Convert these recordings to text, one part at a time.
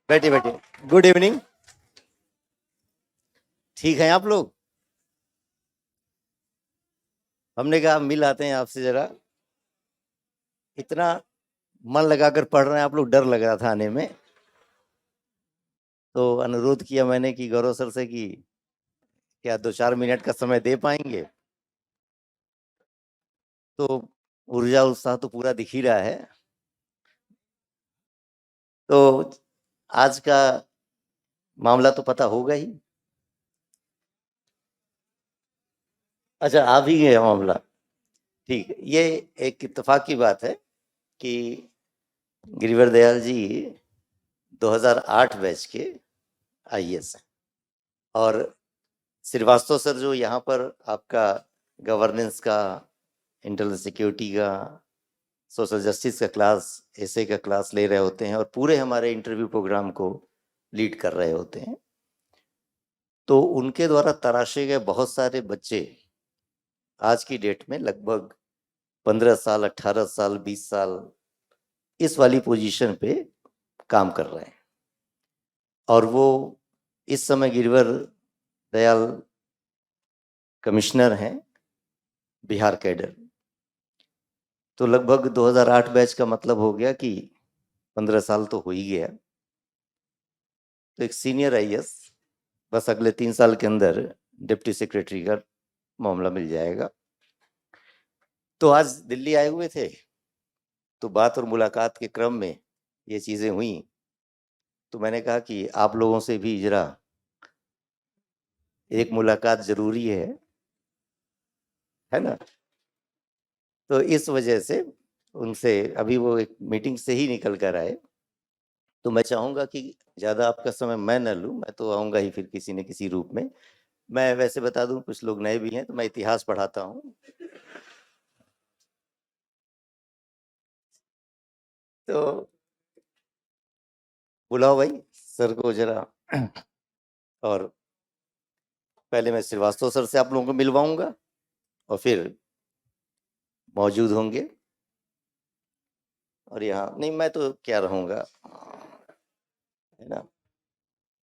बैठिए बैठिए। Good evening. ठीक हैं आप लोग? हमने कहा मिल आते हैं आपसे जरा। इतना मन लगाकर पढ़ रहे हैं आप लोग, डर लग रहा था आने में, तो अनुरोध किया मैंने कि गौरव सर से कि क्या 2-4 मिनट का समय दे पाएंगे। तो ऊर्जा उत्साह तो पूरा दिख ही रहा है। तो आज का मामला तो पता होगा ही। अच्छा, आ भी गया मामला। ठीक है, ये एक इत्तेफाक की बात है कि गिरिवर दयाल जी 2008 बैच के आईएएस हैं, और श्रीवास्तव सर जो यहाँ पर आपका गवर्नेंस का, इंटरनल सिक्योरिटी का, सोशल जस्टिस का क्लास, एसए का क्लास ले रहे होते हैं और पूरे हमारे इंटरव्यू प्रोग्राम को लीड कर रहे होते हैं। तो उनके द्वारा तराशे गए बहुत सारे बच्चे आज की डेट में लगभग 15 साल, 18 साल, 20 साल इस वाली पोजीशन पे काम कर रहे हैं, और वो इस समय गिरवर दयाल कमिश्नर हैं बिहार कैडर। तो लगभग 2008 बैच का मतलब हो गया कि 15 साल तो हो ही गया। तो एक सीनियर आईएएस बस अगले 3 साल के अंदर डिप्टी सेक्रेटरी का मामला मिल जाएगा। तो आज दिल्ली आए हुए थे, तो बात और मुलाकात के क्रम में ये चीजें हुई। तो मैंने कहा कि आप लोगों से भी जरा एक मुलाकात जरूरी है ना। तो इस वजह से उनसे अभी वो एक मीटिंग से ही निकल कर आए। तो मैं चाहूंगा कि ज़्यादा आपका समय मैं न लूं, मैं तो आऊँगा ही फिर किसी न किसी रूप में। मैं वैसे बता दूं, कुछ लोग नए भी हैं, तो मैं इतिहास पढ़ाता हूं। तो बुलाओ भाई सर को जरा। और पहले मैं श्रीवास्तव सर से आप लोगों को मिलवाऊंगा और फिर मौजूद होंगे। और यहाँ नहीं, मैं तो क्या रहूँगा, है ना।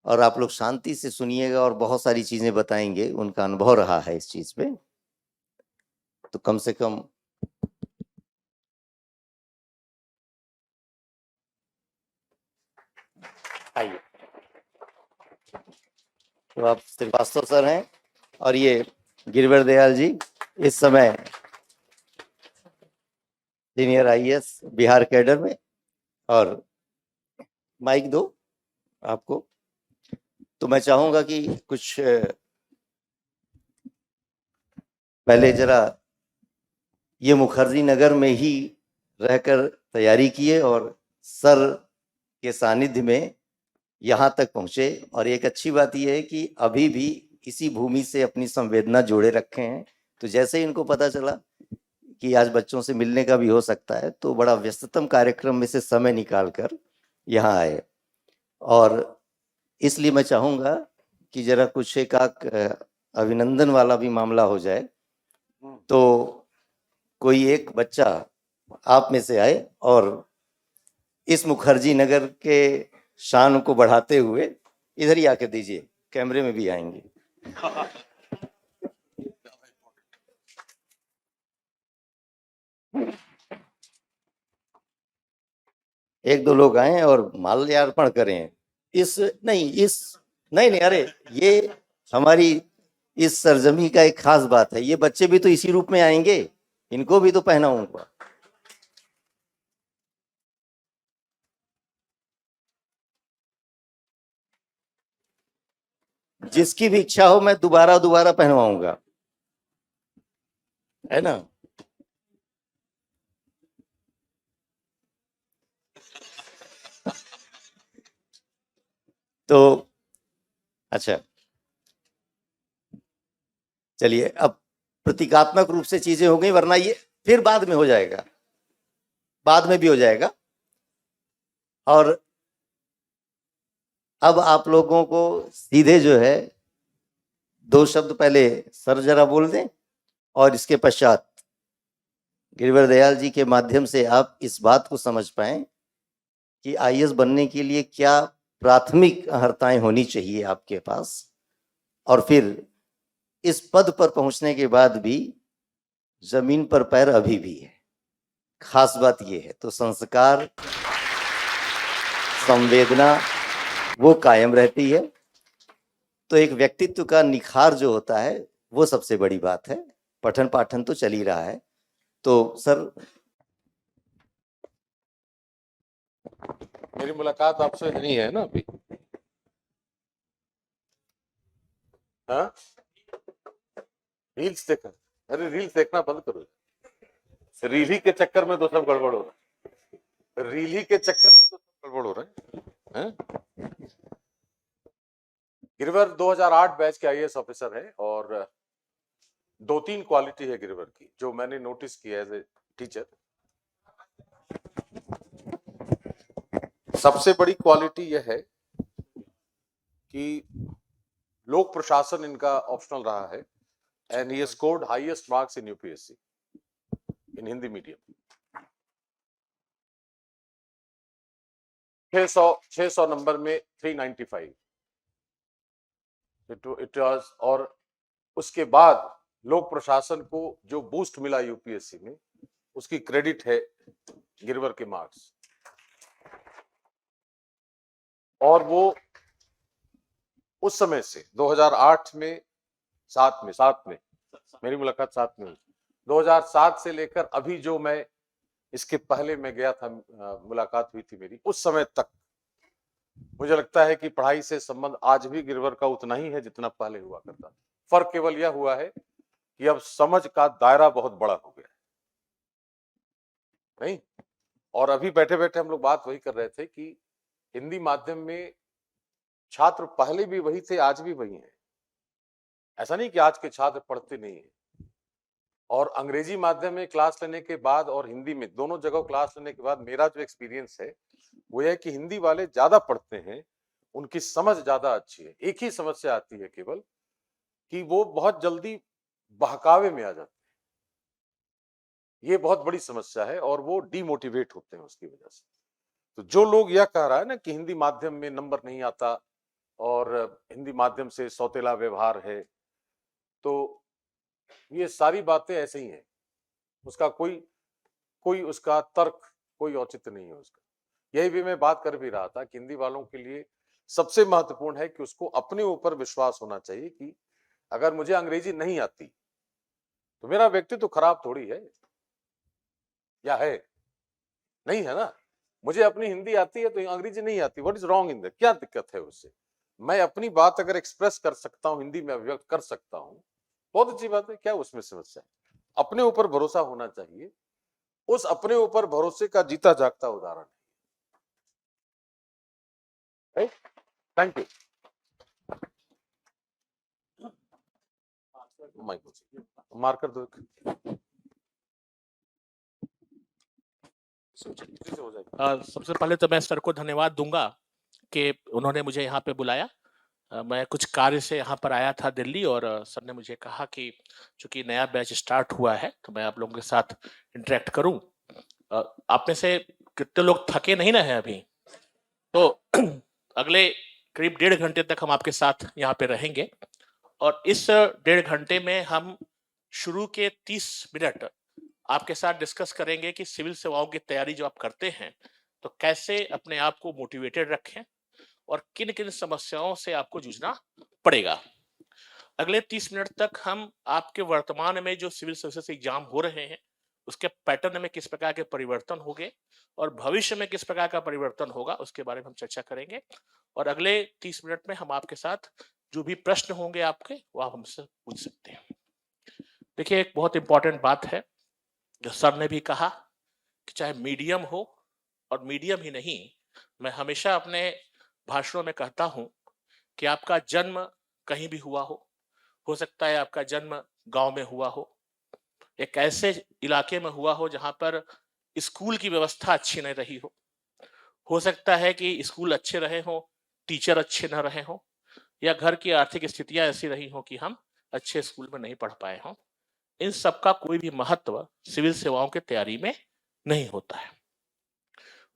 और आप लोग शांति से सुनिएगा और बहुत सारी चीज़ें बताएंगे, उनका अनुभव रहा है इस चीज़ पे। तो कम से कम आइए। तो आप श्रीवास्तव सर हैं, और ये गिरवर दयाल जी इस समय सीनियर आईएएस बिहार कैडर में। और माइक दो आपको। तो मैं चाहूंगा कि कुछ पहले जरा ये मुखर्जी नगर में ही रहकर तैयारी किए और सर के सानिध्य में यहाँ तक पहुंचे। और एक अच्छी बात यह है कि अभी भी इसी भूमि से अपनी संवेदना जोड़े रखे हैं। तो जैसे ही इनको पता चला कि आज बच्चों से मिलने का भी हो सकता है, तो बड़ा व्यस्ततम कार्यक्रम में से समय निकालकर यहाँ आए। और इसलिए मैं चाहूंगा कि जरा कुछ एक अभिनंदन वाला भी मामला हो जाए। तो कोई एक बच्चा आप में से आए और इस मुखर्जी नगर के शान को बढ़ाते हुए इधर ही आके दीजिए, कैमरे में भी आएंगे। एक दो लोग आए और माल्यार्पण करें। इस नहीं इस नहीं नहीं, अरे ये हमारी इस सरजमी का एक खास बात है। ये बच्चे भी तो इसी रूप में आएंगे, इनको भी तो पहनाऊंगा। जिसकी भी इच्छा हो मैं दोबारा दोबारा पहनवाऊंगा, है ना। तो अच्छा, चलिए अब प्रतीकात्मक रूप से चीजें हो गई, वरना ये फिर बाद में हो जाएगा, बाद में भी हो जाएगा। और अब आप लोगों को सीधे जो है 2 शब्द पहले सर जरा बोल दें, और इसके पश्चात गिरिवर दयाल जी के माध्यम से आप इस बात को समझ पाए कि आईएएस बनने के लिए क्या प्राथमिक अर्हताएं होनी चाहिए आपके पास, और फिर इस पद पर पहुंचने के बाद भी जमीन पर पैर अभी भी है। खास बात यह है, तो संस्कार, संवेदना वो कायम रहती है। तो एक व्यक्तित्व का निखार जो होता है वो सबसे बड़ी बात है। पठन पाठन तो चल ही रहा है। तो सर, मेरी मुलाकात आपसे नहीं है ना अभी? हाँ, रील्स देखा? अरे रील्स देखना बंद करो। रील ही के चक्कर में तो सब गड़बड़ हो रहा है। रील ही के चक्कर में तो सब गड़बड़ हो रहा है। गिरवर 2008 बैच के आईएएस ऑफिसर है, और 2-3 क्वालिटी है गिरवर की जो मैंने नोटिस किया एज ए टीचर। सबसे बड़ी क्वालिटी यह है कि लोक प्रशासन इनका ऑप्शनल रहा है, and he scored highest marks in UPSC in Hindi medium. 600 number में 395 इट वाज। और उसके बाद लोक प्रशासन को जो बूस्ट मिला यूपीएससी में, उसकी क्रेडिट है गिरवर के मार्क्स। और वो उस समय से 2008 में 7 में मेरी मुलाकात 7 में हुई। 2007 से लेकर अभी जो मैं इसके पहले मैं गया था, मुलाकात हुई थी मेरी, उस समय तक मुझे लगता है कि पढ़ाई से संबंध आज भी गिरवर का उतना ही है जितना पहले हुआ करता था। फर्क केवल यह हुआ है कि अब समझ का दायरा बहुत बड़ा हो गया है, नहीं? और अभी बैठे बैठे हम लोग बात वही कर रहे थे कि हिंदी माध्यम में छात्र पहले भी वही थे, आज भी वही हैं। ऐसा नहीं कि आज के छात्र पढ़ते नहीं है। और अंग्रेजी माध्यम में क्लास लेने के बाद और हिंदी में, दोनों जगह क्लास लेने के बाद मेरा जो एक्सपीरियंस है वो है कि हिंदी वाले ज्यादा पढ़ते हैं, उनकी समझ ज्यादा अच्छी है। एक ही समस्या आती है केवल कि वो बहुत जल्दी बहकावे में आ जाते हैं। ये बहुत बड़ी समस्या है, और वो डीमोटिवेट होते हैं उसकी वजह से। तो जो लोग यह कह रहा है ना कि हिंदी माध्यम में नंबर नहीं आता और हिंदी माध्यम से सौतेला व्यवहार है, तो ये सारी बातें ऐसे ही हैं। उसका कोई उसका तर्क, कोई औचित्य नहीं है उसका। यही भी मैं बात कर भी रहा था कि हिंदी वालों के लिए सबसे महत्वपूर्ण है कि उसको अपने ऊपर विश्वास होना चाहिए कि अगर मुझे अंग्रेजी नहीं आती तो मेरा व्यक्तित्व तो खराब थोड़ी है, या है? नहीं है ना। मुझे अपनी हिंदी आती है तो अंग्रेजी नहीं आती, what is wrong in that? क्या दिक्कत है उससे? मैं अपनी बात अगर एक्सप्रेस कर सकता हूं, हिंदी में अभिव्यक्त कर सकता हूं, बहुत अच्छी बात है। क्या उसमें समस्या है? अपने ऊपर भरोसा होना चाहिए। उस अपने ऊपर भरोसे का जीता जागता उदाहरण है। Thank you. मार्कर दो। सबसे पहले तो मैं सर को धन्यवाद दूंगा कि उन्होंने मुझे यहाँ पे बुलाया। मैं कुछ कार्य से यहाँ पर आया था दिल्ली, और सर ने मुझे कहा कि चूंकि नया बैच स्टार्ट हुआ है तो मैं आप लोगों के साथ इंटरेक्ट करूं। आप में से कितने लोग थके नहीं ना हैं अभी? तो अगले करीब 1.5 घंटे तक हम आपके साथ यहाँ पे रहेंगे, और इस 1.5 घंटे में हम शुरू के 30 मिनट आपके साथ डिस्कस करेंगे कि सिविल सेवाओं की तैयारी जो आप करते हैं तो कैसे अपने आप को मोटिवेटेड रखें और किन किन समस्याओं से आपको जूझना पड़ेगा। अगले 30 मिनट तक हम आपके वर्तमान में जो सिविल सर्विसेज एग्जाम हो रहे हैं उसके पैटर्न में किस प्रकार के परिवर्तन होंगे और भविष्य में किस प्रकार का परिवर्तन होगा उसके बारे में हम चर्चा करेंगे। और अगले 30 मिनट में हम आपके साथ जो भी प्रश्न होंगे आपके वो आप हमसे पूछ सकते हैं। देखिए, एक बहुत इंपॉर्टेंट बात है जो सर ने भी कहा कि चाहे मीडियम हो, और मीडियम ही नहीं, मैं हमेशा अपने भाषणों में कहता हूं कि आपका जन्म कहीं भी हुआ हो सकता है आपका जन्म गांव में हुआ हो, एक ऐसे इलाके में हुआ हो जहां पर स्कूल की व्यवस्था अच्छी नहीं रही हो सकता है कि स्कूल अच्छे रहे हो, टीचर अच्छे न रहे हो, या घर की आर्थिक स्थितियां ऐसी रही हो कि हम अच्छे स्कूल में नहीं पढ़ पाए हों। इन सबका कोई भी महत्व सिविल सेवाओं की तैयारी में नहीं होता है।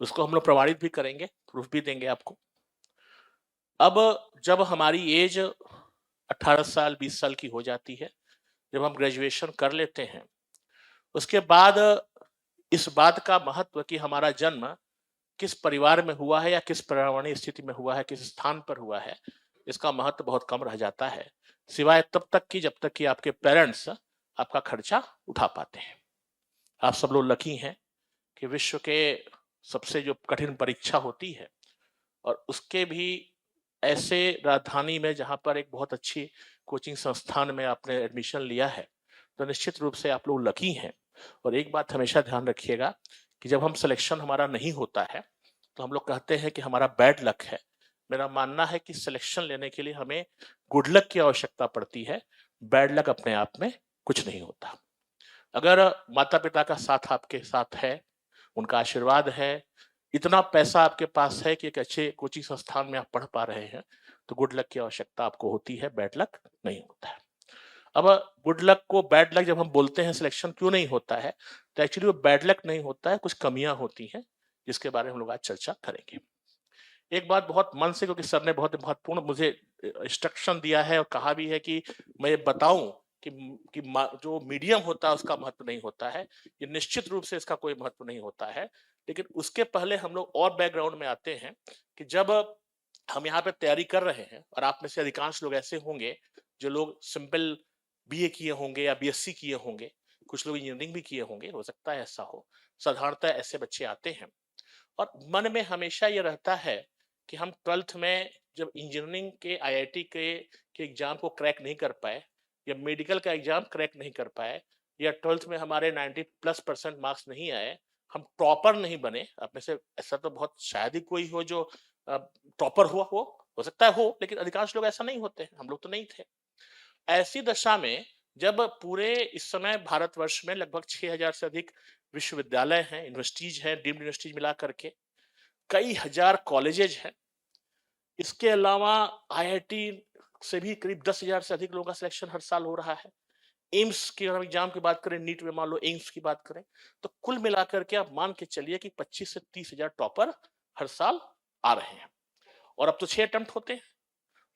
उसको हम लोग प्रमाणित भी करेंगे, प्रूफ भी देंगे आपको। अब जब हमारी एज 18 साल 20 साल की हो जाती है, जब हम ग्रेजुएशन कर लेते हैं, उसके बाद इस बात का महत्व कि हमारा जन्म किस परिवार में हुआ है या किस पर्यावरणीय स्थिति में हुआ है, किस स्थान पर हुआ है, इसका महत्व बहुत कम रह जाता है, सिवाय तब तक कि जब तक कि आपके पेरेंट्स आपका खर्चा उठा पाते हैं। आप सब लोग लकी हैं कि विश्व के सबसे जो कठिन परीक्षा होती है और उसके भी ऐसे राजधानी में जहाँ पर एक बहुत अच्छी कोचिंग संस्थान में आपने एडमिशन लिया है, तो निश्चित रूप से आप लोग लकी हैं। और एक बात हमेशा ध्यान रखिएगा कि जब हम सिलेक्शन हमारा नहीं होता है, तो हम लोग कहते हैं कि हमारा बैड लक है। मेरा मानना है कि सिलेक्शन लेने के लिए हमें गुड लक की आवश्यकता पड़ती है, बैड लक अपने आप में कुछ नहीं होता। अगर माता-पिता का साथ आपके साथ है, उनका आशीर्वाद है, इतना पैसा आपके पास है कि एक अच्छे कोचिंग संस्थान में आप पढ़ पा रहे हैं, तो गुड लक की आवश्यकता आपको होती है, बैड लक नहीं होता है। अब गुड लक को बैड लक जब हम बोलते हैं सिलेक्शन क्यों नहीं होता है, तो एक्चुअली वो बैड लक नहीं होता है, कुछ कमियाँ होती हैं, जिसके बारे में हम लोग आज चर्चा करेंगे। एक बात बहुत मन से, क्योंकि सर ने बहुत महत्वपूर्ण मुझे इंस्ट्रक्शन दिया है और कहा भी है कि मैं ये बताऊं जो मीडियम होता है उसका महत्व नहीं होता है, ये निश्चित रूप से इसका कोई महत्व नहीं होता है। लेकिन उसके पहले हम लोग और बैकग्राउंड में आते हैं कि जब हम यहाँ पे तैयारी कर रहे हैं, और आप में से अधिकांश लोग ऐसे होंगे जो लोग सिंपल बीए किए होंगे या बीएससी किए होंगे, कुछ लोग इंजीनियरिंग भी किए होंगे, हो सकता है ऐसा हो। साधारणतः ऐसे बच्चे आते हैं और मन में हमेशा ये रहता है कि हम 12th में जब इंजीनियरिंग के आईआईटी के एग्जाम को क्रैक नहीं कर पाए, या मेडिकल का एग्जाम क्रैक नहीं कर पाए, या 12th में हमारे 90+% मार्क्स नहीं आए, हम टॉपर नहीं बने। आप में से ऐसा तो बहुत शायद ही कोई हो जो टॉपर हुआ हो सकता है हो, लेकिन अधिकांश लोग ऐसा नहीं होते हैं, हम लोग तो नहीं थे। ऐसी दशा में जब पूरे इस समय भारतवर्ष में लगभग 6000 से अधिक विश्वविद्यालय हैं, यूनिवर्सिटीज हैं, डीम्ड यूनिवर्सिटीज मिला करके कई हजार कॉलेजेज हैं, इसके अलावा आईआईटी से भी करीब 10,000 से अधिक लोगों का सिलेक्शन हर साल हो रहा है। एम्स के हम एग्जाम की बात करें, नीट में मान लो एम्स की बात करें, तो कुल मिलाकर के आप मान के चलिए कि 25 से 30,000 टॉपर हर साल आ रहे हैं। और अब तो 6 अटेम्प्ट होते हैं,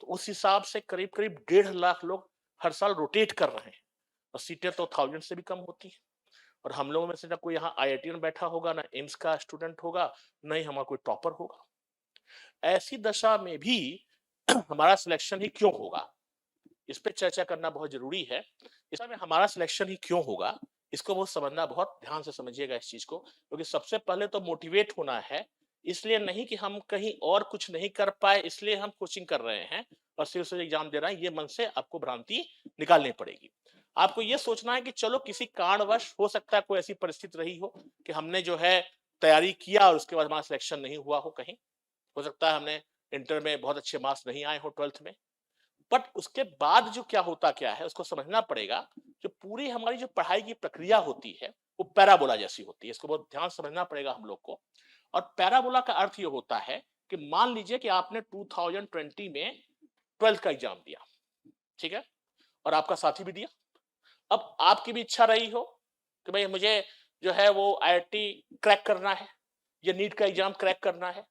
तो उस हिसाब से करीब करीब 1.5 लाख लोग हर साल रोटेट कर रहे हैं, और सीटें तो 1000 से भी कम होती हैं। और हम लोगों में से ना कोई यहाँ आईआईटी में बैठा होगा, ना एम्स का स्टूडेंट होगा, ना ही हमारा कोई टॉपर होगा। ऐसी दशा में भी हमारा सिलेक्शन ही क्यों होगा, इस पे चर्चा करना बहुत जरूरी है। इसमें हमारा सिलेक्शन ही क्यों होगा, इसको बहुत समझना, बहुत ध्यान से समझिएगा इस चीज को, क्योंकि सबसे पहले तो मोटिवेट होना है। इसलिए नहीं कि हम कहीं और कुछ नहीं कर पाए इसलिए हम कोचिंग कर रहे हैं और सिर्फ से एग्जाम दे रहे हैं, ये मन से आपको भ्रांति निकालनी पड़ेगी। आपको ये सोचना है कि चलो किसी कारणवश हो सकता है कोई ऐसी परिस्थिति रही हो कि हमने जो है तैयारी किया और उसके बाद हमारा सिलेक्शन नहीं हुआ हो, कहीं हो सकता है हमने इंटर में बहुत अच्छे मार्क्स नहीं आए हो 12th में, बट उसके बाद जो क्या है उसको समझना पड़ेगा। जो पूरी हमारी जो पढ़ाई की प्रक्रिया होती है वो पैराबोला जैसी होती है, इसको बहुत ध्यान समझना पड़ेगा हम लोग को। और पैराबोला का अर्थ ये होता है कि मान लीजिए कि आपने 2020 में 12th का एग्जाम दिया, ठीक है, और आपका साथी भी दिया। अब आपकी भी इच्छा रही हो कि भाई मुझे जो है वो आईआईटी क्रैक करना है या नीट का एग्जाम क्रैक करना है,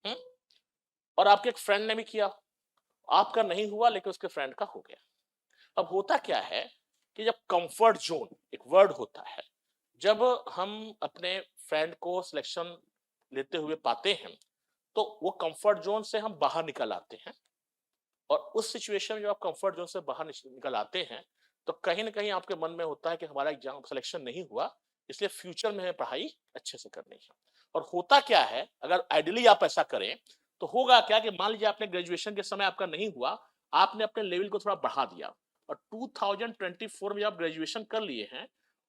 हुँ? और आपके एक फ्रेंड ने भी किया, आपका नहीं हुआ लेकिन उसके फ्रेंड का हो गया। अब होता क्या है कि जब कंफर्ट जोन एक वर्ड होता है, जब हम अपने फ्रेंड को सिलेक्शन लेते हुए पाते हैं, तो वो कंफर्ट जोन से हम बाहर निकल आते हैं। और उस सिचुएशन में जब आप कंफर्ट जोन से बाहर निकल आते हैं, तो कहीं ना कहीं आपके मन में होता है कि हमारा एग्जाम सिलेक्शन नहीं हुआ, इसलिए फ्यूचर में हमें पढ़ाई अच्छे से करनी है। और होता क्या है, अगर आइडियली आप ऐसा करें तो होगा क्या कि मान लीजिए आपने ग्रेजुएशन के समय आपका नहीं हुआ, आपने अपने लेवल को थोड़ा बढ़ा दिया, और 2024 में जब आप ग्रेजुएशन कर लिए हैं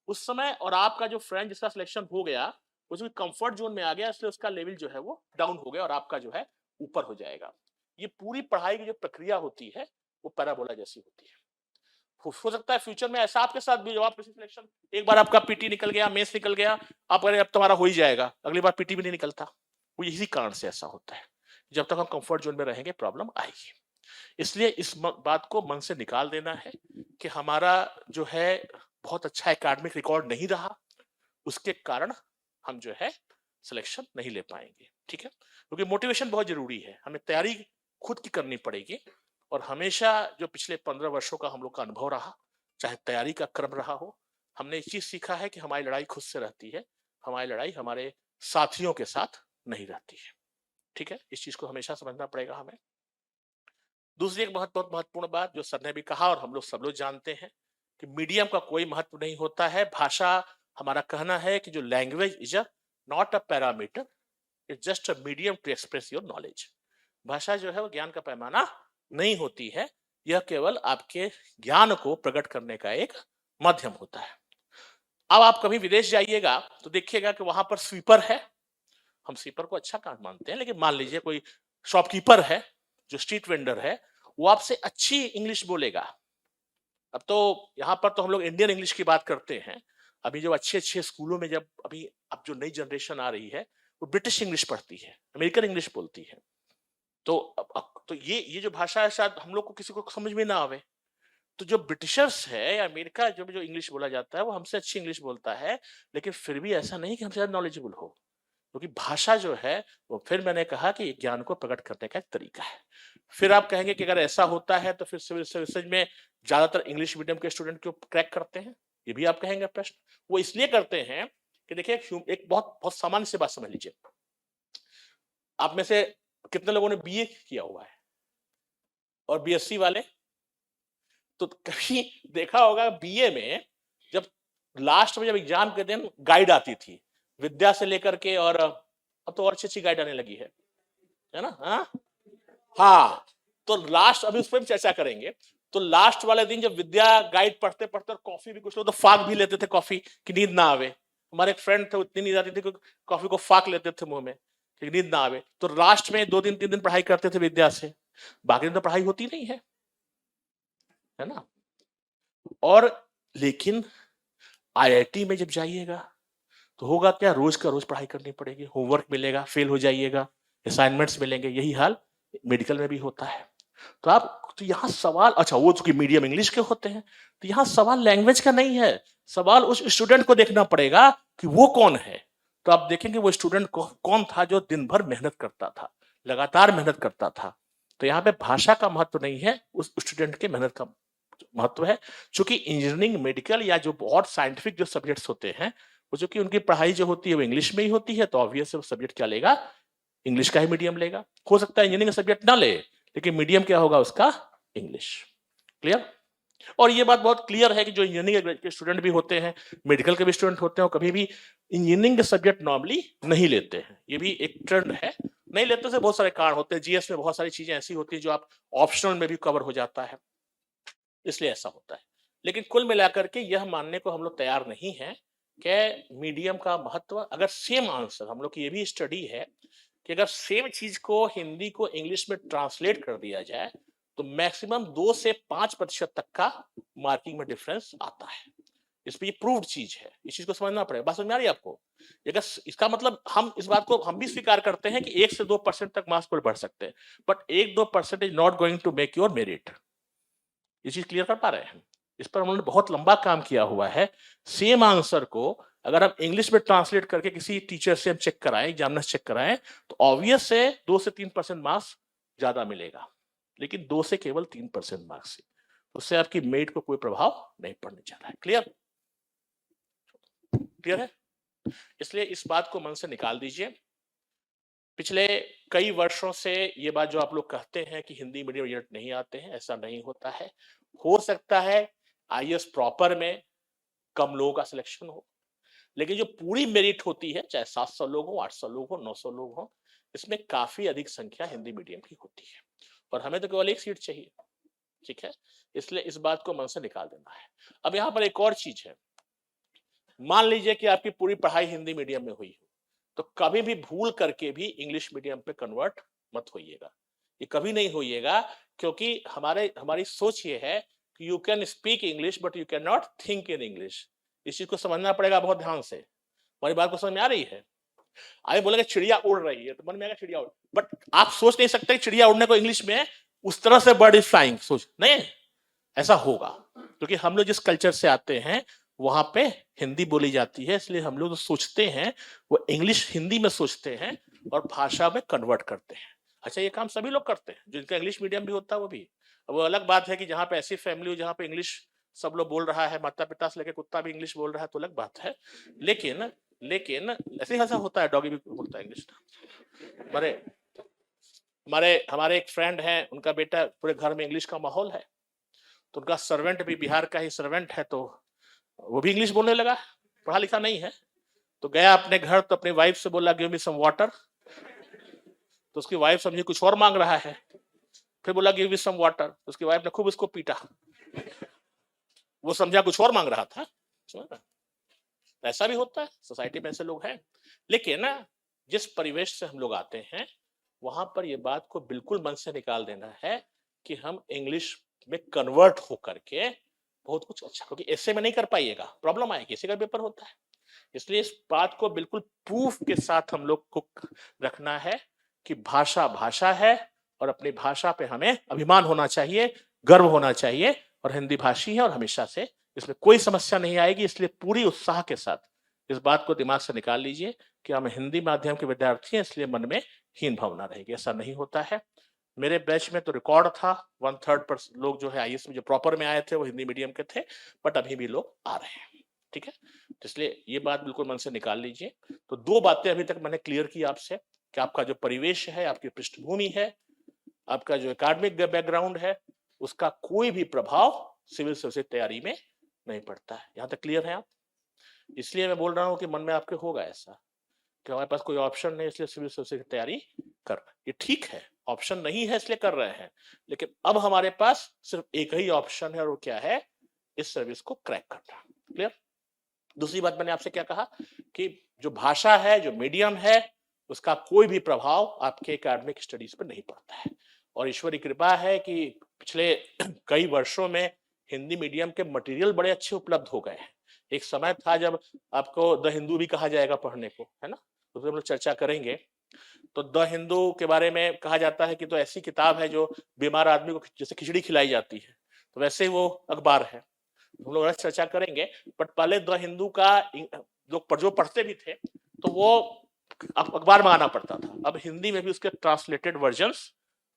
उस समय, और आपका जो फ्रेंड जिसका सिलेक्शन हो गया उसमें कंफर्ट जोन में आ गया, इसलिए उसका लेवल जो है वो डाउन हो गया और आपका जो है ऊपर हो जाएगा। ये पूरी पढ़ाई की जो प्रक्रिया होती है वो पैराबोला जैसी होती है। हो सकता है फ्यूचर में ऐसा आपके साथ भी, जब आप किसी सिलेक्शन, एक बार आपका पीटी निकल गया, मेंस निकल गया, आप अरे अब तुम्हारा हो ही जाएगा, अगली बार पीटी भी नहीं निकलता। वो इसी कारण से ऐसा होता है, जब तक हम कंफर्ट जोन में रहेंगे प्रॉब्लम आएगी। इसलिए इस बात को मन से निकाल देना है कि हमारा जो है बहुत अच्छा एकेडमिक रिकॉर्ड नहीं रहा, उसके कारण हम जो है सिलेक्शन नहीं ले पाएंगे, ठीक है, क्योंकि मोटिवेशन बहुत जरूरी है। हमें तैयारी खुद की करनी पड़ेगी। और हमेशा जो पिछले 15 वर्षों का हम लोग का अनुभव रहा, चाहे तैयारी का क्रम रहा हो, हमने एक चीज सीखा है कि हमारी लड़ाई खुद से रहती है, हमारी लड़ाई हमारे साथियों के साथ नहीं रहती है। ठीक है, इस चीज को हमेशा समझना पड़ेगा हमें। दूसरी एक बहुत बहुत महत्वपूर्ण बात जो सर ने भी कहा और हम लोग सब लोग जानते हैं कि मीडियम का कोई महत्व नहीं होता है। भाषा, हमारा कहना है कि जो language is a not a parameter, it's just a medium to express your knowledge. भाषा जो है वो ज्ञान का पैमाना नहीं होती है, यह केवल आपके ज्ञान को प्रकट करने का एक माध्यम होता है। अब आप कभी विदेश जाइएगा तो देखिएगा कि वहां पर स्वीपर है, हम स्वीपर को अच्छा काम मानते हैं, लेकिन मान लीजिए कोई शॉपकीपर है, जो स्ट्रीट वेंडर है, वो आपसे अच्छी इंग्लिश बोलेगा। अब तो यहाँ पर तो हम लोग इंडियन इंग्लिश की बात करते हैं, अभी जो अच्छे अच्छे स्कूलों में जब अभी अब जो नई जनरेशन आ रही है वो ब्रिटिश इंग्लिश पढ़ती है, अमेरिकन इंग्लिश बोलती है। तो तो ये जो भाषा है शायद हम लोग को किसी को समझ में ना आवे। तो जो ब्रिटिशर्स है या अमेरिका जो जो इंग्लिश बोला जाता है वो हमसे अच्छी इंग्लिश बोलता है, लेकिन फिर भी ऐसा नहीं कि हमसे ज्यादा नॉलेजेबल हो, क्योंकि भाषा जो है वो, फिर मैंने कहा कि ज्ञान को प्रकट करने का एक तरीका है। फिर आप कहेंगे कि अगर ऐसा होता है तो फिर सिविल सर्विसेज में ज्यादातर इंग्लिश मीडियम के स्टूडेंट क्यों क्रैक करते हैं, ये भी आप कहेंगे प्रश्न। वो इसलिए करते हैं कि देखिए एक बहुत बहुत सामान्य सी बात समझ लीजिए, आप में से कितने लोगों ने बीए किया हुआ है और बीएससी वाले, तो कभी देखा होगा बीए में जब लास्ट में जब एग्जाम के दिन गाइड आती थी विद्या से लेकर के, और अब तो और अच्छी अच्छी गाइड आने लगी है ना। हाँ, तो लास्ट, अभी उस पर भी चर्चा करेंगे। तो लास्ट वाले दिन जब विद्या गाइड पढ़ते पढ़ते और कॉफी भी, कुछ लोग तो फाक भी लेते थे कॉफी की नींद ना आवे। हमारे एक फ्रेंड थे, इतनी नींद आती थी कि कॉफी को फाक लेते थे मुंह में कि नींद ना आवे। तो लास्ट में 2 दिन 3 दिन पढ़ाई करते थे विद्या से, बाकी दिन तो पढ़ाई होती नहीं है ना। और लेकिन आईआईटी में जब जाइएगा तो होगा क्या, रोज का रोज पढ़ाई करनी पड़ेगी, होमवर्क मिलेगा, फेल हो जाइएगा, असाइनमेंट्स मिलेंगे, यही हाल मेडिकल में भी होता है। तो आप, तो यहाँ सवाल, अच्छा वो चूंकि मीडियम इंग्लिश के होते हैं तो यहाँ सवाल लैंग्वेज का नहीं है, सवाल उस स्टूडेंट को देखना पड़ेगा कि वो कौन है। तो आप देखेंगे वो स्टूडेंट कौन था जो दिन भर मेहनत करता था, लगातार मेहनत करता था। तो यहाँ पे भाषा का महत्व नहीं है, उस स्टूडेंट के मेहनत का महत्व है। चूंकि इंजीनियरिंग, मेडिकल या जो बहुत साइंटिफिक जो सब्जेक्ट्स होते हैं, वो चूंकि उनकी पढ़ाई जो होती है वो इंग्लिश में ही होती है, तो ऑब्वियस है वो सब्जेक्ट क्या लेगा, इंग्लिश का ही मीडियम लेगा। हो सकता है इंजीनियरिंग का सब्जेक्ट ना ले, लेकिन मीडियम क्या होगा उसका, इंग्लिश। क्लियर। और ये बात बहुत क्लियर है कि जो इंजीनियरिंग के स्टूडेंट भी होते हैं, मेडिकल के भी स्टूडेंट होते हैं, कभी भी इंजीनियरिंग के सब्जेक्ट नॉर्मली नहीं लेते हैं, ये भी एक ट्रेंड है। नहीं लेते से बहुत सारे कारण होते हैं, जीएस में बहुत सारी चीजें ऐसी होती है जो आप ऑप्शनल में भी कवर हो जाता है, इसलिए ऐसा होता है। लेकिन कुल मिलाकर के यह मानने को हम लोग तैयार नहीं है कि मीडियम का महत्व, अगर सेम आंसर, हम लोग की ये भी स्टडी है कि अगर सेम चीज को हिंदी को इंग्लिश में ट्रांसलेट कर दिया जाए तो मैक्सिमम 2 से 5% तक का मार्किंग में डिफरेंस आता है। इस पे ये प्रूव्ड चीज है, इस चीज को समझना पड़ेगा। बात समझ में आ रही है आपको? अगर इसका मतलब, हम इस बात को हम भी स्वीकार करते हैं कि 1 से 2% तक मार्क्स पर बढ़ सकते हैं, but 1-2% is not going to make your merit. ये चीज क्लियर कर पा रहे हैं? इस पर हमने बहुत लंबा काम किया हुआ है। सेम आंसर को अगर हम इंग्लिश में ट्रांसलेट करके किसी टीचर से हम चेक कराएं, एग्जामिनर चेक कराएं, तो ऑब्वियस है 2 से 3% मार्क्स ज्यादा मिलेगा, लेकिन 2 से केवल 3% मार्क्स से, उससे आपकी मेरिट को कोई प्रभाव नहीं पड़ने जा रहा है। क्लियर? क्लियर है? इसलिए इस बात को मन से निकाल दीजिए। पिछले कई वर्षों से ये बात जो आप लोग कहते हैं कि हिंदी मीडियम रिजल्ट नहीं आते हैं, ऐसा नहीं होता है। हो सकता है आईएएस प्रॉपर में कम लोगों का सिलेक्शन हो, लेकिन जो पूरी मेरिट होती है, चाहे 700 लोग हो, 800 लोग हो, 900 लोग हो, इसमें काफी अधिक संख्या हिंदी मीडियम की होती है, और हमें तो केवल 1 सीट चाहिए। ठीक है, इसलिए इस बात को मन से निकाल देना है। अब यहाँ पर एक और चीज है, मान लीजिए कि आपकी पूरी पढ़ाई हिंदी मीडियम में हुई हो, तो कभी भी भूल करके भी इंग्लिश मीडियम पे कन्वर्ट मत होइएगा, ये कभी नहीं होइएगा, क्योंकि हमारी सोच ये है कि you can speak English but you can not think in English. इस चीज को समझना पड़ेगा बहुत ध्यान से। हमारी बात को समझ में आ रही है? आगे बोलेंगे चिड़िया उड़ रही है, तो मन में आएगा चिड़िया उड़, बट आप सोच नहीं सकते चिड़िया उड़ने को इंग्लिश में उस तरह से बर्ड इज फ्लाइंग, सोच नहीं, ऐसा होगा, क्योंकि हम लोग जिस कल्चर से आते हैं वहां पे हिंदी बोली जाती है, इसलिए हम लोग जो सोचते हैं वो इंग्लिश हिंदी में सोचते हैं और भाषा में कन्वर्ट करते हैं। अच्छा, ये काम सभी लोग करते हैं, जिनका इंग्लिश मीडियम भी होता है वो भी। अब वो अलग बात है कि जहाँ पे ऐसी फैमिली हो जहाँ पे इंग्लिश सब लोग बोल रहा है, माता पिता से लेके कुत्ता भी इंग्लिश बोल रहा है, तो अलग बात है। लेकिन लेकिन ऐसे ऐसा होता है, डॉगी भी बोलता है इंग्लिश। हमारे हमारे हमारे एक फ्रेंड है, उनका बेटा, पूरे घर में इंग्लिश का माहौल है, तो उनका सर्वेंट भी बिहार का ही सर्वेंट है, तो वो भी इंग्लिश बोलने लगा, पढ़ा लिखा नहीं है। तो गया अपने घर, तो अपनी वाइफ से बोला गिव मी सम वाटर, तो उसकी वाइफ समझी कुछ और मांग रहा है। फिर बोला गिव मी सम वाटर, तो उसकी वाइफ ने खूब उसको पीटा, वो समझा कुछ और मांग रहा था। ऐसा भी होता है, सोसाइटी में ऐसे लोग हैं। लेकिन ना, जिस परिवेश से हम लोग आते हैं वहां पर ये बात को बिल्कुल मन से निकाल देना है कि हम इंग्लिश में कन्वर्ट होकर के बहुत कुछ अच्छा, क्योंकि ऐसे में नहीं कर पाइएगा, प्रॉब्लम आएगी, इसी का पेपर होता है। इसलिए इस बात को बिल्कुल प्रूफ के साथ हम लोग को रखना है कि भाषा भाषा है, और अपनी भाषा पे हमें अभिमान होना चाहिए, गर्व होना चाहिए, और हिंदी भाषी है और हमेशा से इसमें कोई समस्या नहीं आएगी। इसलिए पूरी उत्साह के साथ इस बात को दिमाग से निकाल लीजिए कि हम हिंदी माध्यम के विद्यार्थी हैं, इसलिए मन में हीन भावना रहेगी, ऐसा नहीं होता है। मेरे बैच में तो रिकॉर्ड था 1/3 लोग जो है आईएएस में जो प्रॉपर में आए थे वो हिंदी मीडियम के थे, बट अभी भी लोग आ रहे हैं, ठीक है। तो इसलिए ये बात बिल्कुल मन से निकाल लीजिए। तो 2 बातें अभी तक मैंने क्लियर की आपसे कि आपका जो परिवेश है, आपकी पृष्ठभूमि है, आपका जो एकेडमिक बैकग्राउंड है, उसका कोई भी प्रभाव सिविल सर्विस तैयारी में नहीं पड़ता है। यहाँ तक क्लियर है आप? इसलिए मैं बोल रहा हूँ कि मन में आपके होगा ऐसा कि हमारे पास कोई ऑप्शन नहीं, इसलिए सिविल सर्विस की तैयारी कर रहे हैं। ये ठीक है, ऑप्शन नहीं है इसलिए कर रहे हैं, लेकिन अब हमारे पास सिर्फ एक ही ऑप्शन है, और वो क्या है? इस सर्विस को क्रैक करना। क्लियर? दूसरी बात मैंने आपसे क्या कहा कि जो भाषा है, जो मीडियम है, उसका कोई भी प्रभाव आपके एकेडमिक स्टडीज पर नहीं पड़ता है। और ईश्वर की कृपा है कि पिछले कई वर्षों में हिंदी मीडियम के मटेरियल बड़े अच्छे उपलब्ध हो गए हैं। एक समय था जब आपको द हिंदू भी कहा जाएगा पढ़ने को, है ना, उस पर हम लोग चर्चा करेंगे। तो द हिंदू के बारे में कहा जाता है कि तो ऐसी किताब है जो बीमार आदमी को जैसे खिचड़ी खिलाई जाती है, तो वैसे ही वो अखबार है, हम लोग चर्चा करेंगे। बट पहले द हिंदू का लोग जो पढ़ते भी थे तो वो अखबार मंगाना पड़ता था, अब हिंदी में भी उसके ट्रांसलेटेड वर्जन्स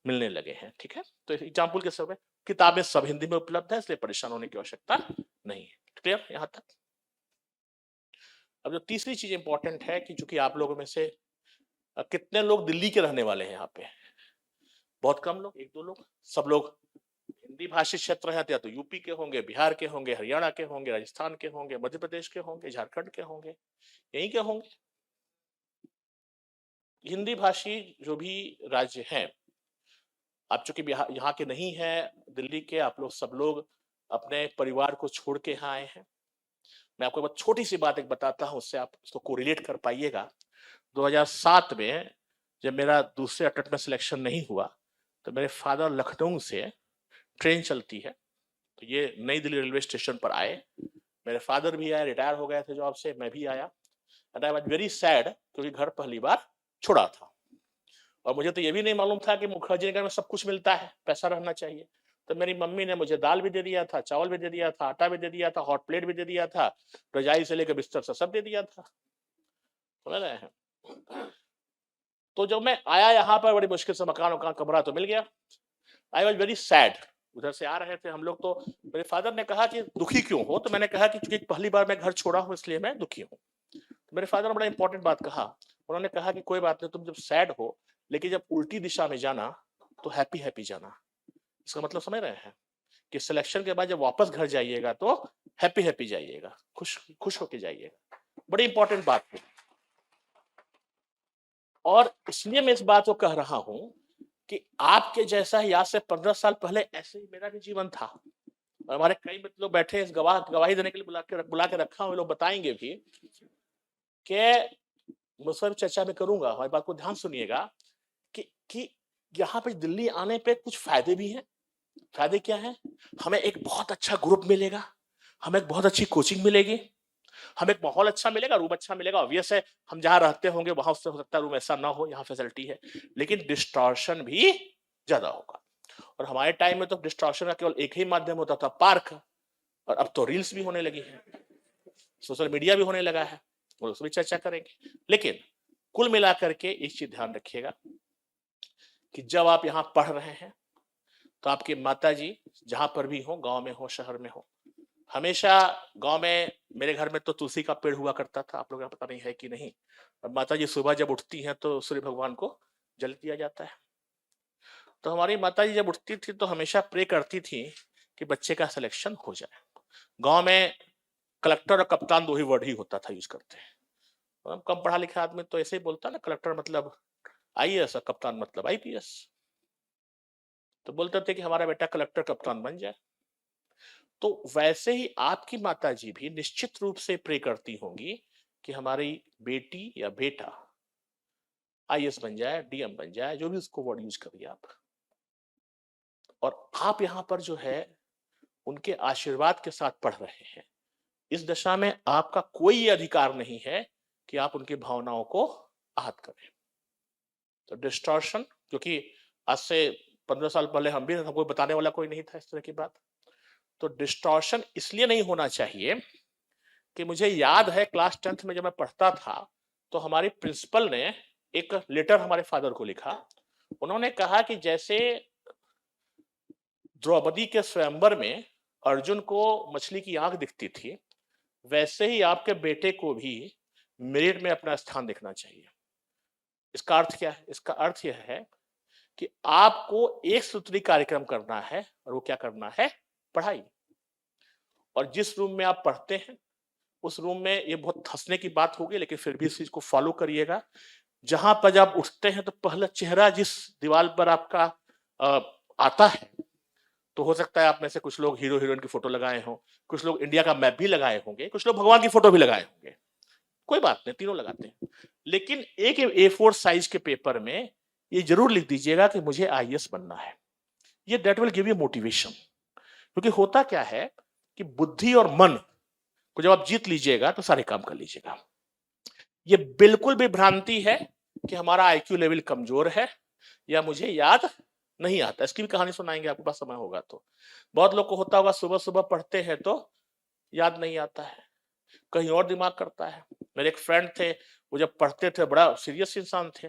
मिलने लगे हैं, ठीक है। तो एग्जाम्पल के समय किताबें सब हिंदी में उपलब्ध है, इसलिए परेशान होने की आवश्यकता नहीं है। क्लियर यहां तक? अब जो तीसरी चीज इंपॉर्टेंट है कि चूंकि आप लोगों में से कितने लोग दिल्ली के रहने वाले हैं यहाँ पे? बहुत कम लोग, 1-2 लोग। सब लोग हिंदी भाषी क्षेत्र है, या तो यूपी के होंगे, बिहार के होंगे, हरियाणा के होंगे, राजस्थान के होंगे, मध्य प्रदेश के होंगे, झारखंड के होंगे, यहीं के होंगे। हिंदी भाषी जो भी राज्य हैं, आप चूंकि यहाँ के नहीं है, दिल्ली के, आप लोग सब लोग अपने परिवार को छोड़ के यहाँ आए हैं। मैं आपको बहुत छोटी सी बात एक बताता हूँ, उससे आप इसको कोरिलेट कर पाइएगा। 2007 में जब मेरा दूसरे अटेम्प्ट में सिलेक्शन नहीं हुआ, तो मेरे फादर लखनऊ से, ट्रेन चलती है, तो ये नई दिल्ली रेलवे स्टेशन पर आए। मेरे फादर भी आए, रिटायर हो गए थे जॉब से, मैं भी आया। And I was very sad, क्योंकि घर पहली बार छोड़ा था, और मुझे तो ये भी नहीं मालूम था कि मुखर्जी नगर में सब कुछ मिलता है, पैसा रहना चाहिए। तो मेरी मम्मी ने मुझे दाल भी दे दिया था, चावल भी दे दिया था, आटा भी दे दिया था, हॉट प्लेट भी दे दिया था, रजाई से लेकर बिस्तर से सब दे दिया था, समझ रहे हैं। तो जब मैं आया यहाँ पर, बड़ी मुश्किल से मकान वकान कमरा तो मिल गया। I was very sad. उधर से आ रहे थे हम लोग, तो मेरे फादर ने कहा कि दुखी क्यों हो? तो मैंने कहा कि चूंकि पहली बार मैं घर छोड़ा हूँ इसलिए मैं दुखी हूँ। तो मेरे फादर ने बड़ा इंपॉर्टेंट बात कहा, उन्होंने कहा कि कोई बात नहीं, तुम जब सैड हो, लेकिन जब उल्टी दिशा में जाना तो हैप्पी हैप्पी जाना। इसका मतलब समझ रहे हैं कि सिलेक्शन के बाद जब वापस घर जाइएगा तो हैप्पी हैप्पी जाइएगा, खुश खुश होके जाइएगा। बड़ी इंपॉर्टेंट बात है, और इसलिए मैं इस बात को कह रहा हूं कि आपके जैसा ही आज से 15 साल पहले ऐसे ही मेरा भी जीवन था। और हमारे कई लोग बैठे इस गवाही देने के लिए बुला के रखा हूं, लोग बताएंगे भी कि मुझसे चर्चा में करूंगा। हमारी बात को ध्यान सुनिएगा कि यहाँ पे दिल्ली आने पे कुछ फायदे भी हैं। फायदे क्या है? हमें एक बहुत अच्छा ग्रुप मिलेगा, हमें एक बहुत अच्छी कोचिंग मिलेगी, हमें एक माहौल अच्छा मिलेगा, रूम अच्छा मिलेगा। ऑब्वियस है, हम जहां रहते होंगे वहां उससे हो सकता है रूम ऐसा ना हो, यहाँ फैसिलिटी है, लेकिन डिस्टॉर्शन भी ज्यादा होगा। और हमारे टाइम में तो डिस्टॉर्शन का केवल एक ही माध्यम होता था, पार्क, और अब तो रील्स भी होने लगी है, सोशल मीडिया भी होने लगा है, उस पर चर्चा करेंगे। लेकिन कुल मिलाकर के एक चीज ध्यान रखिएगा कि जब आप यहाँ पढ़ रहे हैं तो आपकी माताजी जहां पर भी हो, गांव में हो, शहर में हो, हमेशा गांव में मेरे घर में तो तुलसी का पेड़ हुआ करता था, आप लोगों को पता नहीं है कि नहीं। और माताजी सुबह जब उठती हैं तो सूर्य भगवान को जल दिया जाता है। तो हमारी माताजी जब उठती थी तो हमेशा प्रे करती थी कि बच्चे का सिलेक्शन हो जाए। गांव में कलेक्टर और कप्तान दो ही वर्ड ही होता था यूज करते हैं। हम कम पढ़ा लिखा आदमी तो ऐसे ही बोलता ना, कलेक्टर मतलब आईएएस और कप्तान मतलब आईपीएस। तो बोलते थे कि हमारा बेटा कलेक्टर कप्तान बन जाए। तो वैसे ही आपकी माताजी भी निश्चित रूप से प्रे करती होंगी कि हमारी बेटी या बेटा आईएएस बन जाए, डीएम बन जाए, जो भी उसको वर्ड यूज करिए आप। और आप यहाँ पर जो है उनके आशीर्वाद के साथ पढ़ रहे हैं। इस दशा में आपका कोई अधिकार नहीं है कि आप उनकी भावनाओं को आहत करें। तो डिस्टॉर्शन, क्योंकि आज से 15 साल पहले हम भी, हमको बताने वाला कोई नहीं था इस तरह की बात। तो डिस्टॉर्शन इसलिए नहीं होना चाहिए कि मुझे याद है क्लास 10th में जब मैं पढ़ता था तो हमारी प्रिंसिपल ने एक लेटर हमारे फादर को लिखा। उन्होंने कहा कि जैसे द्रौपदी के स्वयंवर में अर्जुन को मछली की आंख दिखती थी, वैसे ही आपके बेटे को भी मेरिट में अपना स्थान देखना चाहिए। इसका अर्थ क्या है? इसका अर्थ यह है कि आपको एक सूत्री कार्यक्रम करना है, और वो क्या करना है? पढ़ाई। और जिस रूम में आप पढ़ते हैं उस रूम में, ये बहुत हंसने की बात होगी लेकिन फिर भी इस चीज को फॉलो करिएगा, जहां पर जब उठते हैं तो पहला चेहरा जिस दीवार पर आपका आता है, तो हो सकता है आप में से कुछ लोग हीरो हीरोइन की फोटो लगाए हों, कुछ लोग इंडिया का मैप भी लगाए होंगे, कुछ लोग भगवान की फोटो भी लगाए होंगे। कोई बात नहीं, तीनों लगाते हैं। लेकिन एक A4 साइज के पेपर में ये जरूर लिख दीजिएगा कि मुझे आईएएस बनना है। ये that will give you motivation. क्योंकि होता क्या है कि बुद्धि और मन को जब आप जीत लीजिएगा तो सारे काम कर लीजिएगा। ये बिल्कुल भी भ्रांति है कि हमारा आईक्यू लेवल कमजोर है या मुझे याद नहीं आता। इसकी भी कहानी सुनाएंगे आपके पास समय होगा तो। बहुत लोग को होता होगा सुबह सुबह पढ़ते हैं तो याद नहीं आता है, कहीं और दिमाग करता है। मेरे एक फ्रेंड थे, वो जब पढ़ते थे बड़ा सीरियस इंसान थे,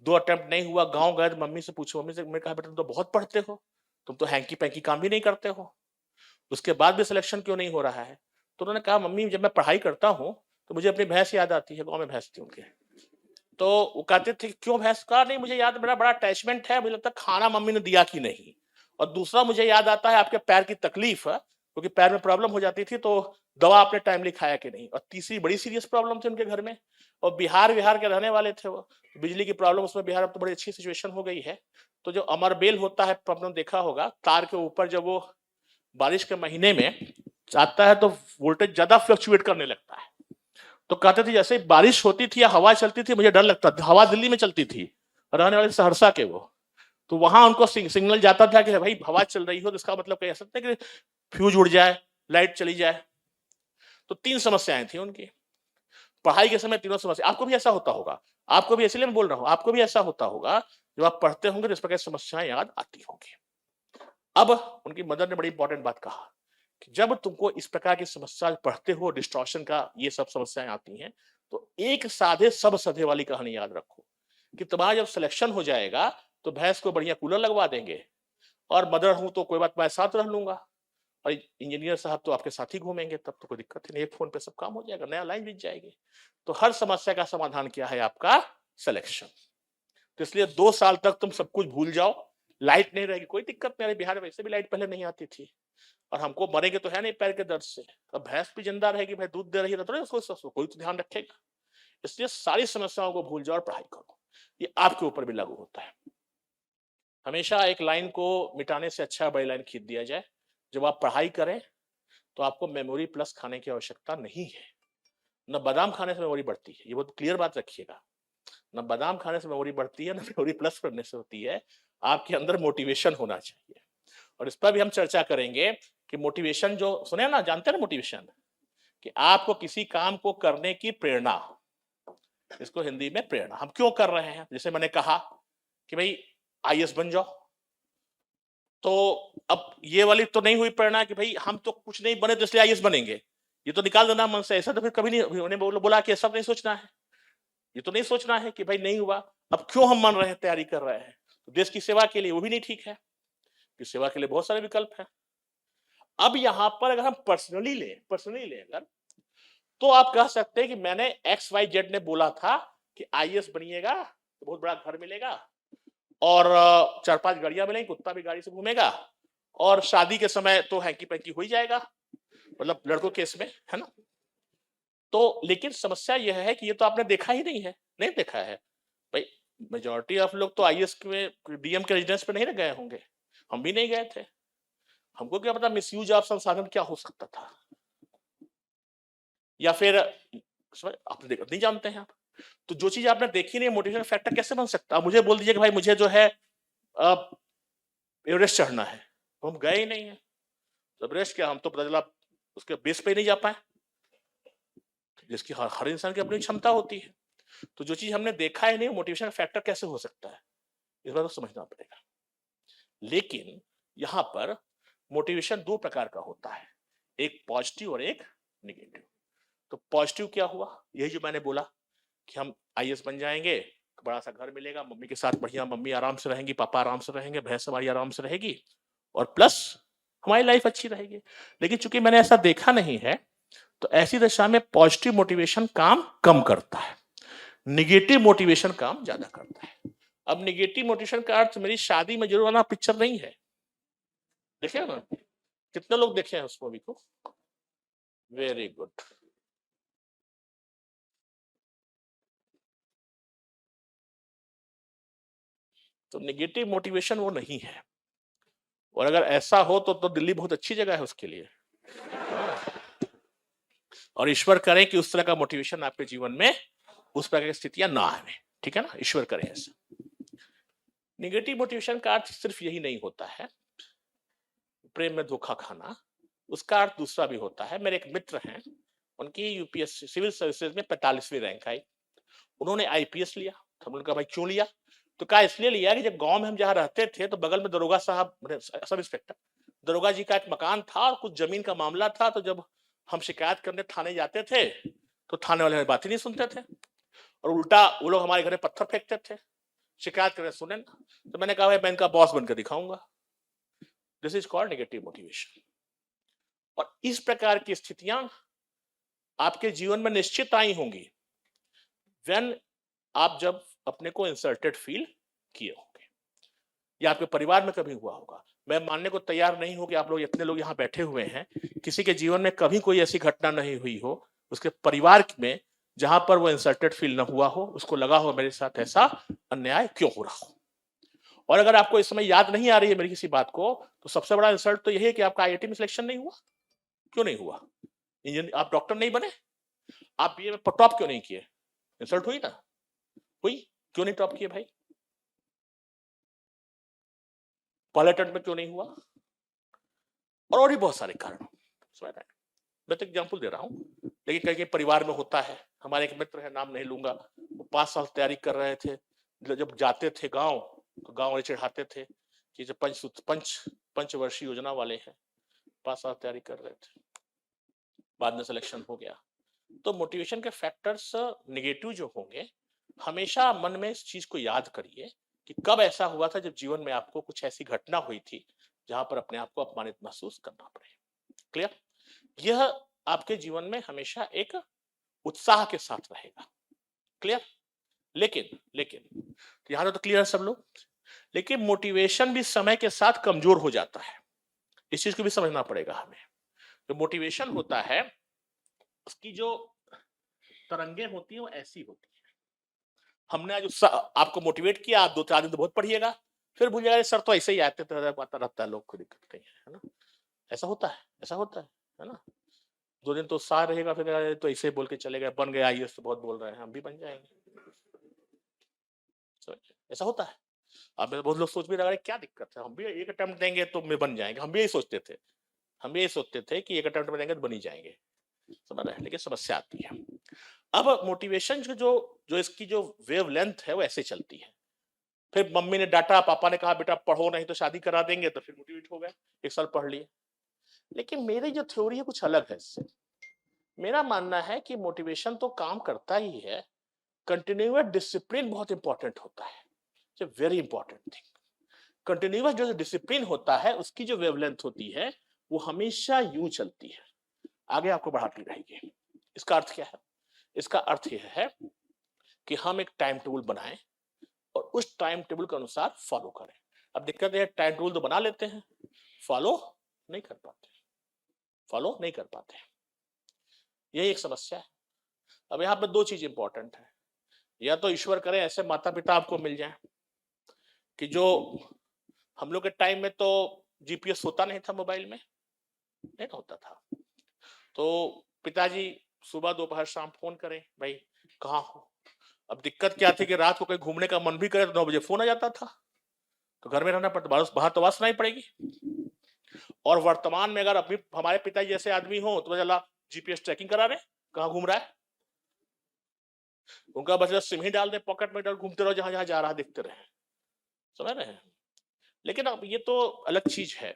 2 अटेम्प्ट नहीं हुआ, गांव गए तो मम्मी से पूछो, मम्मी से मैंने कहा बेटा तुम तो बहुत पढ़ते हो, तुम तो हैंकी पैंकी काम भी नहीं करते हो, उसके बाद भी सिलेक्शन क्यों नहीं हो रहा है? तो उन्होंने कहा मम्मी जब मैं पढ़ाई करता हूँ तो मुझे अपनी भैंस याद आती है, गाँव में भैंस थी उनके। तो वो कहते थे क्यों भैंस? का नहीं मुझे याद, मेरा बड़ा अटैचमेंट है, मुझे लगता है खाना मम्मी ने दिया कि नहीं। और दूसरा मुझे याद आता है आपके पैर की तकलीफ है, क्योंकि पैर में प्रॉब्लम हो जाती थी तो दवा आपने टाइमली खाया कि नहीं। और तीसरी बड़ी सीरियस प्रॉब्लम थी उनके घर में, और बिहार के रहने वाले थे वो, बिजली की प्रॉब्लम, उसमें बिहार में तो बड़ी अच्छी सिचुएशन हो गई है। तो जो अमरबेल होता है, आपने देखा होगा, तार के ऊपर जब वो बारिश के महीने में आता है तो वोल्टेज ज्यादा फ्लक्चुएट करने लगता है। तो कहते थे जैसे बारिश होती थी या हवा चलती थी मुझे डर लगता था। हवा दिल्ली में चलती थी, रहने वाले सहरसा के वो, तो वहां उनको सिग्नल जाता था कि भाई हवा चल रही हो तो इसका मतलब कह सकते हैं कि फ्यूज उड़ जाए, लाइट चली जाए। तो 3 समस्याएं थी उनकी पढ़ाई के समय, तीनों समस्या। आपको भी ऐसा होता होगा, आपको भी, इसलिए मैं बोल रहा हूं, आपको भी ऐसा होता होगा जब आप पढ़ते होंगे तो इस प्रकार समस्याएं याद आती होंगी। अब उनकी मदर ने बड़ी इंपॉर्टेंट बात कहा कि जब तुमको इस प्रकार की समस्या पढ़ते हो, डिस्टॉर्शन का ये सब समस्याएं आती हैं, तो एक साधे सब सधे वाली कहानी याद रखो कि तुम्हारा जब सिलेक्शन हो जाएगा तो भैंस को बढ़िया कूलर लगवा देंगे, और मदर हूं तो कोई बात, मैं साथ रह लूंगा, और इंजीनियर साहब तो आपके साथ ही घूमेंगे, तब तो कोई दिक्कत ही नहीं, एक फोन पे सब काम हो जाएगा, नया लाइन बीत जाएगी। तो हर समस्या का समाधान क्या है? आपका सिलेक्शन। तो इसलिए 2 साल तक तुम सब कुछ भूल जाओ, लाइट नहीं रहेगी, कोई दिक्कत नहीं। बिहार में वैसे भी लाइट पहले नहीं आती थी, और हमको मरेंगे तो है नहीं पैर के दर्द से। अब भैंस भी जिंदा रहेगी, भाई दूध दे रही है तो उसको कोई तो ध्यान रखेगा। इसलिए सारी समस्याओं को भूल जाओ और पढ़ाई करो। ये आपके ऊपर भी लागू होता है। हमेशा एक लाइन को मिटाने से अच्छा बड़ी लाइन खींच दिया जाए। जब आप पढ़ाई करें तो आपको मेमोरी प्लस खाने की आवश्यकता नहीं है। न बादाम खाने से मेमोरी बढ़ती है, ये बहुत क्लियर बात रखिएगा। न बादाम खाने से मेमोरी बढ़ती है, न मेमोरी प्लस करने से होती है। आपके अंदर मोटिवेशन होना चाहिए, और इस पर भी हम चर्चा करेंगे कि मोटिवेशन जो सुने ना, जानते हैं ना मोटिवेशन, कि आपको किसी काम को करने की प्रेरणा, इसको हिंदी में प्रेरणा। हम क्यों कर रहे हैं? जैसे मैंने कहा कि भाई आईएएस बन जाओ, तो अब ये वाली तो नहीं हुई प्रेरणा कि भाई हम तो कुछ नहीं बने तो इसलिए आईएएस बनेंगे, ये तो निकाल देना मन से। ऐसा तो फिर कभी नहीं, उन्होंने बोला कि ऐसा नहीं सोचना है, ये तो नहीं सोचना है कि भाई नहीं हुआ, अब क्यों हम मान रहे हैं, तैयारी कर रहे हैं। तो देश की सेवा के लिए वो भी नहीं ठीक है, कि सेवा के लिए बहुत सारे विकल्प हैं। अब यहाँ पर अगर हम पर्सनली लें अगर, तो आप कह सकते हैं कि मैंने XYZ ने बोला था कि आईएएस बनिएगा तो बहुत बड़ा घर मिलेगा और 4-5 गाड़ियां मिलेंगी, कुत्ता भी गाड़ी से घूमेगा और शादी के समय तो हैंकी पैंकी हो ही जाएगा, मतलब लड़कों केस में, है ना। तो लेकिन समस्या यह है कि ये तो आपने देखा ही नहीं है, नहीं देखा है भाई। मेजॉरिटी ऑफ लोग तो आईएएस में डीएम के रेजिडेंस पे नहीं ना गए होंगे, हम भी नहीं गए थे। हमको क्या पता मिसयूज ऑफ संसाधन क्या हो सकता था, या फिर आप नहीं जानते हैं आप। तो जो चीज आपने देखी नहीं, मोटिवेशन फैक्टर कैसे बन सकता है। मुझे बोल दीजिए कि भाई मुझे जो है एवरेस्ट चढ़ना है, तो हम गए ही नहीं है, तो एवरेस्ट क्या, हम तो पता चला उसके बेस पे ही नहीं जा पाए, जिसकी हर इंसान की अपनी क्षमता होती है। तो जो चीज हमने देखा ही नहीं, मोटिवेशन फैक्टर कैसे हो सकता है, इस बात को समझना पड़ेगा। लेकिन यहाँ पर मोटिवेशन 2 प्रकार का होता है, एक पॉजिटिव और एक निगेटिव। तो पॉजिटिव क्या हुआ, यही जो मैंने बोला कि हम आईएएस बन जाएंगे, बड़ा सा घर मिलेगा, मम्मी के साथ बढ़िया, मम्मी आराम से रहेंगी, पापा आराम से रहेंगे, भैंस हमारी आराम से रहेगी और प्लस हमारी लाइफ अच्छी रहेगी। लेकिन चूंकि मैंने ऐसा देखा नहीं है, तो ऐसी दशा में पॉजिटिव मोटिवेशन काम कम करता है, निगेटिव मोटिवेशन काम ज्यादा करता है। अब निगेटिव मोटिवेशन का अर्थ मेरी शादी में जरूर आना पिक्चर नहीं है, देखिए ना, कितने लोग देखे हैं उस मूवी को, वेरी गुड। तो निगेटिव मोटिवेशन वो नहीं है, और अगर ऐसा हो तो दिल्ली बहुत अच्छी जगह है उसके लिए। और ईश्वर करें कि उस तरह का मोटिवेशन आपके जीवन में, उस प्रकार की स्थितियां ना आए, ठीक है ना, ईश्वर करें ऐसा। निगेटिव मोटिवेशन का अर्थ सिर्फ यही नहीं होता है प्रेम में धोखा खाना, उसका अर्थ दूसरा भी होता है। मेरे एक मित्र हैं, उनकी यूपीएससी सिविल सर्विसेज में 45वीं रैंक आई, उन्होंने आईपीएस लिया। हमने कहा भाई क्यों लिया, तो कहा इसलिए लिया कि जब गांव में हम जहाँ रहते थे तो बगल में दरोगा साहब, सब इंस्पेक्टर दरोगा जी का एक मकान था और कुछ जमीन का मामला था, तो जब हम शिकायत करने थाने जाते थे तो थाने वाले बात ही नहीं सुनते थे, और उल्टा वो लोग हमारे घर में पत्थर फेंकते थे, शिकायत करने सुने ना। तो मैंने कहा भाई मैं इनका बॉस बनकर दिखाऊंगा। This is called negative motivation. और इस प्रकार की स्थितियां आपके जीवन में निश्चित आई होंगी व्हेन आप जब अपने को इंसल्टेड फील किए होंगे, या आपके परिवार में कभी हुआ होगा। मैं मानने को तैयार नहीं हूं कि आप लोग इतने लोग यहाँ बैठे हुए हैं, किसी के जीवन में कभी कोई ऐसी घटना नहीं हुई हो उसके परिवार में जहां पर वो इंसल्टेड फील ना हुआ हो, उसको लगा हो मेरे साथ ऐसा अन्याय क्यों हो रहा हो। और अगर आपको इस समय याद नहीं आ रही है मेरी किसी बात को, तो सबसे बड़ा इंसल्ट तो यही है कि आपका आईआईटी में सिलेक्शन नहीं हुआ। क्यों नहीं हुआ? इंजीनियर, आप डॉक्टर नहीं बने, आप बीए में टॉप क्यों नहीं किए? इंसल्ट हुई ना, हुई। क्यों नहीं टॉप किए भाई? पहले अटेम्प्ट में क्यों नहीं हुआ? और भी बहुत सारे कारण, मैं तो एग्जाम्पल दे रहा हूँ, लेकिन कहीं कहीं परिवार में होता है। हमारे एक मित्र है, नाम नहीं लूंगा, वो 5 साल तैयारी कर रहे थे, जब जाते थे गांव तो गांव वाले चिढ़ाते थे कि जब पंचवर्षीय योजना वाले हैं, 5 साल तैयारी कर रहे थे, बाद में सिलेक्शन हो गया। तो मोटिवेशन के फैक्टर्स निगेटिव जो होंगे, हमेशा मन में इस चीज को याद करिए कि कब ऐसा हुआ था जब जीवन में आपको कुछ ऐसी घटना हुई थी जहां पर अपने आप को अपमानित महसूस करना पड़े। क्लियर? यह आपके जीवन में हमेशा एक उत्साह के साथ रहेगा। क्लियर? लेकिन यहां तो क्लियर सब लोग, लेकिन मोटिवेशन भी समय के साथ कमजोर हो जाता है, इस चीज को भी समझना पड़ेगा हमें। जो मोटिवेशन होता है उसकी जो तरंगे होती है वो ऐसी होती है, हमने आज आपको मोटिवेट किया, आप 2-4 दिन तो बहुत पढ़िएगा, फिर भूल जाएगा सर तो ऐसे ही आता रहता है, लोग को दिक्कत नहीं है ना। ऐसा होता है ना। 2 दिन तो उत्साह रहेगा, फिर तो ऐसे बोल के चले गए, बन गए आईएएस, तो बहुत बोल रहे हैं, हम भी बन जाएंगे। ऐसा होता है। अब बहुत लोग सोच भी रहे क्या दिक्कत है, हम भी एक अटेम्प्ट देंगे तो मैं बन जाएंगे। हम भी यही सोचते थे कि एक अटेम्प्ट में देंगे तो बन ही जाएंगे, समझ रहे हैं। लेकिन समस्या आती है। अब मोटिवेशन जो इसकी जो वेवलेंथ है वो ऐसे चलती है। फिर मम्मी ने डांटा, पापा ने कहा बेटा पढ़ो नहीं तो शादी करा देंगे, तो फिर मोटिवेट हो गए, 1 साल पढ़ लिए। लेकिन मेरी जो थ्योरी है कुछ अलग है इससे। मेरा मानना है कि मोटिवेशन तो काम करता ही है, कंटिन्यूअस डिसिप्लिन बहुत इंपॉर्टेंट होता है, वेरी इंपॉर्टेंट थिंग। कंटिन्यूअस जो डिसिप्लिन होता है उसकी जो वेवलेंथ होती है वो हमेशा यूं चलती है, आगे आपको बढ़ाती रहेगी। इसका अर्थ क्या है? इसका अर्थ यह है कि हम एक टाइम टेबल बनाएं और उस टाइम टेबल के अनुसार फॉलो करें। अब दिक्कत यह है, टाइम टेबल तो बना लेते हैं, फॉलो नहीं कर पाते, फॉलो नहीं कर पाते, यही एक समस्या है। अब यहाँ पे दो चीज इंपॉर्टेंट है, या तो ईश्वर करे ऐसे माता पिता आपको मिल जाए कि जो हम लोग के टाइम में तो जीपीएस होता नहीं था मोबाइल में, नहीं होता था, तो पिताजी सुबह दोपहर शाम फोन करें, भाई कहाँ हो। अब दिक्कत क्या थी कि रात को कहीं घूमने का मन भी करे तो 9 बजे फोन आ जाता था, तो घर में रहना पड़ता, बाहर तो आवाज सुनाई पड़ेगी। और वर्तमान में अगर अभी हमारे पिताजी जैसे आदमी हो तो चला जीपीएस ट्रैकिंग करा रहे कहाँ घूम रहा है, उनका बस सिम ही डाल दे पॉकेट में, डाल घूमते रहो जहां जहां जा रहा दिखते रहे, समझ रहे हैं। लेकिन अब ये तो अलग चीज है,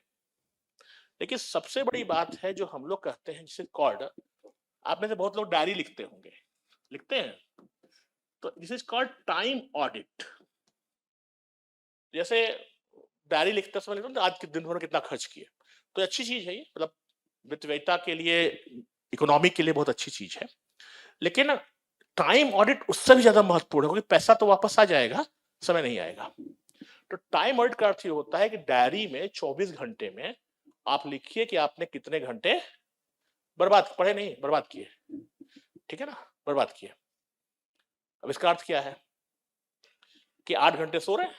लेकिन सबसे बड़ी बात है जो हम लोग कहते हैं जिसे कॉल्ड, आप में से बहुत लोग डायरी लिखते होंगे, लिखते हैं, तो this is called time audit. जैसे डायरी लिखते समय लिखते हैं आज के दिन भर में कितना खर्च किए, तो अच्छी चीज है ये, मतलब वित्तवेता के लिए, इकोनॉमी के लिए बहुत अच्छी चीज है। लेकिन टाइम ऑडिट उससे भी ज्यादा महत्वपूर्ण है, क्योंकि पैसा तो वापस आ जाएगा, समय नहीं आएगा। तो टाइम ऑडिट का अर्थ ये होता है कि डायरी में 24 घंटे में आप लिखिए कि आपने कितने घंटे बर्बाद, पढ़े नहीं, बर्बाद किए, ठीक है ना, बर्बाद किए। अब इसका अर्थ क्या है कि 8 घंटे सो रहे हैं,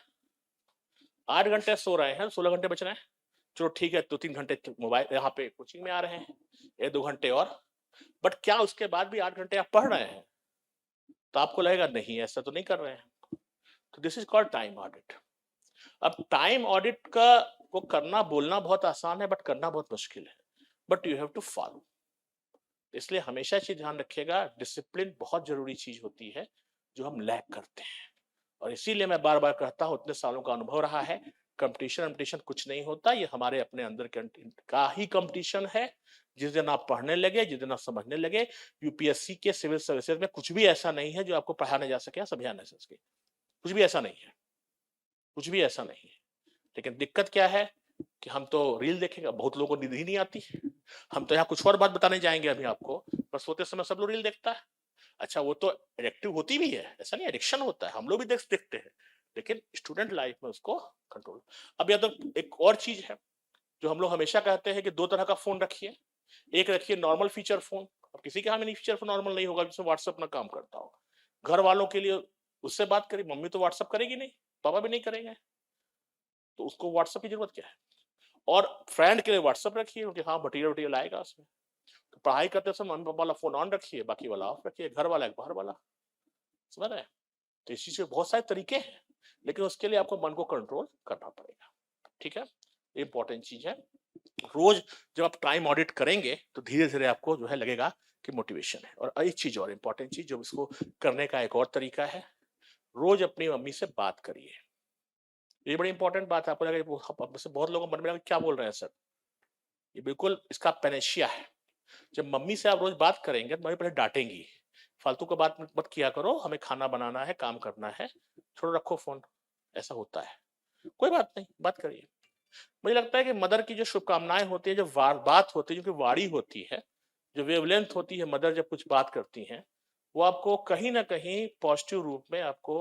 8 घंटे सो रहे हैं, 16 घंटे बच रहे हैं, चलो ठीक है, तो 3 घंटे मोबाइल यहाँ पे कोचिंग में आ रहे हैं, ये 2 घंटे और, बट क्या उसके बाद भी 8 घंटे आप पढ़ रहे हैं? तो आपको लगेगा नहीं ऐसा तो नहीं कर रहे हैं। तो this is called time audit. अब टाइम ऑडिट का को करना, बोलना बहुत आसान है बट करना बहुत मुश्किल है, but you have to follow. इसलिए हमेशा चीज ध्यान रखिएगा, डिसिप्लिन बहुत जरूरी चीज होती है जो हम लैक करते हैं, और इसीलिए मैं बार बार कहता हूं, इतने सालों का अनुभव रहा है, कंपटीशन कुछ नहीं होता, ये हमारे अपने अंदर का ही कंपटीशन है। जिस दिन आप पढ़ने लगे, जिस दिन आप समझने लगे, यूपीएससी के सिविल सर्विसेज में कुछ भी ऐसा नहीं है जो आपको पढ़ाने जा सके या समझाने जा सके, कुछ भी ऐसा नहीं है, कुछ भी ऐसा नहीं है। लेकिन दिक्कत क्या है कि हम तो रील देखेंगे, बहुत लोगों को नींद ही नहीं आती, हम तो यहाँ कुछ और बात बताने जाएंगे अभी आपको, पर सोते समय सब लोग रील देखता है। अच्छा वो तो एडिक्टिव होती भी है, ऐसा नहीं, एडिक्शन होता है, हम लोग भी देखते हैं, लेकिन स्टूडेंट लाइफ में उसको कंट्रोल। अब या तो एक और चीज है जो हम लोग हमेशा कहते हैं कि 2 तरह का फोन रखिए, एक रखिए नॉर्मल फीचर फोन, अब किसी के यहाँ में फीचर फोन नॉर्मल नहीं होगा, जिसमें व्हाट्सएप ना काम करता हो, घर वालों के लिए उससे बात करिए, मम्मी तो व्हाट्सएप करेगी नहीं, पापा भी नहीं करेंगे, तो उसको व्हाट्सएप की जरूरत क्या है। और फ्रेंड के लिए व्हाट्सएप रखिए, क्योंकि हाँ मटीरियल आएगा उसमें। तो पढ़ाई करते समय मम्मी पापा वाला फोन ऑन रखिए, बाकी वाला ऑफ रखिए, घर वाला बाहर वाला, समझ रहे हैं। तो इस चीज के बहुत सारे तरीके हैं, लेकिन उसके लिए आपको मन को कंट्रोल करना पड़ेगा, ठीक है, इंपॉर्टेंट चीज है। रोज जब आप टाइम ऑडिट करेंगे तो धीरे धीरे आपको जो है लगेगा कि मोटिवेशन है। और एक चीज और इंपॉर्टेंट चीज जो इसको करने का एक और तरीका है, रोज अपनी मम्मी से बात करिए। ये बड़ी इंपॉर्टेंट बात है, आपको लगेगा बहुत लोगों को मन में क्या बोल रहे हैं सर, ये बिल्कुल इसका पेनेशिया है। जब मम्मी से आप रोज बात करेंगे तो मम्मी पहले डांटेंगी, फालतू का बात मत किया करो, हमें खाना बनाना है, काम करना है, छोड़ो रखो फोन, ऐसा होता है। कोई बात नहीं, बात करिए। मुझे लगता है कि मदर की जो शुभकामनाएं होती है, जो बात होती है, जो कि वाणी होती है, जो वेवलेंथ होती है, मदर जब कुछ बात करती हैं, वो आपको कहीं ना कहीं पॉजिटिव रूप में आपको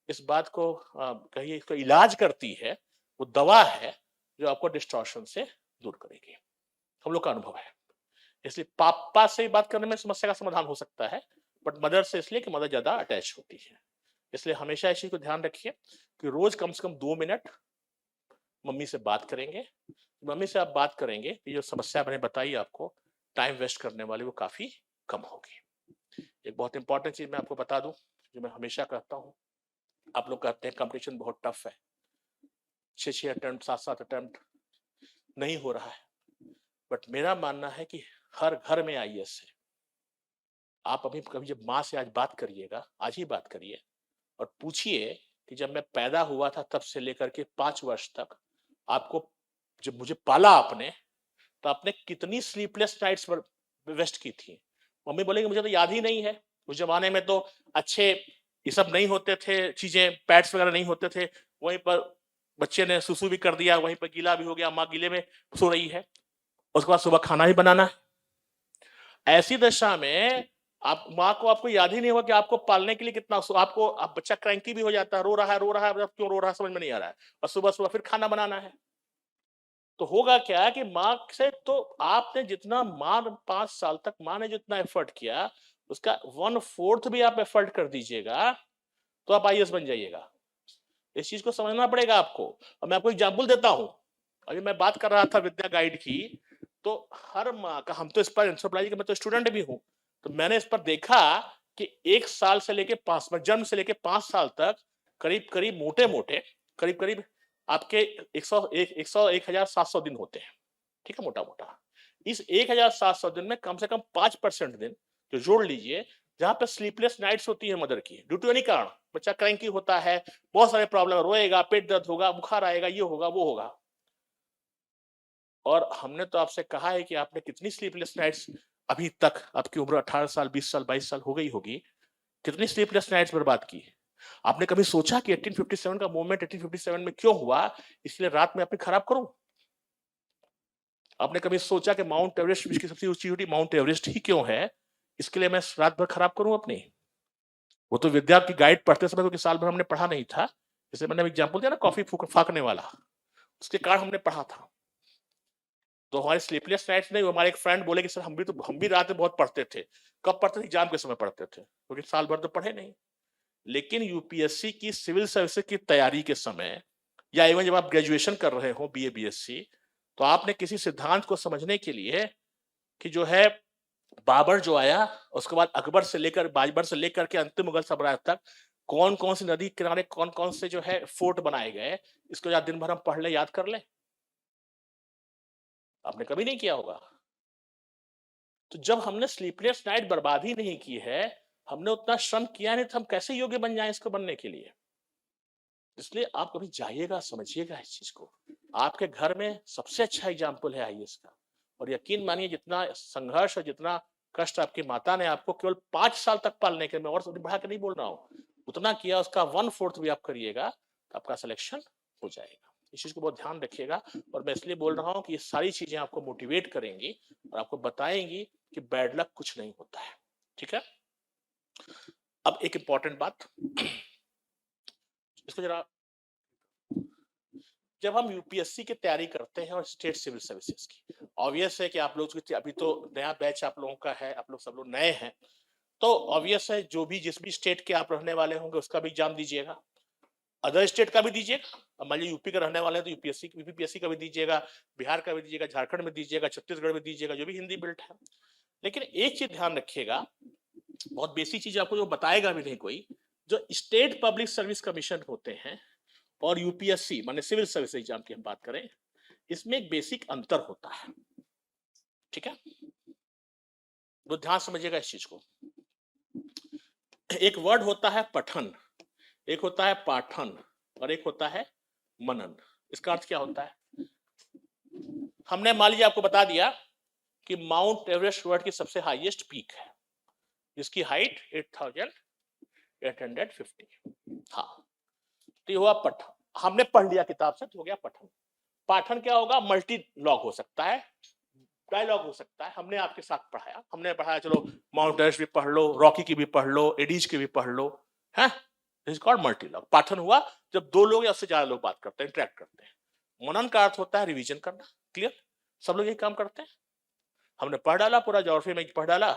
इस बात को कहीं इसका इलाज करती है, वो दवा है जो आपको डिस्टॉर्शन से दूर करेगी, हम लोग का अनुभव है। इसलिए पापा से बात करने में समस्या का समाधान हो सकता है, बट मदर से इसलिए कि मदर ज्यादा अटैच होती है। इसलिए हमेशा इस चीज को ध्यान रखिए कि रोज कम से कम 2 मिनट मम्मी से बात करेंगे। मम्मी से आप बात करेंगे, ये जो समस्या मैंने बताई आपको टाइम वेस्ट करने वाली, वो काफी कम होगी। एक बहुत इंपॉर्टेंट चीज मैं आपको बता दूं, जो मैं हमेशा कहता हूं, आप लोग कहते हैं कंपटीशन बहुत टफ है, 6 अटेम्प्ट 7 अटेम्प्ट नहीं हो रहा है, बट मेरा मानना है कि हर घर में आईएएस है। आप अभी कभी जब माँ से आज बात करिएगा, आज ही बात करिए और पूछिए कि जब मैं पैदा हुआ था तब से लेकर के 5 वर्ष तक आपको, जब मुझे पाला आपने, तो आपने कितनी स्लीपलेस नाइट्स वेस्ट की थी। मम्मी बोलेगी मुझे तो याद ही नहीं है, उस जमाने में तो अच्छे ये सब नहीं होते थे, चीजें पैड्स वगैरह नहीं होते थे, वहीं पर बच्चे ने सुसु भी कर दिया, वहीं पर गीला भी हो गया, माँ गीले में सो रही है, उसके बाद सुबह खाना भी बनाना है। ऐसी दशा में आप माँ को आपको याद ही नहीं होगा कि आपको पालने के लिए कितना आपको आप बच्चा क्रैंकी भी हो जाता है, रो रहा है क्यों रो रहा है समझ में नहीं आ रहा है, और सुबह सुबह फिर खाना बनाना है। तो होगा क्या कि माँ से तो आपने जितना माँ 5 साल तक माँ ने जितना एफर्ट किया उसका 1/4 भी आप एफर्ट कर दीजिएगा तो आप आईएएस बन जाइएगा। इस चीज को समझना पड़ेगा आपको। और मैं आपको एग्जाम्पल देता हूं, अभी मैं बात कर रहा था विद्या गाइड की, तो हर माँ का, हम तो इस पर एंथ्रोपोलॉजी, मैं तो स्टूडेंट भी हूं, तो मैंने इस पर देखा कि 1 साल से लेके 5 जन्म से लेके 5 साल तक करीब करीब मोटे मोटे करीब करीब आपके 1,700 दिन होते हैं, ठीक है, मोटा मोटा। इस 1,700 दिन में कम से कम 5% दिन जो जोड़ लीजिए जहां पर स्लीपलेस नाइट्स होती है मदर की, ड्यू टू एनी कारण, बच्चा क्रैंकी होता है, बहुत सारे प्रॉब्लम, रोएगा, पेट दर्द होगा, बुखार आएगा, ये होगा वो होगा। और हमने तो आपसे कहा है कि आपने कितनी स्लीपलेस नाइट्स अभी तक, आपकी उम्र 18 साल 20 साल 22 साल हो गई होगी, कितनी स्लीपलेस नाइट्स बर्बाद की। आपने कभी सोचा कि 1857 का मूवमेंट 1857 में क्यों हुआ, इसलिए रात में अपनी खराब करूं? आपने कभी सोचा कि माउंट एवरेस्ट विश्व की सबसे ऊंची चोटी माउंट एवरेस्ट ही क्यों है, इसके लिए मैं रात भर खराब करूं अपनी? वो तो विद्या की गाइड पढ़ते समय, क्योंकि साल भर हमने पढ़ा नहीं था, जैसे मैंने एग्जाम्पल दिया ना कॉफी फाकने वाला, उसके कारण हमने पढ़ा था। तो हमारे स्लीपलेस नाइट्स नहीं, हमारे एक फ्रेंड बोले कि सर हम भी रात में बहुत पढ़ते थे। कब पढ़ते थे? एग्जाम के समय पढ़ते थे, क्योंकि साल भर तो पढ़े नहीं। लेकिन यूपीएससी की सिविल सर्विसेज की तैयारी के समय, या इवन जब आप ग्रेजुएशन कर रहे हो बीए बीएससी, तो आपने किसी सिद्धांत को समझने के लिए कि जो है बाबर जो आया, उसके बाद अकबर से लेकर बाबर से लेकर के अंतिम मुगल साम्राज्य तक कौन कौन सी नदी किनारे कौन कौन से जो है फोर्ट बनाए गए, इसको याद दिन भर हम पढ़ ले, याद कर ले? आपने कभी नहीं किया होगा। तो जब हमने स्लीपलेस नाइट बर्बाद ही नहीं की है, हमने उतना श्रम किया नहीं, तो हम कैसे योग्य बन जाए इसको बनने के लिए? इसलिए आप कभी जाइएगा, समझिएगा इस चीज को। आपके घर में सबसे अच्छा एग्जाम्पल है आईएएस का, और यकीन मानिए जितना संघर्ष और जितना कष्ट आपकी माता ने आपको केवल 5 साल तक पालने के, मैं और बढ़ा के नहीं बोल रहा हूँ, उतना किया, उसका 1/4 भी आप करिएगा तो आपका सिलेक्शन हो जाएगा। इस चीज को बहुत ध्यान रखिएगा। और मैं इसलिए बोल रहा हूँ कि ये सारी चीजें आपको मोटिवेट करेंगी और आपको बताएंगी कि बैड लक कुछ नहीं होता है, ठीक है। अब एक इंपॉर्टेंट बात, इसको जरा, जब हम यूपीएससी की तैयारी करते हैं और स्टेट सिविल सर्विसेज की, ऑब्वियस है कि आप लोग, अभी तो नया बैच आप लोगों का है, आप लोग सब लोग नए हैं, तो ऑब्वियस है जो भी जिस भी स्टेट के आप रहने वाले होंगे उसका भी एग्जाम दीजिएगा, अदर स्टेट का भी दीजिएगा। अब मान लीजिए यूपी का रहने वाले हैं तो यूपीएससी यूपीपीएससी का भी दीजिएगा, बिहार का भी दीजिएगा, झारखंड में दीजिएगा, छत्तीसगढ़ में दीजिएगा, जो भी हिंदी बेल्ट है। लेकिन एक चीज ध्यान रखिएगा, बहुत बेसिक चीज आपको जो बताएगा भी नहीं कोई, जो स्टेट पब्लिक सर्विस कमीशन होते हैं और यूपीएससी माने सिविल सर्विस एग्जाम की हम बात करें, इसमें एक बेसिक अंतर होता है, ठीक है। तो ध्यान समझिएगा इस चीज को। एक वर्ड होता है पठन, एक होता है पाठन, और एक होता है मनन। इसका अर्थ क्या होता है? हमने मान लीजिए आपको बता दिया कि माउंट एवरेस्ट वर्ल्ड की सबसे हाईएस्ट पीक है, जिसकी हाइट 8,850। हाँ, तो ये हुआ पठन, हमने पढ़ लिया किताब से, तो हो गया पठन। पाठन क्या होगा? मल्टी लॉग हो सकता है, डायलॉग हो सकता है। हमने आपके साथ पढ़ाया, हमने पढ़ाया, चलो माउंट एवरेस्ट भी पढ़ लो, रॉकी की भी पढ़ लो, एडीज की भी पढ़ लो, है, this is called multi log. पाठन हुआ जब 2 लोग या उससे ज्यादा लोग बात करते हैं, इंटरेक्ट करते हैं। मनन का अर्थ होता है रिवीजन करना। क्लियर? सब लोग यही काम करते हैं। हमने पढ़ डाला, पूरा ज्योग्राफी में पढ़ डाला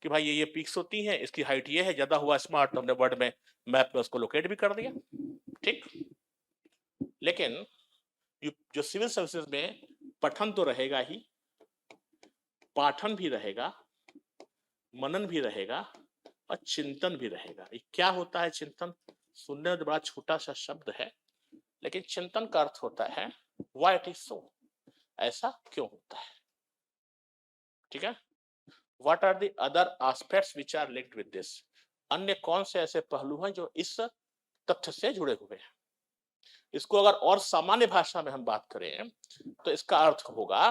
कि भाई ये पीक्स होती हैं, इसकी हाइट ये है, ज्यादा हुआ स्मार्ट तो हमने वर्ड में मैप में उसको लोकेट भी कर दिया, ठीक। लेकिन जो सिविल सर्विसेज में पठन तो रहेगा ही, पाठन भी रहेगा, मनन भी रहेगा, और चिंतन भी रहेगा। ये क्या होता है चिंतन? सुनने में बड़ा छोटा सा शब्द है, लेकिन चिंतन का अर्थ होता है व्हाई इट इज सो, ऐसा क्यों होता है, ठीक है। What are the other aspects which are linked with this, अन्य कौन से ऐसे पहलू हैं जो इस तथ्य से जुड़े हुए हैं। इसको अगर और सामान्य भाषा में हम बात करें तो इसका अर्थ होगा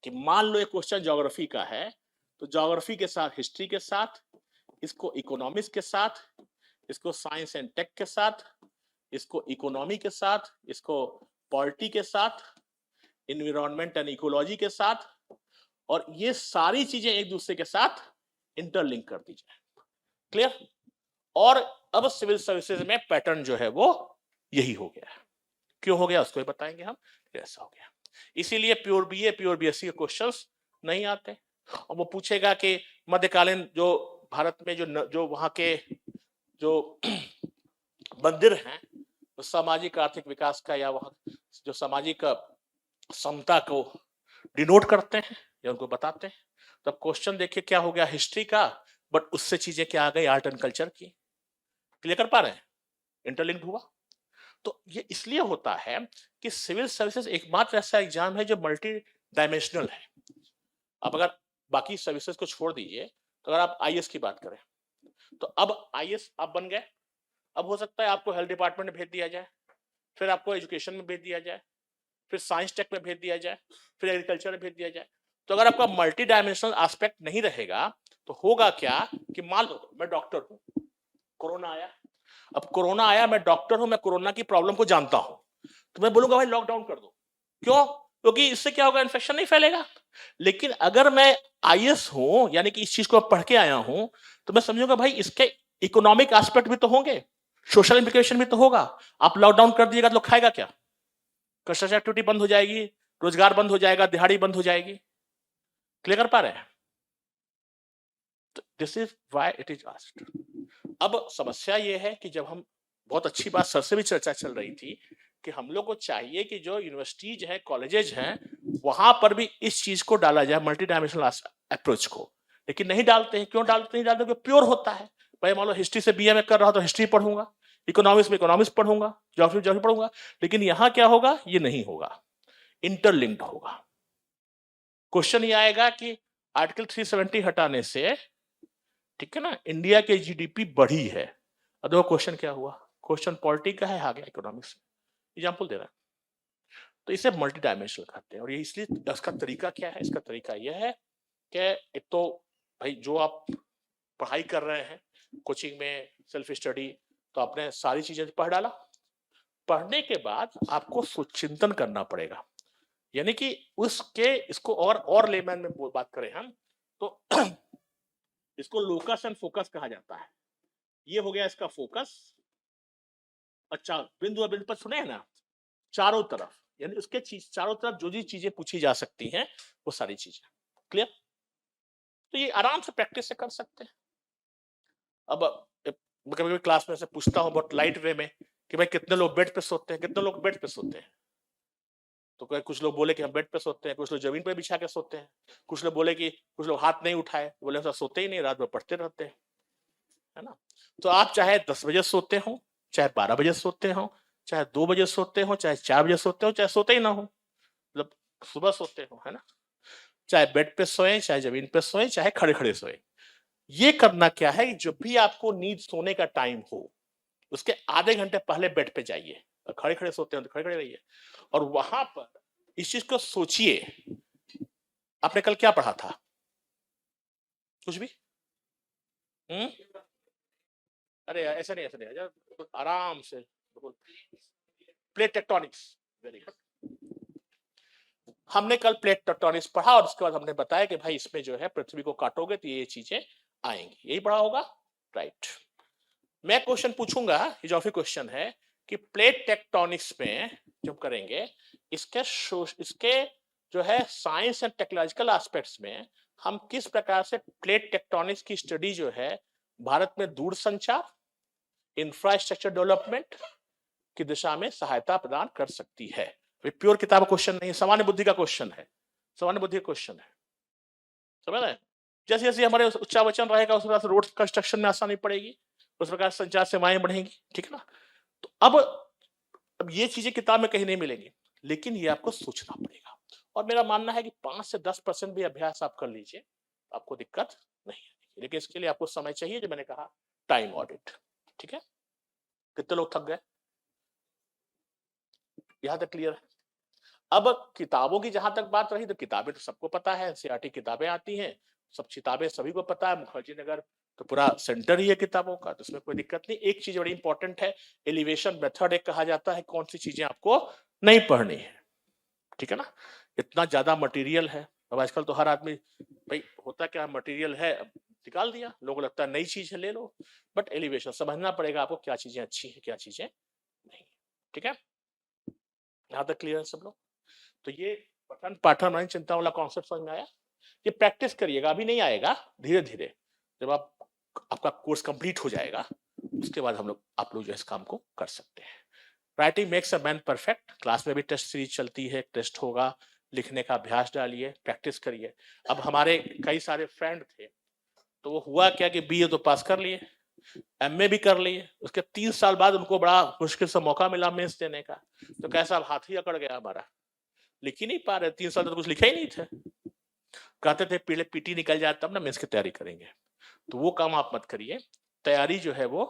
कि मान लो एक क्वेश्चन ज्योग्राफी का है, तो ज्योग्राफी के साथ हिस्ट्री के साथ, इसको इकोनॉमिक्स के साथ, इसको साइंस एंड टेक के साथ, इसको इकोनॉमी के साथ, इसको पॉलिटी के साथ, इन्वायरमेंट एंड इकोलॉजी के साथ, और ये सारी चीजें एक दूसरे के साथ इंटरलिंक कर दी जाए। क्लियर? और अब सिविल सर्विसेज में पैटर्न जो है वो यही हो गया है। क्यों हो गया उसको भी बताएंगे हम, ऐसा हो गया। इसीलिए प्योर बीए, प्योर बीएससी के क्वेश्चंस नहीं आते। और वो पूछेगा कि मध्यकालीन जो भारत में जो वहां के जो मंदिर हैं, तो सामाजिक आर्थिक विकास का या वहां जो सामाजिक समता को डिनोट करते हैं या उनको बताते हैं। तब क्वेश्चन देखिए क्या हो गया हिस्ट्री का, बट उससे चीजें क्या आ गई आर्ट एंड कल्चर की। क्लियर कर पा रहे हैं? इंटरलिंक्ड हुआ। तो ये इसलिए होता है कि सिविल सर्विसेज एकमात्र ऐसा एग्जाम है जो मल्टी डायमेंशनल है। अब अगर बाकी सर्विसेज को छोड़ दीजिए, तो अगर आप आईएएस की बात करें, तो अब आईएएस आप बन गए, अब हो सकता है आपको हेल्थ डिपार्टमेंट में भेज दिया जाए, फिर आपको एजुकेशन में भेज दिया जाए, फिर साइंस टेक में भेज दिया जाए, फिर एग्रीकल्चर में भेज दिया जाए। तो अगर आपका मल्टी डायमेंशनल एस्पेक्ट नहीं रहेगा तो होगा क्या कि मान लो मैं डॉक्टर हूं, कोरोना आया, अब कोरोना आया, मैं डॉक्टर हूं, मैं कोरोना की प्रॉब्लम को जानता हूं, तो मैं बोलूंगा भाई लॉकडाउन कर दो। क्यों? क्योंकि इससे क्या होगा, इन्फेक्शन नहीं फैलेगा। लेकिन अगर मैं आईएएस हूं, यानी कि इस चीज को पढ़ के आया हूं, तो मैं समझूंगा भाई इसके इकोनॉमिक एस्पेक्ट भी तो होंगे, सोशल इंप्लीकेशन भी तो होगा। आप लॉकडाउन कर दिएगा तो लोग खाएगा क्या? कंस्ट्रक्शन एक्टिविटी बंद हो जाएगी, रोजगार बंद हो जाएगा, दिहाड़ी बंद हो जाएगी। क्लियर कर पा रहे हैं? This is why it is asked. अब समस्या ये है कि जब हम, बहुत अच्छी बात सर से भी चर्चा चल रही थी कि हम लोग को चाहिए कि जो यूनिवर्सिटीज हैं, कॉलेजेज हैं, वहां पर भी इस चीज को डाला जाए, मल्टी डायमेंशनल अप्रोच को। लेकिन नहीं डालते हैं। क्यों डालते नहीं डालते? क्योंकि प्योर होता है। भाई मान लो हिस्ट्री से बीए में कर रहा हूं तो हिस्ट्री पढ़ूंगा, इकोनॉमिक्स में इकोनॉमिक्स पढ़ूंगा, ज्योग्राफी पढ़ूंगा। लेकिन यहां क्या होगा? ये नहीं होगा, इंटरलिंक्ड होगा। क्वेश्चन ये आएगा कि आर्टिकल 370 हटाने से, ठीक है ना, इंडिया की जीडीपी बढ़ी है। अब देखो क्वेश्चन क्या हुआ, क्वेश्चन पॉलिटी का है, आ गया इकोनॉमिक्स। एग्जाम्पल दे रहा है। तो इसे मल्टी डायमेंशनल कहते हैं। और ये इसलिए, इसका तरीका क्या है? इसका तरीका यह है कि एक तो भाई जो आप पढ़ाई कर रहे हैं कोचिंग में, सेल्फ स्टडी, तो आपने सारी चीजें पढ़ डाला। पढ़ने के बाद आपको चिंतन करना पड़ेगा, यानी कि उसके इसको और लेमैन में बात करें हम तो इसको लोकस एंड फोकस कहा जाता है। ये हो गया इसका फोकस। अच्छा, बिंदु और बिंदु पर सुने हैं ना, चारों तरफ, यानी उसके चारों तरफ जो जो चीजें पूछी जा सकती हैं वो सारी चीजें। क्लियर? तो ये आराम से प्रैक्टिस से कर सकते हैं। अब कभी क्लास में से पूछता हूँ बहुत लाइट वे में कि भाई कितने लोग बेड पे सोते हैं, कितने लोग बेड पे सोते हैं? तो कुछ लोग बोले कि हम बेड पे सोते हैं, कुछ लोग जमीन पे बिछा के सोते हैं, कुछ लोग बोले कि कुछ लोग हाथ नहीं उठाए, बोले हम सोते ही नहीं, रात में पढ़ते रहते हैं, है ना। तो आप चाहे 10 बजे सोते हो, चाहे 12 बजे सोते हो, चाहे 2 बजे सोते हो, चाहे 4 बजे सोते हो, चाहे सोते ही ना हो, मतलब सुबह सोते हो, है ना, चाहे बेड पे सोए, चाहे जमीन पे सोए, चाहे खड़े खड़े सोए, ये करना क्या है, जब भी आपको नींद सोने का टाइम हो उसके आधे घंटे पहले बेड पे जाइए। खड़े खड़े सोते हैं तो खड़े खड़े रहिए, और वहां पर इस चीज को सोचिए, आपने कल क्या पढ़ा था? कुछ भी? अरे ऐसा नहीं, ऐसा नहीं, आराम से, प्लेट टेक्टोनिक्स। Very good. हमने कल प्लेट टेक्टोनिक्स पढ़ा और उसके बाद हमने बताया कि भाई इसमें जो है पृथ्वी को काटोगे तो ये चीजें आएंगी, यही पढ़ा होगा, राइट। मैं क्वेश्चन पूछूंगा, ये जो क्वेश्चन है कि प्लेट टेक्टोनिक्स में जब करेंगे, इसके जो है साइंस एंड टेक्नोलॉजिकल एस्पेक्ट्स में हम किस प्रकार से प्लेट टेक्टोनिक्स की स्टडी जो है भारत में दूरसंचार, इंफ्रास्ट्रक्चर डेवलपमेंट की दिशा में सहायता प्रदान कर सकती है। प्योर किताब क्वेश्चन नहीं, सामान्य बुद्धि का क्वेश्चन है, सामान्य बुद्धि का क्वेश्चन है, समझ रहे हैं? जैसे जैसे हमारे उच्चावचन रहेगा उस प्रकार से रोड कंस्ट्रक्शन में आसानी पड़ेगी, उस प्रकार संचार सेवाएं बढ़ेंगी, ठीक है ना। तो अब ये चीजें किताब में कहीं नहीं मिलेंगी, लेकिन ये आपको सोचना पड़ेगा। और मेरा मानना है कि 5 से 10% भी अभ्यास आप कर लीजिए, आपको दिक्कत नहीं है। लेकिन इसके लिए आपको समय चाहिए, जो मैंने कहा, टाइम ऑडिट, ठीक है। कितने लोग थक गए? यहां तक क्लियर है? अब किताबों की जहां तक बात रही, तो किताबें तो सबको पता है, एनसीईआरटी किताबें आती हैं, सब किताबें सभी को पता है, मुखर्जी नगर तो पूरा सेंटर ही है किताबों का, तो उसमें कोई दिक्कत नहीं। एक चीज बड़ी इंपॉर्टेंट है, एलिवेशन मेथड एक कहा जाता है, कौन सी चीजें आपको नहीं पढ़नी है, ठीक है ना। इतना ज्यादा मटेरियल है, अब आजकल तो हर आदमी, भाई होता क्या मटेरियल है अब निकाल दिया, लोगों को लगता है नई चीज है ले लो, बट एलिवेशन समझना पड़ेगा आपको, क्या चीजें अच्छी है क्या चीजें नहीं, ठीक है। यहाँ तक क्लियर है सब लोग। तो ये पठन पाठन मनन चिंतन वाला कॉन्सेप्ट समझ में आया। ये प्रैक्टिस करिएगा, अभी नहीं आएगा, धीरे धीरे जब आपका कोर्स कंप्लीट हो जाएगा उसके बाद आप लोग जो इस काम को कर सकते हैं। Writing makes a man perfect, class में भी टेस्ट सीरीज चलती है, टेस्ट होगा, लिखने का अभ्यास डालिए, प्रैक्टिस करिए। अब हमारे कई सारे फ्रेंड थे, तो वो हुआ क्या कि बीए तो पास कर लिए, एमए भी कर लिए, उसके 3 साल बाद उनको बड़ा मुश्किल से मौका मिला मेंस देने का, तो कैसा अब हाथ ही अकड़ गया हमारा, लिख ही नहीं पा रहे, 3 साल तक कुछ लिखा ही नहीं थे। कहते थे पहले पीटी निकल जाए तब ना मेंस की तैयारी करेंगे, तो वो काम आप मत करिए, तैयारी जो है वो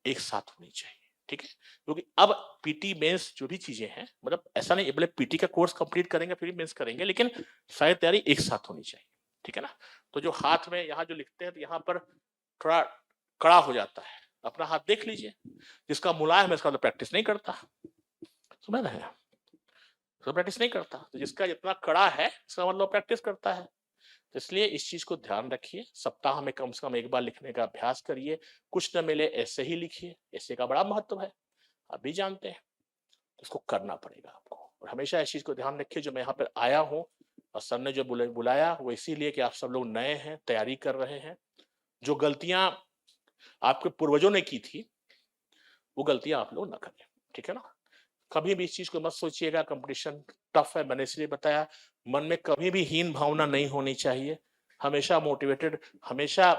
एक साथ होनी चाहिए, ठीक है। क्योंकि अब पीटी मेंस जो भी चीजें हैं, मतलब ऐसा नहीं बोले पीटी का कोर्स कंप्लीट करेंगे फिर मेंस करेंगे, लेकिन सारी तैयारी एक साथ होनी चाहिए, ठीक है ना। तो जो हाथ में यहाँ जो लिखते हैं तो यहाँ पर थोड़ा कड़ा हो जाता है, अपना हाथ देख लीजिए, जिसका मुलायम है इसका तो प्रैक्टिस नहीं करता, समझ रहे हैं, तो प्रैक्टिस नहीं करता, तो जिसका जितना कड़ा है इसका मतलब प्रैक्टिस करता है। तो इसलिए इस चीज को ध्यान रखिए, सप्ताह में कम से कम एक बार लिखने का अभ्यास करिए, कुछ न मिले ऐसे ही लिखिए, ऐसे का बड़ा महत्व है, आप भी जानते हैं, तो इसको करना पड़ेगा आपको। और हमेशा इस चीज को ध्यान रखिए, जो मैं यहाँ पर आया हूँ और सर ने जो बुलाया वो इसीलिए कि आप सब लोग नए हैं, तैयारी कर रहे हैं, जो गलतियां आपके पूर्वजों ने की थी वो गलतियां आप लोग ना करें, ठीक है ना। कभी भी इस चीज को मत सोचिएगा कंपटीशन टफ है, मैंने इसलिए बताया, मन में कभी भी हीन भावना नहीं होनी चाहिए, हमेशा मोटिवेटेड, हमेशा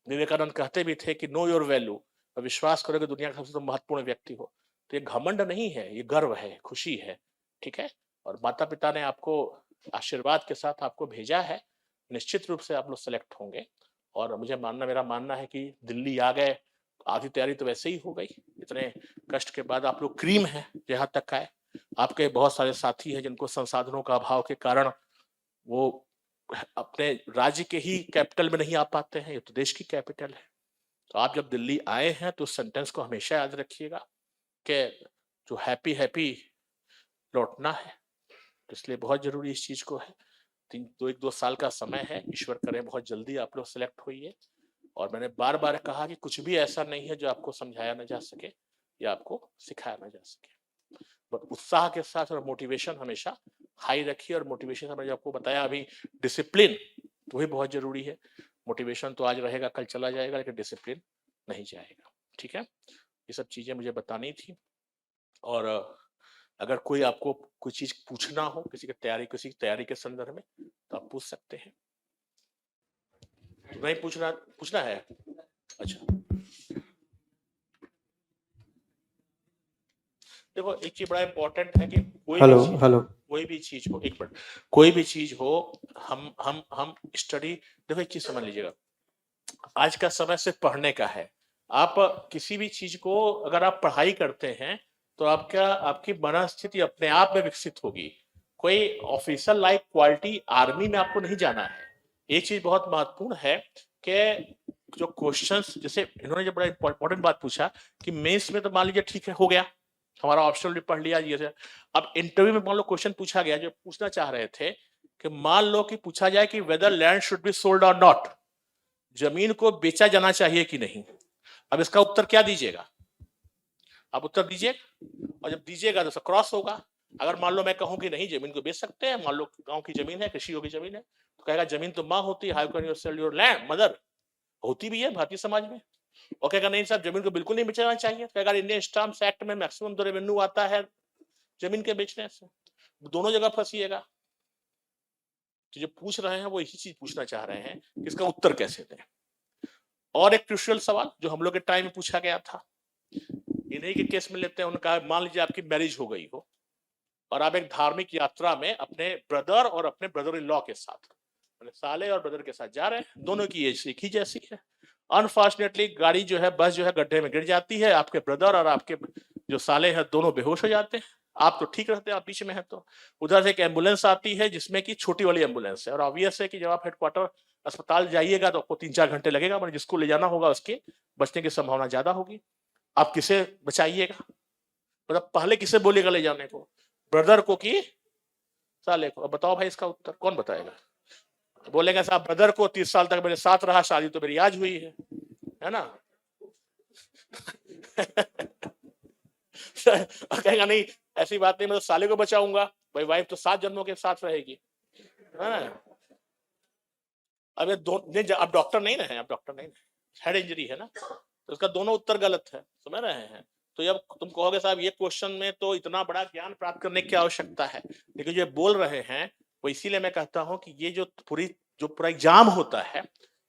विवेकानंद कहते भी थे कि नो योर वैल्यू, और विश्वास करो कि दुनिया का सबसे महत्वपूर्ण व्यक्ति हो, तो ये घमंड नहीं है, ये गर्व है, खुशी है, ठीक है। और माता पिता ने आपको आशीर्वाद के साथ आपको भेजा है, निश्चित रूप से आप लोग सेलेक्ट होंगे। और मेरा मानना है कि दिल्ली आ गए, आधी तैयारी तो वैसे ही हो गई, इतने कष्ट के बाद आप लोग क्रीम है यहाँ तक आए। आपके बहुत सारे साथी हैं जिनको संसाधनों का अभाव के कारण वो अपने राज्य के ही कैपिटल में नहीं आ पाते हैं, ये तो देश की कैपिटल है। तो आप जब दिल्ली आए हैं तो सेंटेंस को हमेशा याद रखिएगा कि जो हैप्पी हैप्पी लौटना है, तो इसलिए बहुत जरूरी इस चीज को है। 1-2 साल का समय है, ईश्वर करे बहुत जल्दी आप लोग सेलेक्ट होइए। और मैंने बार बार कहा कि कुछ भी ऐसा नहीं है जो आपको समझाया ना जा सके या आपको सिखाया ना जा सके, बट उत्साह के साथ और मोटिवेशन हमेशा हाई रखिए। और मोटिवेशन मैंने जो आपको बताया अभी, डिसिप्लिन तो भी बहुत जरूरी है, मोटिवेशन तो आज रहेगा कल चला जाएगा, लेकिन डिसिप्लिन नहीं जाएगा, ठीक है। ये सब चीजें मुझे बतानी थी। और अगर कोई आपको कोई चीज पूछना हो किसी की तैयारी के संदर्भ में तो आप पूछ सकते हैं। नहीं पूछना है, अच्छा। देखो एक चीज बड़ा इंपॉर्टेंट है कि कोई भी चीज हो, एक मिनट, कोई भी चीज हो, हम स्टडी, देखो एक चीज समझ लीजिएगा, आज का समय सिर्फ पढ़ने का है। आप किसी भी चीज को अगर आप पढ़ाई करते हैं तो आपकी मनस्थिति अपने आप में विकसित होगी। कोई ऑफिसर लाइक क्वालिटी आर्मी में आपको नहीं जाना है। एक चीज बहुत महत्वपूर्ण है कि जो क्वेश्चंस, जैसे इन्होंने जो बड़ा इंपॉर्टेंट बात पूछा कि मेंस में तो मान लीजिए ठीक है हो गया, हमारा ऑप्शनल भी पढ़ लिया ये, अब इंटरव्यू में मान लो क्वेश्चन पूछा गया, जो पूछना चाह रहे थे कि मान लो कि पूछा जाए कि whether land should be sold or not, जमीन को बेचा जाना चाहिए कि नहीं, अब इसका उत्तर क्या दीजिएगा, आप उत्तर दीजिएगा, और जब दीजिएगा तो क्रॉस होगा। अगर मान लो मैं कहूं कि नहीं जमीन को बेच सकते हैं, मान लो गांव की जमीन है, कृषि की जमीन है, तो कहेगा जमीन तो मां होती है, how can you sell your land, mother होती भी है भारतीय समाज में। और कहेगा नहीं साहब जमीन को बिल्कुल नहीं बेचना चाहिए, कहेगा इंडियन स्टाम्प्स एक्ट में मैक्सिमम तो रेवेन्यू आता है जमीन के बेचने से, दोनों जगह फंसिएगा। तो जो पूछ रहे हैं वो यही चीज पूछना चाह रहे हैं कि इसका उत्तर कैसे दें। और एक क्रूशियल सवाल जो हम लोग के टाइम में पूछा गया था, इन्हीं के केस में लेते हैं, उनका मान लीजिए आपकी मैरिज हो गई हो और आप एक धार्मिक यात्रा में अपने ब्रदर और अपने ब्रदर इन लॉ के साथ, साले और ब्रदर के साथ जा रहे हैं, दोनों की एज एक ही जैसी है। अनफॉर्चुनेटली गाड़ी जो है, बस जो है गड्ढे में गिर जाती है, आपके ब्रदर और आपके जो साले हैं दोनों बेहोश हो जाते हैं, आप तो ठीक रहते हैं, आप बीच में हैं। तो उधर से एक एम्बुलेंस आती है जिसमें कि छोटी वाली एम्बुलेंस है, और ऑब्वियस है कि जब आप हेडक्वार्टर अस्पताल जाइएगा तो आपको 3-4 घंटे लगेगा, मगर जिसको ले जाना होगा उसके बचने की संभावना ज्यादा होगी। आप किसे बचाइएगा? मतलब पहले किसे बोलेगा ले जाने को, ब्रदर को कि साले को? अब बताओ भाई, इसका उत्तर कौन बताएगा? बोलेगा साहब ब्रदर को, 30 साल तक मेरे साथ रहा, शादी तो मेरी आज हुई है ना? कहेगा नहीं, ऐसी बात नहीं, मैं तो साले को बचाऊंगा भाई, वाइफ तो 7 जन्मों के साथ रहेगी, है ना? अब ये अब डॉक्टर नहीं ना है, अब डॉक्टर नहीं, हेड इंजरी है ना, तो इसका दोनों उत्तर गलत है, समझ रहे हैं? तो जब तुम कहोगे साहब ये क्वेश्चन में तो इतना बड़ा ज्ञान प्राप्त करने की आवश्यकता है, लेकिन जो बोल रहे हैं वो इसीलिए मैं कहता हूं कि ये जो पूरा एग्जाम होता है,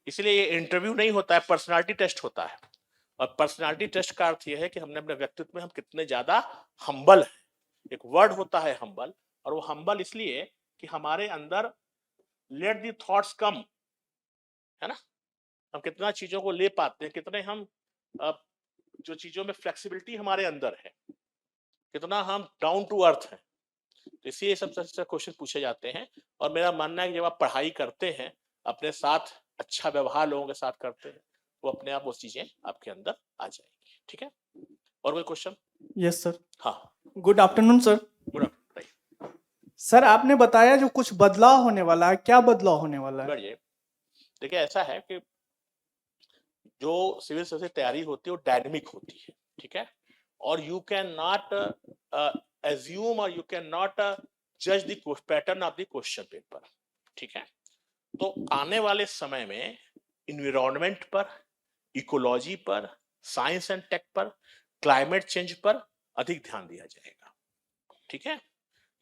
इसलिए ये इंटरव्यू नहीं होता है, पर्सनालिटी टेस्ट होता है। और पर्सनालिटी टेस्ट का अर्थ यह है कि हमने अपने व्यक्तित्व में हम कितने ज्यादा हम्बल हैं। एक वर्ड होता है हम्बल, और वो हम्बल इसलिए कि हमारे अंदर लेट दी थॉट्स कम, है ना? हम कितना चीजों को ले पाते हैं, कितने हम जो चीजों में फ्लेक्सिबिलिटी हमारे अंदर है, कितना हम डाउन टू अर्थ हैं। तो इसलिए सबसे क्वेश्चन पूछे जाते हैं। और मेरा मानना है कि जब आप पढ़ाई करते हैं, अपने साथ अच्छा व्यवहार लोगों के साथ करते हैं, तो अपने आप वो चीजें आपके अंदर आ जाएंगी। ठीक है, और कोई क्वेश्चन? Yes sir. हाँ, good afternoon sir. Good afternoon. Sir आपने बताया जो कुछ बदलाव होने वाला है, क्या बदलाव होने वाला है? बढ़िए, देखिए ऐसा है कि जो सिविल सर्विस की तैयारी होती है वो डायनेमिक होती है, ठीक है? और यू कैन नॉट assume और यू कैन नॉट जज the pattern of the question paper, ठीक है? तो आने वाले समय में इन्वायरमेंट पर, इकोलॉजी पर, साइंस एंड टेक पर, क्लाइमेट चेंज पर अधिक ध्यान दिया जाएगा, ठीक है?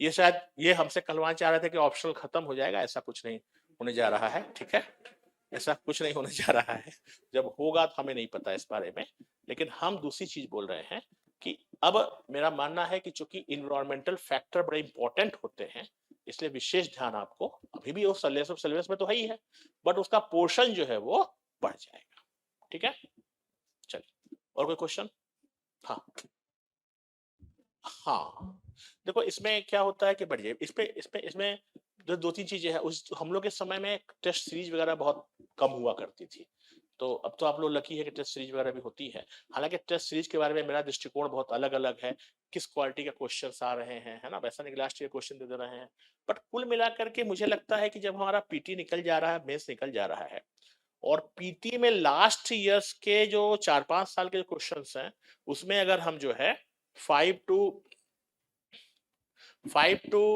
ये शायद ये हमसे कहलवाना चाह रहे थे कि ऑप्शनल खत्म हो जाएगा, ऐसा कुछ नहीं होने जा रहा है, ठीक है? ऐसा कुछ नहीं होने जा रहा है। जब होगा तो हमें नहीं पता इस बारे में, लेकिन हम दूसरी चीज बोल रहे हैं कि अब मेरा मानना है कि चूंकि इन्वायरमेंटल फैक्टर बड़े इंपॉर्टेंट होते हैं, इसलिए विशेष ध्यान आपको अभी भी वो सिलेबस में तो है ही है, बट उसका पोर्शन जो है वो बढ़ जाएगा, ठीक है? चलिए, और कोई क्वेश्चन? हाँ हाँ, देखो इसमें क्या होता है कि बढ़िया, इसमें जो 2-3 चीजें हैं, उस हम लोग के समय में टेस्ट सीरीज वगैरह बहुत कम हुआ करती थी, तो अब तो आप लोग लकी है कि टेस्ट सीरीज वगैरह भी होती है। हालांकि टेस्ट सीरीज के बारे में मेरा दृष्टिकोण बहुत अलग अलग है, किस क्वालिटी का क्वेश्चन आ रहे हैं, है ना? वैसा नहीं लास्ट ईयर क्वेश्चन दे रहे हैं, बट कुल मिलाकर के मुझे लगता है कि जब हमारा पीटी निकल जा रहा है, मेंस निकल जा रहा है, और पीटी में लास्ट ईयर्स के जो 4-5 साल के क्वेश्चन हैं, उसमें अगर हम जो है 5 to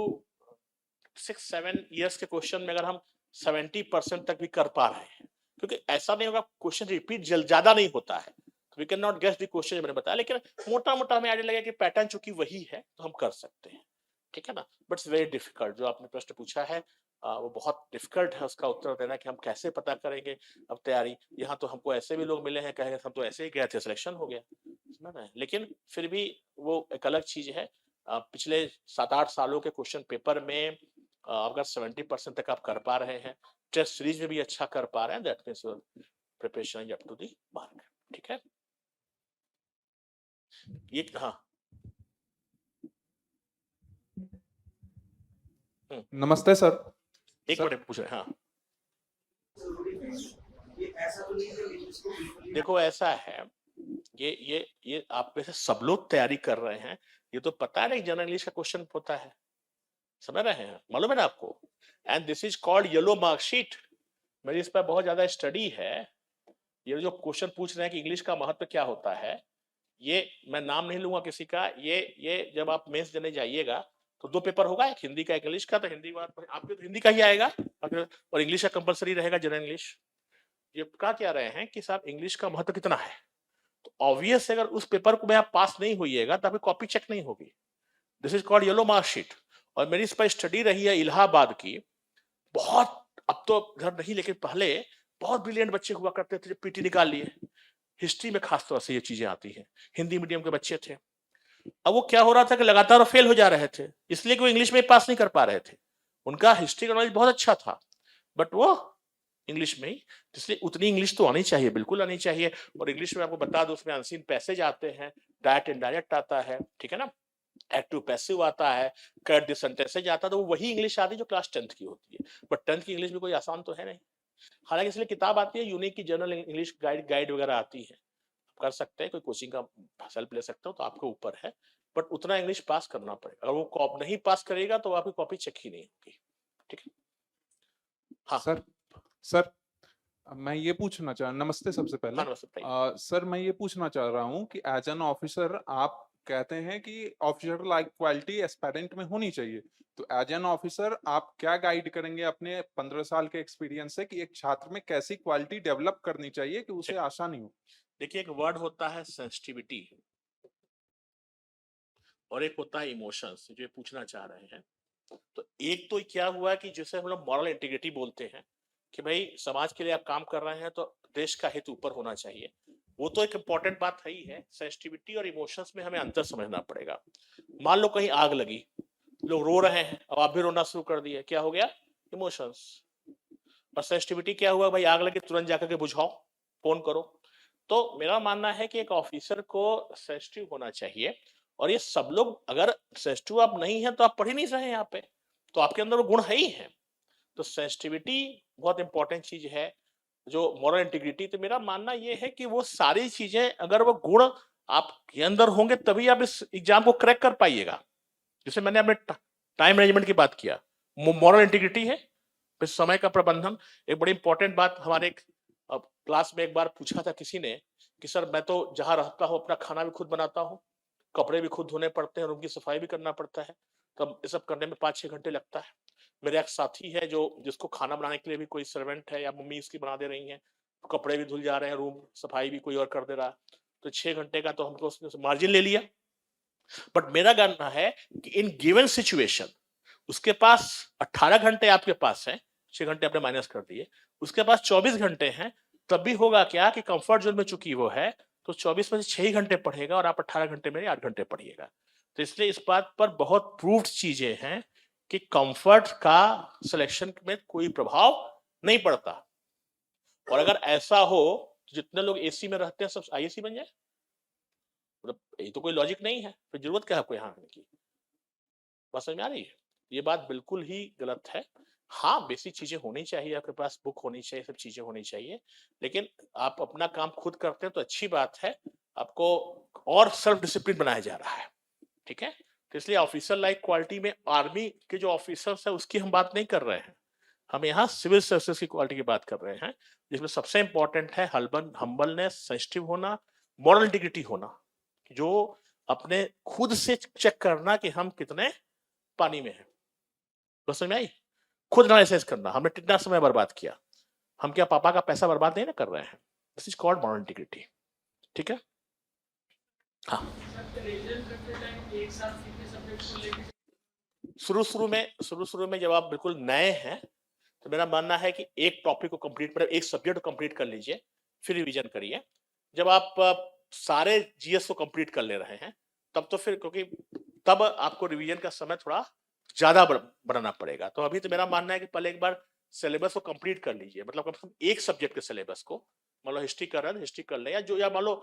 6-7 इयर्स के क्वेश्चन में अगर हम 70% तक भी कर पा रहे हैं, क्योंकि ऐसा नहीं होगा, क्वेश्चन रिपीट ज्यादा नहीं होता है, we can not guess the question, मैंने बताया, लेकिन मोटा मोटा हमें आइडिया लगा कि पैटर्न चूंकि वही है तो हम कर सकते हैं, ठीक है ना? बट इट्स वेरी डिफिकल्ट, जो आपने प्रश्न पूछा है वो बहुत डिफिकल्ट है उसका उत्तर देना, कि हम कैसे पता करेंगे अब तैयारी। यहाँ तो हमको ऐसे भी लोग मिले हैं, कहेंगे हम तो ऐसे ही गए थे, सिलेक्शन हो गया, समझ रहे हैं? लेकिन फिर भी वो एक अलग चीज है। पिछले 7-8 सालों के क्वेश्चन पेपर में अगर 70% तक आप कर पा रहे हैं, टेस्ट सीरीज में भी अच्छा कर पा रहे हैं, that means your preparation is up to the mark, ठीक है? ये हाँ, नमस्ते सर। एक मिनट पूछ रहे हैं। हाँ, देखो ऐसा है, ये आप में से सब लोग तैयारी कर रहे हैं, ये तो पता है ना जनरल इंग्लिश का क्वेश्चन होता है, समझ रहे हैं? मालूम है ना आपको? And this is called yellow marksheet. मेरी इस पर बहुत ज्यादा स्टडी है। ये जो क्वेश्चन पूछ रहे हैं कि इंग्लिश का महत्व क्या होता है, ये मैं नाम नहीं लूंगा किसी का, ये जब आप मेंस देने जाइएगा तो 2 पेपर होगा, एक हिंदी का एक इंग्लिश का, तो हिंदी आपके तो हिंदी का ही आएगा, और इंग्लिश का कंपलसरी रहेगा, जनरल इंग्लिश। ये क्या रहे हैं कि साहब इंग्लिश का महत्व कितना है, तो ऑब्वियस अगर उस पेपर को में आप पास नहीं होइएगा तो आपकी कॉपी चेक नहीं होगी। This is called yellow marksheet. और मेरी इस पर स्टडी रही है इलाहाबाद की, बहुत, अब तो घर नहीं, लेकिन पहले बहुत ब्रिलियंट बच्चे हुआ करते थे जो पीटी निकाल लिए, हिस्ट्री में खासतौर से ये चीजें आती हैं, हिंदी मीडियम के बच्चे थे। अब वो क्या हो रहा था कि लगातार फेल हो जा रहे थे, इसलिए कि वो इंग्लिश में पास नहीं कर पा रहे थे। उनका हिस्ट्री का नॉलेज बहुत अच्छा था, बट वो इंग्लिश में ही, इसलिए उतनी इंग्लिश तो आनी चाहिए, बिल्कुल आनी चाहिए। और इंग्लिश में आपको बता दो, उसमें अनसीन पैसेज आते हैं, डायरेक्ट इनडायरेक्ट आता है, ठीक है ना? एक्टिव पैसिव आता है, कट द सेंटेंसेज आता है, तो वही इंग्लिश आती है जो क्लास 10th की होती है। बट 10th की इंग्लिश भी कोई आसान तो है नहीं, हालांकि इसलिए किताब आती है यूनिक की जनरल इंग्लिश गाइड वगैरह आती है, कर सकते हैं, कोई कोचिंग का हेल्प ले सकते हो तो आपके ऊपर है, बट उतना इंग्लिश पास करना पड़ेगा। अगर वो नहीं पास करेगा तो आपकी कॉपी चेक ही नहीं होगी। ठीक है। हाँ सर सर मैं ये पूछना चाह नमस्ते सबसे पहले। हाँ नमस्ते बताइए। सर मैं ये पूछना चाह रहा हूँ कि एज एन ऑफिसर आप कहते हैं कि ऑफिसर लाइक क्वालिटी एस्पिरेंट में होनी चाहिए, तो एज एन ऑफिसर आप क्या गाइड करेंगे अपने 15 साल के एक्सपीरियंस से कि एक छात्र में कैसी क्वालिटी डेवलप करनी चाहिए कि उसे आसानी हो? देखिए, एक वर्ड होता है सेंसिटिविटी और एक होता है इमोशंस, जो ये पूछना चाह रहे हैं। तो एक तो क्या हुआ कि जैसे हम लोग मॉरल इंटीग्रिटी बोलते हैं कि भाई समाज के लिए आप काम कर रहे हैं तो देश का हित ऊपर होना चाहिए, वो तो एक इम्पोर्टेंट बात है ही है। सेंसिटिविटी और इमोशंस में हमें अंतर समझना पड़ेगा। मान लो कहीं आग लगी, लोग रो रहे हैं, अब आप भी रोना शुरू कर दिए, क्या हो गया? इमोशंस। और सेंसिटिविटी क्या हुआ? भाई आग लगी तुरंत जाकर के बुझाओ, फोन करो। तो मेरा मानना है कि एक ऑफिसर को सेंसिटिव होना चाहिए, और ये सब लोग, अगर सेंसिटिव आप नहीं है तो आप पढ़ ही नहीं रहे यहाँ पे, तो आपके अंदर वो गुण है ही है। तो सेंसिटिविटी बहुत इंपॉर्टेंट चीज है, जो मॉरल इंटीग्रिटी। तो मेरा मानना ये है कि वो सारी चीजें, अगर वो गुण आपके अंदर होंगे तभी आप इस एग्जाम को क्रैक कर पाइएगा। जैसे मैंने अपने टाइम मैनेजमेंट की बात किया, मॉरल इंटीग्रिटी है, फिर समय का प्रबंधन। एक बड़ी इंपॉर्टेंट बात, हमारे क्लास में एक बार पूछा था किसी ने कि सर मैं तो जहां रहता हूँ अपना खाना भी खुद बनाता हूँ, कपड़े भी खुद धोने पड़ते हैं, रूम की सफाई भी करना पड़ता है, तब ये सब करने में 5-6 घंटे लगता है। मेरा एक साथी है जो जिसको खाना बनाने के लिए भी कोई सर्वेंट है या मम्मी इसकी बना दे रही है, कपड़े भी धुल जा रहे हैं, रूम सफाई भी कोई और कर दे रहा है, तो 6 घंटे का तो हमको उसने मार्जिन ले लिया। बट मेरा कहना है कि इन गिवन सिचुएशन उसके पास 18 घंटे आपके पास है, 6 घंटे आपने माइनस कर दिए, उसके पास 24 घंटे हैं, तब भी होगा क्या कि कंफर्ट जोन में चुकी वो है, तो 24 में से 6 ही घंटे पढ़ेगा और आप 18 घंटे में 8 घंटे पढ़िएगा। तो इसलिए इस बात पर बहुत प्रूव्ड चीजें हैं कि कंफर्ट का सिलेक्शन में कोई प्रभाव नहीं पड़ता। और अगर ऐसा हो तो जितने लोग एसी में रहते हैं सब आईएसी बन जाए, मतलब ये तो कोई लॉजिक नहीं है, फिर जरूरत क्या है आपको यहाँ आने की? बात समझ में आ रही है? ये बात बिल्कुल ही गलत है। हाँ, बेसिक चीजें होनी चाहिए, आपके पास बुक होनी चाहिए, सब चीजें होनी चाहिए, लेकिन आप अपना काम खुद करते हैं तो अच्छी बात है, आपको और सेल्फ डिसिप्लिन बनाया जा रहा है। ठीक है। तो इसलिए ऑफिसर लाइक क्वालिटी में आर्मी के जो ऑफिसर्स है उसकी हम बात नहीं कर रहे हैं, हम यहाँ सिविल सर्विसेज की क्वालिटी की बात कर रहे हैं, जिसमें सबसे इंपॉर्टेंट है हम्बलनेस, सेंसिटिव होना, मॉरल इंटीग्रिटी होना, जो अपने खुद से चेक करना कि हम कितने पानी में है। बस समझ में आई? खुद एनालिसिस करना, हमने कितना समय बर्बाद किया, हम क्या पापा का पैसा बर्बाद नहीं ना कर रहे हैं। This is called moral integrity. ठीक है। हाँ, शुरू में जब आप बिल्कुल नए हैं तो मेरा मानना है कि एक टॉपिक को कंप्लीट, मतलब एक सब्जेक्ट को कंप्लीट कर लीजिए, फिर रिवीजन करिए। जब आप सारे जीएस को कंप्लीट कर ले रहे हैं तब तो फिर, क्योंकि तब आपको रिवीजन का समय थोड़ा ज्यादा बनाना पड़ेगा। तो अभी तो मेरा मानना है कि पहले एक बार सिलेबस को कंप्लीट कर लीजिए, मतलब कम से कम एक सब्जेक्ट के सिलेबस को, मान लो हिस्ट्री कर रहे हैं हिस्ट्री कर ले, या मान लो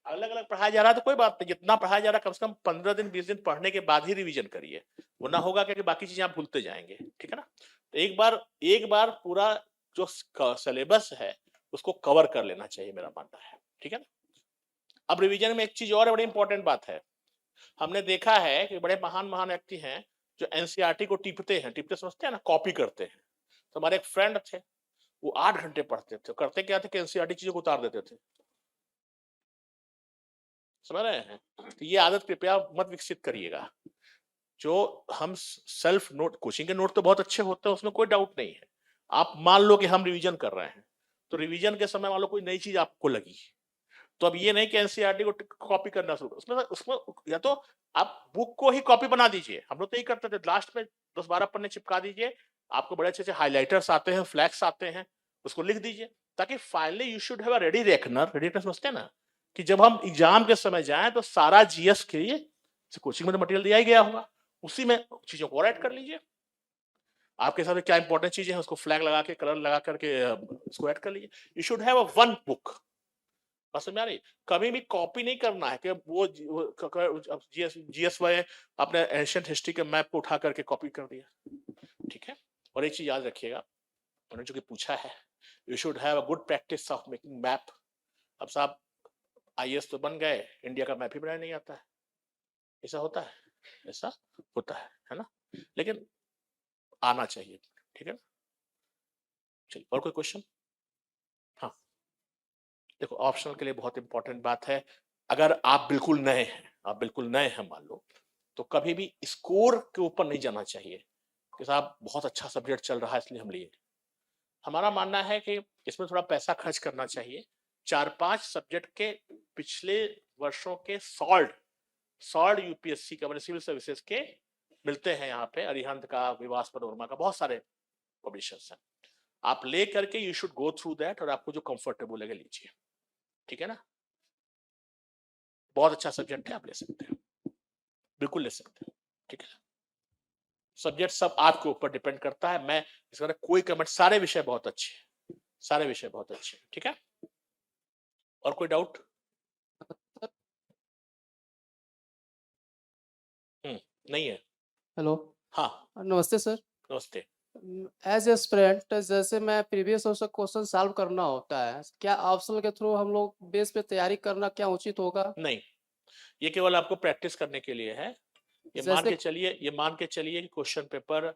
अलग अलग पढ़ाया जा रहा है तो कोई बात नहीं, जितना पढ़ाया जा रहा है कम से कम 15 दिन 20 दिन पढ़ने के बाद ही रिवीजन करिए, वरना होगा क्या कि बाकी चीजें आप भूलते जाएंगे। ठीक है ना? तो एक बार पूरा जो सिलेबस है उसको कवर कर लेना चाहिए, मेरा मानना है। ठीक है ना? अब रिवीजन में एक चीज और बड़ी इंपॉर्टेंट बात है, हमने देखा है कि बड़े महान महान व्यक्ति हैं जो एनसीईआरटी को टिपते समझते हैं ना, कॉपी करते हैं। तो हमारे एक फ्रेंड थे, वो 8 घंटे पढ़ते थे, करते क्या थे कि एनसीईआरटी चीजों को उतार देते थे। समझ रहे हैं? तो ये आदत कृपया मत विकसित करिएगा। जो हम सेल्फ नोट, कोचिंग के नोट तो बहुत अच्छे होते हैं, उसमें कोई डाउट नहीं है। आप मान लो कि हम रिवीजन कर रहे हैं, तो रिवीजन के समय मान लो कोई नई चीज आपको लगी, तो अब ये नहीं कि एनसीईआरटी को कॉपी करना शुरू, उसमें या तो आप बुक को ही कॉपी बना दीजिए। हम लोग तो यही करते थे, लास्ट में 10-12 पन्ने चिपका दीजिए, आपको बड़े अच्छे हाइलाइटर्स आते हैं, फ्लैग्स आते हैं, उसको लिख दीजिए, ताकि finally you should have a ready reckoner समझते हैं ना, कि जब हम एग्जाम के समय जाएं तो सारा जीएस के लिए कोचिंग में तो मटेरियल दिया ही गया होगा, उसी में चीजों को ऐड कर लीजिए। आपके हिसाब से क्या इंपॉर्टेंट चीजें हैं उसको फ्लैग लगा के, कलर लगा करके उसको ऐड कर लीजिए। You should have a one book. समझ में आ रही? कभी भी कॉपी नहीं करना है कि वो जीएसवाई अपने एंशिएंट हिस्ट्री के मैप को उठा करके कॉपी कर दिया। ठीक है? और एक चीज याद रखिएगा, उन्होंने जो कि पूछा है you should have a good practice of making map. अब साहब आईएएस तो बन गए, इंडिया का मैप ही बनाने नहीं आता है। ऐसा होता है, ऐसा होता है ना? लेकिन आना चाहिए, ठीक है ना? चलिए, और कोई क्वेश्चन? हाँ, देखो ऑप्शनल के लिए बहुत इंपॉर्टेंट बात है, अगर आप बिल्कुल नए हैं, आप बिल्कुल नए हैं मान लो, तो कभी भी स्कोर के ऊपर नहीं जाना चाहिए कि साहब बहुत अच्छा सब्जेक्ट चल रहा है इसलिए हम लिए। हमारा मानना है कि इसमें थोड़ा पैसा खर्च करना चाहिए। 4-5 सब्जेक्ट के पिछले वर्षों के सॉल्ड यूपीएससी का, सिविल सर्विसेज के मिलते हैं यहाँ पे, अरिहंत का, विवास पनोरमा का, बहुत सारे पब्लिशर्स हैं। आप ले करके you should go through that, और आपको जो कंफर्टेबल लगे लीजिए, ठीक है ना? बहुत अच्छा सब्जेक्ट है, आप ले सकते हैं, बिल्कुल ले सकते हैं, ठीक है। सब्जेक्ट सब आपके ऊपर डिपेंड करता है। मैं इसका कोई कमेंट, सारे विषय बहुत अच्छे हैं, सारे विषय बहुत अच्छे हैं, ठीक है। और कोई डाउट? नहीं है? हेलो, हाँ, नमस्ते सर। नमस्ते। एज ए स्टूडेंट, जैसे मैं प्रीवियस उसका क्वेश्चन सॉल्व करना होता है, क्या ऑप्शनल के थ्रू हम लोग बेस पे तैयारी करना क्या उचित होगा? नहीं, ये केवल आपको प्रैक्टिस करने के लिए है। ये मान जैसे के चलिए कि क्वेश्चन पेपर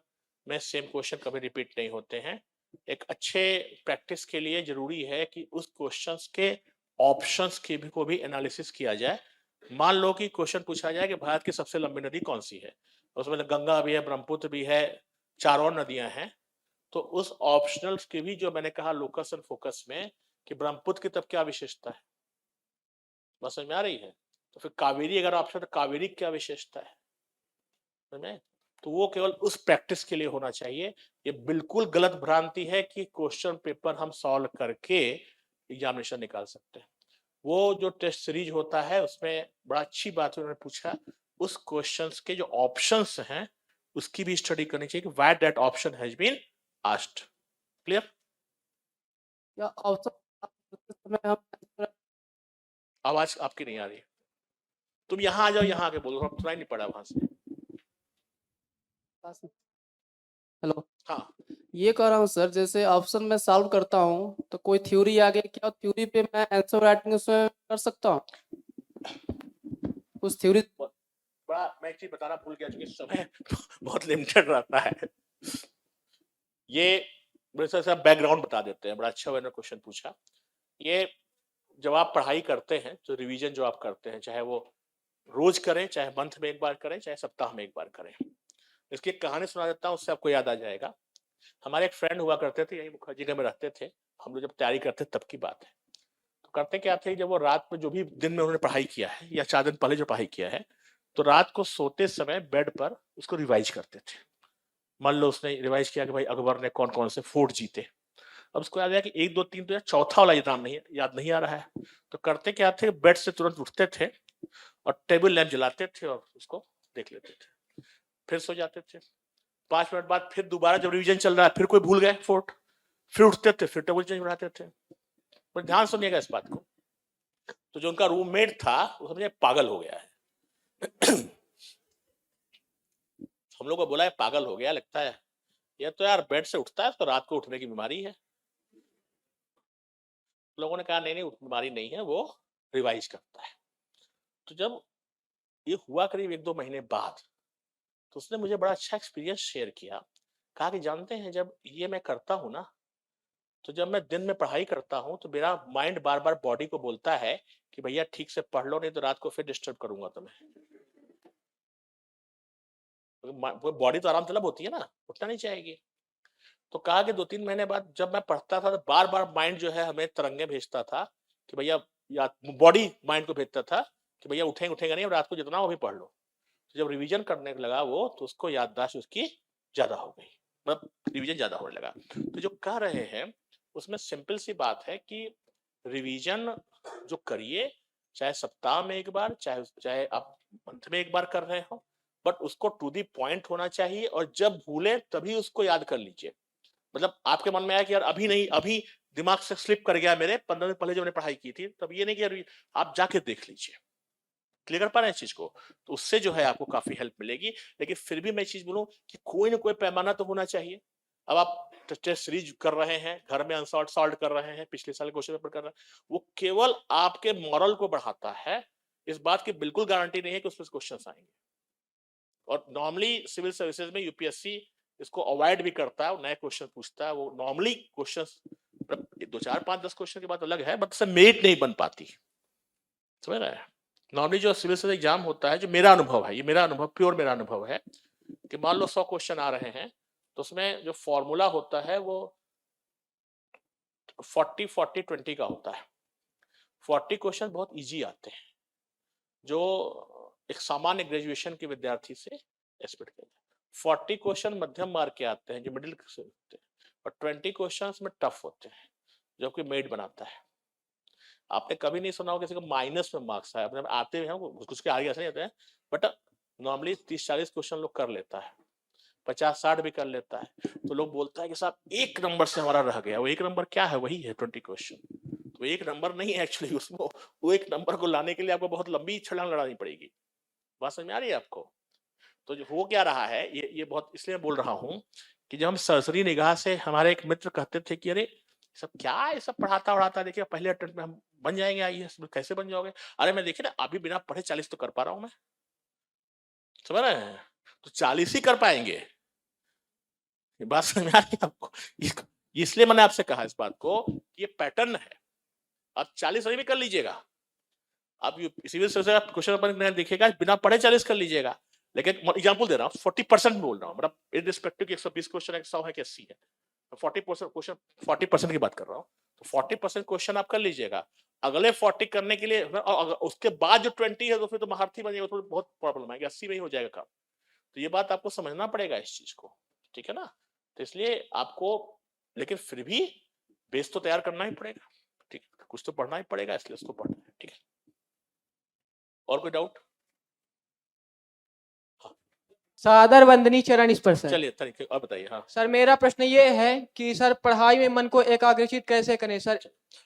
में सेम क्वेश्चन कभी रिपीट नहीं होते हैं। एक अच्छे प्रैक्टिस के लिए जरूरी है कि उस क्वेश्चंस के ऑप्शंस की भी को भी एनालिसिस किया जाए। मान लो कि क्वेश्चन पूछा जाए कि भारत की सबसे लंबी नदी कौन सी है, उसमें गंगा भी है, ब्रह्मपुत्र भी है, 4 और नदियां हैं। तो उस ऑप्शनल्स की भी, जो मैंने कहा लोकस एंड फोकस में, कि ब्रह्मपुत्र की तब क्या विशेषता है, बस समझ में आ रही है? तो फिर कावेरी अगर ऑप्शन, तो कावेरी की क्या विशेषता है, समझ में? तो वो केवल उस प्रैक्टिस के लिए होना चाहिए। ये बिल्कुल गलत भ्रांति है कि क्वेश्चन पेपर हम सॉल्व करके एग्जामिनेशन निकाल सकते हैं। वो जो टेस्ट सीरीज होता है उसमें बड़ा अच्छी बात उन्होंने पूछा, उस क्वेश्चंस के जो ऑप्शंस हैं उसकी भी स्टडी करनी चाहिए कि why that option has been asked. Clear? क्या ऑप्शन समय हम आवाज आपकी नहीं आ रही, तुम यहाँ आ जाओ, यहाँ आके बोलो, हम सुनाई नहीं पड़ा वहां से। हेलो, हाँ, ये कह रहा हूँ सर, जैसे ऑप्शन में सॉल्व करता हूँ तो कोई थ्योरी आ गई, क्या थ्योरी पे मैं आंसर राइटिंग उसमें कर सकता हूँ? कुछ थ्योरी बड़ा मैं एक चीज बताना भूल गया, क्योंकि समय बहुत लिमिटेड रहता है। ये बड़े सा बैकग्राउंड बता देते हैं, बड़ा अच्छा मैंने क्वेश्चन पूछा। ये जब आप पढ़ाई करते हैं तो रिवीजन जो आप करते हैं, चाहे वो रोज करें, चाहे मंथ में एक बार करें, चाहे सप्ताह में एक बार करें। इसकी एक कहानी सुना देता हूँ, उससे आपको याद आ जाएगा। हमारे एक फ्रेंड हुआ करते थे, यही मुखर्जी में रहते थे, हम लोग जब तैयारी करते तब की बात है। तो करते क्या थे, जब वो रात में जो भी दिन में उन्होंने पढ़ाई किया है या 4 दिन पहले जो पढ़ाई किया है, तो रात को सोते समय बेड पर उसको रिवाइज करते थे। मान लो उसने रिवाइज किया कि भाई अकबर ने कौन कौन से फोर्ट जीते, अब उसको याद आया कि 1 2 3 तो यार चौथा वाला नाम नहीं याद नहीं आ रहा है। तो करते क्या थे, बेड से तुरंत उठते थे और टेबल लैंप जलाते थे और उसको देख लेते थे, फिर सो जाते थे। 5 मिनट बाद फिर दोबारा जब रिवीजन चल रहा है, फिर कोई भूल गए फोर्ट, फिर उठते थे, फिर टेबल चेंज बढ़ाते थे। पर ध्यान सुनिएगा इस बात को। तो जो उनका रूममेट था वो समझे पागल हो गया है। हम लोग को बोला है पागल हो गया लगता है, ये तो यार बेड से उठता है तो रात को उठने की बीमारी है। लोगों ने कहा नहीं नहीं, बीमारी नहीं है, वो रिवाइज करता है। तो जब ये हुआ करीब 1 2 महीने बाद, तो उसने मुझे बड़ा अच्छा एक्सपीरियंस शेयर किया। कहा कि जानते हैं, जब ये मैं करता हूँ ना, तो जब मैं दिन में पढ़ाई करता हूँ तो मेरा माइंड बार बार बॉडी को बोलता है कि भैया ठीक से पढ़ लो, नहीं तो रात को फिर डिस्टर्ब करूंगा तुम्हें। बॉडी तो आराम तलब होती है ना, उठना नहीं चाहेगी। तो कहा कि 2 3 महीने बाद जब मैं पढ़ता था तो बार बार माइंड जो है हमें तरंगे भेजता था कि भैया, या बॉडी माइंड को भेजता था कि भैया उठेगा नहीं, रात को जितना हो भी पढ़ लो। तो जब रिवीजन करने लगा वो, तो उसको याददाश्त उसकी ज्यादा हो गई, मतलब रिवीजन ज्यादा होने लगा। तो जो कह रहे हैं उसमें सिंपल सी बात है कि रिवीजन जो करिए, चाहे सप्ताह में एक बार, चाहे आप मंथ में एक बार कर रहे हो, बट उसको टू दी पॉइंट होना चाहिए, और जब भूले तभी उसको याद कर लीजिए। मतलब आपके मन में आया कि यार अभी नहीं, अभी दिमाग से स्लिप कर गया मेरे, 15 दिन पहले जब मैंने पढ़ाई की थी, तब ये नहीं कि यार, आप जाके देख लीजिए। क्लियर कर पा रहे हैं इस चीज को? तो उससे जो है आपको काफी हेल्प मिलेगी। लेकिन फिर भी मैं चीज बोलूं कि कोई ना कोई पैमाना तो होना चाहिए। अब आप टेस्ट सीरीज कर रहे हैं, घर में अनसॉल्व सॉल्व कर रहे हैं, पिछले साल क्वेश्चन पेपर कर रहे हैं, वो केवल आपके मॉरल को बढ़ाता है। इस बात की बिल्कुल गारंटी नहीं है कि उसमें क्वेश्चंस आएंगे। और नॉर्मली सिविल सर्विसेज में यूपीएससी इसको अवॉइड भी करता है, नए क्वेश्चन पूछता है। वो नॉर्मली क्वेश्चंस 2 4 5 10 क्वेश्चन की बात अलग है, बट उससे मेरिट नहीं बन पाती, समझ रहे हैं। नॉर्मली जो सिविल सर्विस एग्जाम होता है, जो मेरा अनुभव है, ये मेरा अनुभव, प्योर मेरा अनुभव है, कि मान लो 100 क्वेश्चन आ रहे हैं, तो उसमें जो फॉर्मूला होता है वो 40-40-20 का होता है। 40 क्वेश्चन बहुत इजी आते हैं, जो एक सामान्य ग्रेजुएशन के विद्यार्थी से एक्सपेक्ट करते हैं। 40 क्वेश्चन मध्यम मार्क के आते हैं, जो मिडिल से होते हैं, और 20 क्वेश्चन में टफ होते हैं, जो कि मेरिट बनाता है। आपने कभी नहीं सुना होगा किसी को माइनस में मार्क्स आए, अपने आते हैं कुछ के आगे ऐसे नहीं आते हैं, बट नॉर्मली 30-40 क्वेश्चन लोग कर लेता है, 50-60 भी कर लेता है। तो लोग बोलता है कि साहब 1 नंबर से हमारा रह गया। वो 1 नंबर क्या है? वही है 20 क्वेश्चन। तो 1 नंबर नहीं है एक्चुअली, उसको वो 1 नंबर को लाने के लिए आपको बहुत लंबी छलांग लगानी पड़ेगी। बात समझ में आ रही है आपको? तो जो हो क्या रहा है, ये बहुत इसलिए बोल रहा हूँ कि जब हम सरसरी निगाह से, हमारे एक मित्र कहते थे कि अरे सब क्या है, ये सब पढ़ाता उड़ाता, देखिए पहले अटेम्प्ट में हम बन जाएंगे आईएएस। कैसे बन जाओगे? अरे मैं देखिए ना, अभी बिना पढ़े 40 तो कर पा रहा हूं मैं, समझ रहे हैं? तो 40 ही कर पाएंगे। ये बात समझ में आ रही है आपको? इसलिए मैंने आपसे कहा इस बात को, ये पैटर्न है। आप 40 भी कर लीजिएगा, आप सिविल सर्विस आप क्वेश्चन पेपर देखिएगा, बिना पढ़े 40 कर लीजिएगा। लेकिन एग्जांपल दे रहा हूँ, 40% बोल रहा हूँ, मतलब इररिस्पेक्टिव कि 120 क्वेश्चन है, 100 है कि 80 है, 40% क्वेश्चन, 40% की बात कर रहा हूँ। तो 40% क्वेश्चन आप कर लीजिएगा। अगले 40 करने के लिए, और उसके बाद जो 20 है, तो फिर तो महारथी बनिएगा, तो बहुत प्रॉब्लम आएगी, 80 में ही हो जाएगा काम। तो ये बात आपको समझना पड़ेगा इस चीज को, ठीक है ना? तो इसलिए आपको, लेकिन फिर भी बेस तो तैयार करना ही पड़ेगा, ठीक है? कुछ तो पढ़ना ही पड़ेगा, इसलिए उसको पढ़ना है, ठीक है? और कोई डाउट? सादर वंदनी चरण स्पर्श सर। चलिए तरीके और बताइए। हाँ सर मेरा प्रश्न ये है कि सर पढ़ाई में मन को एकाग्रचित कैसे करें सर?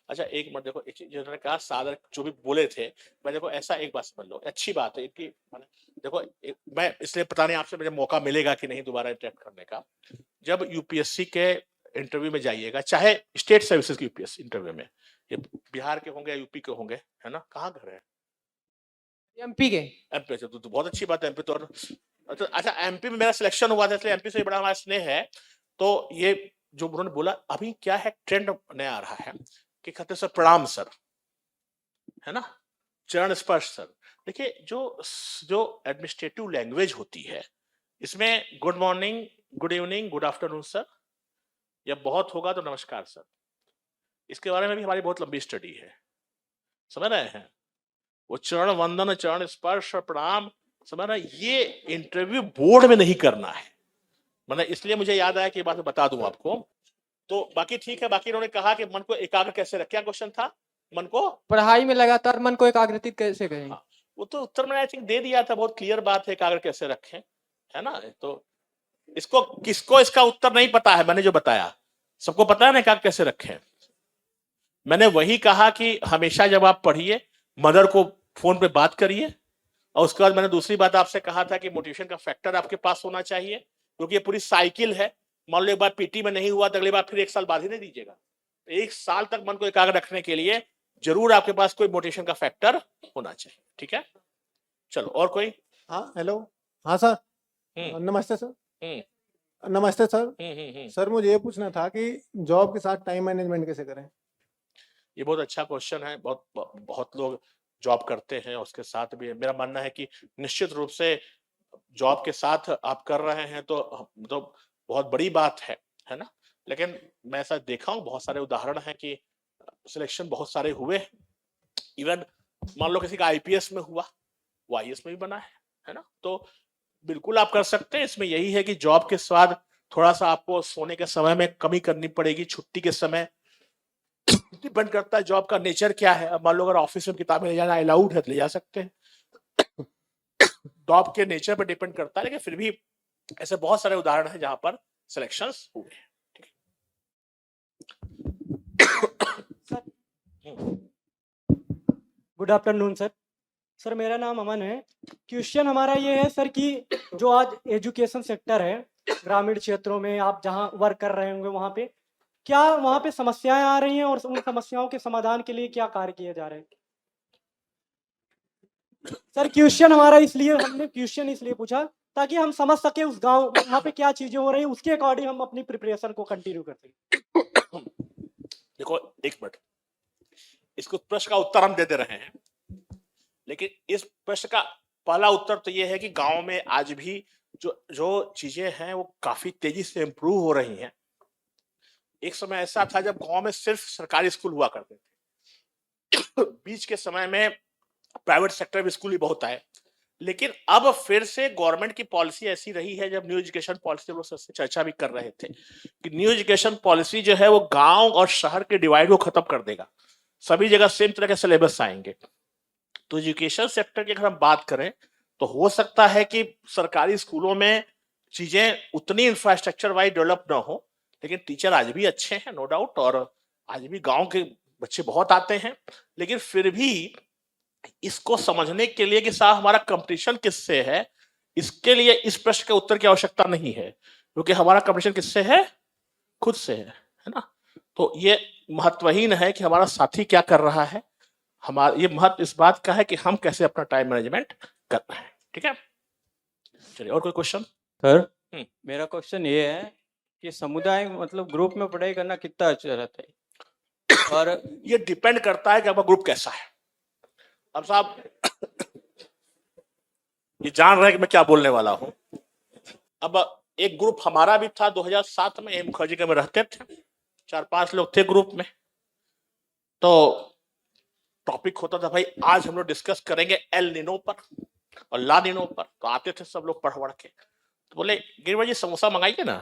अच्छा, एक मिनट देखो, एक चीज जिन्होंने कहा सादर, जो भी बोले थे, मैं देखो ऐसा एक बात समझ लो, अच्छी बात है कि देखो मैं इसलिए पता नहीं आपसे मुझे मौका मिलेगा कि नहीं दोबारा इंटरेक्ट करने का। जब यूपीएससी के इंटरव्यू में जाइएगा, चाहे स्टेट सर्विसेज की यूपीएससी इंटरव्यू में, ये बिहार के होंगे या यूपी के होंगे, है ना? कहाँ घर है? एमपी के। एमपी से तो बहुत अच्छी बात है। एमपी तो अच्छा, एमपी में मेरा सिलेक्शन हुआ था, इसलिए एमपी से बड़ा हमारा स्नेह है। तो ये जो उन्होंने बोला, अभी क्या है, ट्रेंड नया आ रहा है कि कहते सर प्रणाम सर, है ना, चरण स्पर्श सर। देखिए जो एडमिनिस्ट्रेटिव लैंग्वेज होती है, इसमें good morning, good evening, good afternoon sir, या बहुत होगा तो नमस्कार सर, इसके बारे में भी हमारी बहुत लंबी स्टडी है, समझ रहे हैं? वो चरण वंदन, चरण स्पर्श और प्रणाम, समझ रहे हैं? ये इंटरव्यू बोर्ड में नहीं करना है, मतलब इसलिए मुझे याद आया कि ये बात मैं बता दूं आपको। तो बाकी ठीक है। बाकी उन्होंने कहा कि मन को एकाग्र कैसे रखें, क्या क्वेश्चन था? मन को पढ़ाई में लगातार मन को एकाग्रचित कैसे करें? हाँ, वो तो उत्तर मैंने आई थिंक दे दिया था, बहुत क्लियर बात है, एकाग्र कैसे रखें, है ना? तो इसको किसको इसका उत्तर नहीं पता है? मैंने जो बताया सबको पता है ना, एकाग्र कैसे रखें। मैंने वही कहा कि हमेशा जब आप पढ़िए, मदर को फोन पे बात करिए, और उसके बाद मैंने दूसरी बात आपसे कहा था कि मोटिवेशन का फैक्टर आपके पास होना चाहिए, क्योंकि ये पूरी साइकिल है। मान लो एक बार पीटी में नहीं हुआ तो अगली बार फिर 1 साल बाद ही नहीं दीजिएगा। 1 साल तक मन को एकाग्र रखने के लिए जरूर आपके पास कोई मोटिवेशन का फैक्टर होना चाहिए, ठीक है? चलो, और कोई? हाँ हेलो। हाँ सर, नमस्ते सर। नमस्ते सर। सर मुझे ये पूछना था कि जॉब के साथ टाइम मैनेजमेंट कैसे करें? ये बहुत अच्छा क्वेश्चन है। बहुत लोग जॉब करते हैं, उसके साथ भी मेरा मानना है कि निश्चित रूप से जॉब के साथ आप कर रहे हैं तो बहुत बड़ी बात है ना? लेकिन मैं ऐसा देखा हूँ, बहुत सारे उदाहरण हैं कि सिलेक्शन बहुत सारे हुए। इवन मान लो किसी का आईपीएस में हुआ, वो आईएएस में भी बना है ना? तो बिल्कुल आप कर सकते हैं। इसमें यही है कि जॉब के साथ थोड़ा सा आपको सोने के समय में कमी करनी पड़ेगी, छुट्टी के समय डिपेंड करता है जॉब का नेचर क्या है। अब मान लो अगर ऑफिस में किताबें ले जाना अलाउड है तो ले जा सकते हैं, जॉब के नेचर पर डिपेंड करता है। लेकिन फिर भी ऐसे बहुत सारे उदाहरण हैं जहां पर सिलेक्शंस हुए हैं। Good afternoon sir. सर मेरा नाम अमन है। क्वेश्चन हमारा ये है सर कि जो आज एजुकेशन सेक्टर है ग्रामीण क्षेत्रों में आप जहां वर्क कर रहे होंगे वहां पे क्या वहां पे समस्याएं आ रही हैं और उन समस्याओं के समाधान के लिए क्या कार्य किए जा रहे हैं? सर क्वेश्चन हमारा इसलिए हमने क्वेश्चन इसलिए पूछा ताकि हम समझ सके उस गांव वहां पे क्या चीजें हो रही हैं उसके अकॉर्डिंग हम अपनी प्रिपरेशन को कंटिन्यू कर सकें। देखो एक मिनट, इसको प्रश्न का उत्तर हम दे दे रहे हैं, लेकिन इस प्रश्न का पहला उत्तर तो ये है कि गांव में आज भी जो जो चीजें हैं वो काफी तेजी से इम्प्रूव हो रही हैं। एक समय ऐसा था जब गांव में सिर्फ सरकारी स्कूल हुआ करते थे, बीच के समय में प्राइवेट सेक्टर में स्कूल भी बहुत आए, लेकिन अब फिर से गवर्नमेंट की पॉलिसी ऐसी रही है, जब न्यू एजुकेशन पॉलिसी हम लोग सबसे चर्चा भी कर रहे थे कि न्यू एजुकेशन पॉलिसी जो है वो गांव और शहर के डिवाइड को खत्म कर देगा, सभी जगह सेम तरह के सिलेबस आएंगे। तो एजुकेशन सेक्टर की अगर हम बात करें तो हो सकता है कि सरकारी स्कूलों में चीजें उतनी इंफ्रास्ट्रक्चर वाइज डेवलप ना हो, लेकिन टीचर आज भी अच्छे हैं नो डाउट, और आज भी गांव के बच्चे बहुत आते हैं, लेकिन फिर भी इसको समझने के लिए कि साहब हमारा कंपटीशन किससे है, इसके लिए इस प्रश्न के उत्तर की आवश्यकता नहीं है, क्योंकि हमारा कंपटीशन किससे है, खुद से है ना। तो ये महत्वहीन है कि हमारा साथी क्या कर रहा है, हमारा ये महत्व इस बात का है कि हम कैसे अपना टाइम मैनेजमेंट कर रहे हैं। ठीक है, चलिए और कोई क्वेश्चन। सर मेरा क्वेश्चन ये है कि समुदाय मतलब ग्रुप में पढ़ाई करना कितना अच्छा रहता है, और ये डिपेंड करता है कि आपका ग्रुप कैसा है। अब साहब ये जान रहे हैं कि मैं क्या बोलने वाला हूं। अब एक ग्रुप हमारा भी था 2007 में, मुखर्जी के में रहते थे, 4-5 लोग थे ग्रुप में, तो टॉपिक होता था भाई आज हम लोग डिस्कस करेंगे एल निनो पर और ला निनो पर, तो आते थे सब लोग पढ़ के, तो बोले गिरिवर जी समोसा मंगाइए ना।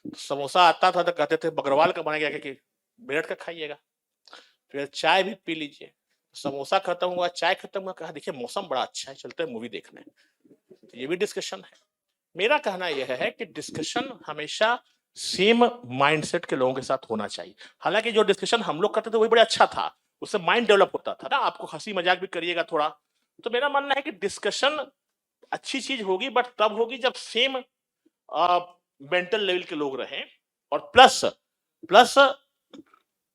तो समोसा आता था तो कहते थे बगरवाल का बनाएगा कि मेरठ का खाइएगा, फिर चाय भी पी लीजिए। समोसा खत्म हुआ, चाय खत्म हुआ, कहा देखिए मौसम बड़ा अच्छा है, चलते हैं मूवी देखने। तो ये भी डिस्कशन है। मेरा कहना यह है कि डिस्कशन हमेशा सेम माइंडसेट के लोगों के साथ होना चाहिए। हालांकि जो डिस्कशन हम लोग करते थे वही बड़ा अच्छा था, उससे माइंड डेवलप होता था ना, आपको हंसी मजाक भी करिएगा थोड़ा। तो मेरा मानना है कि डिस्कशन अच्छी चीज होगी, बट तब होगी जब सेम मेंटल लेवल के लोग रहें, और प्लस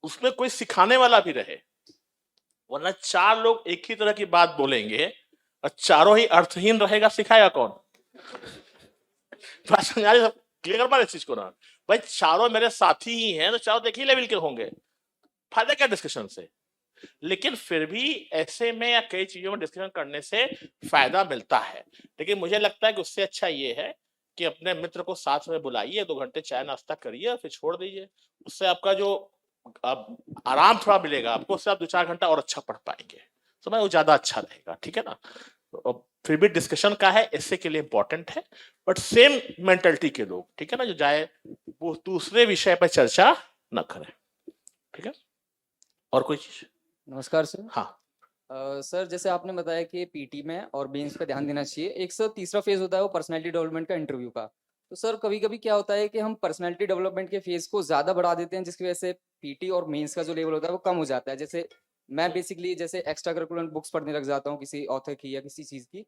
उसमें कोई सिखाने वाला भी रहे, वरना 4 लोग एक ही तरह की बात बोलेंगे और चारों ही अर्थहीन रहेगा, सिखाएगा कौन। बात समझा रहे, क्लियर कर पा रहे इस चीज को ना भाई, चारों मेरे साथी ही हैं तो चारों एक ही लेवल के होंगे, फायदा क्या डिस्कशन से। लेकिन फिर भी ऐसे में या कई चीजों में डिस्कशन करने से फायदा मिलता है, लेकिन मुझे लगता है कि उससे अच्छा ये है कि अपने मित्र को साथ में बुलाइए, 2 घंटे चाय नाश्ता करिए, फिर छोड़ दीजिए। उससे आपका जो आराम थोड़ा मिलेगा आपको, उससे आप 2-4 घंटा और अच्छा पढ़ पाएंगे, तो वो ज्यादा अच्छा रहेगा। ठीक है ना, तो फिर भी डिस्कशन का है, इससे के लिए इंपॉर्टेंट है, बट सेम मेंटलिटी के लोग, ठीक है ना, जो जाए वो दूसरे विषय पर चर्चा न करें। ठीक है, और कोई चीज। नमस्कार सर। हाँ सर जैसे आपने बताया कि पीटी में और मेंस पे ध्यान देना चाहिए, एक सर तीसरा फेज होता है वो पर्सनालिटी डेवलपमेंट का, इंटरव्यू का। तो सर कभी कभी क्या होता है कि हम पर्सनालिटी डेवलपमेंट के फेज को ज्यादा बढ़ा देते हैं, जिसकी वजह से पीटी और मेंस का जो लेवल होता है वो कम हो जाता है। जैसे मैं बेसिकली जैसे एक्स्ट्रा करिकुलर बुक्स पढ़ने लग जाता हूँ किसी ऑथर की या किसी चीज की,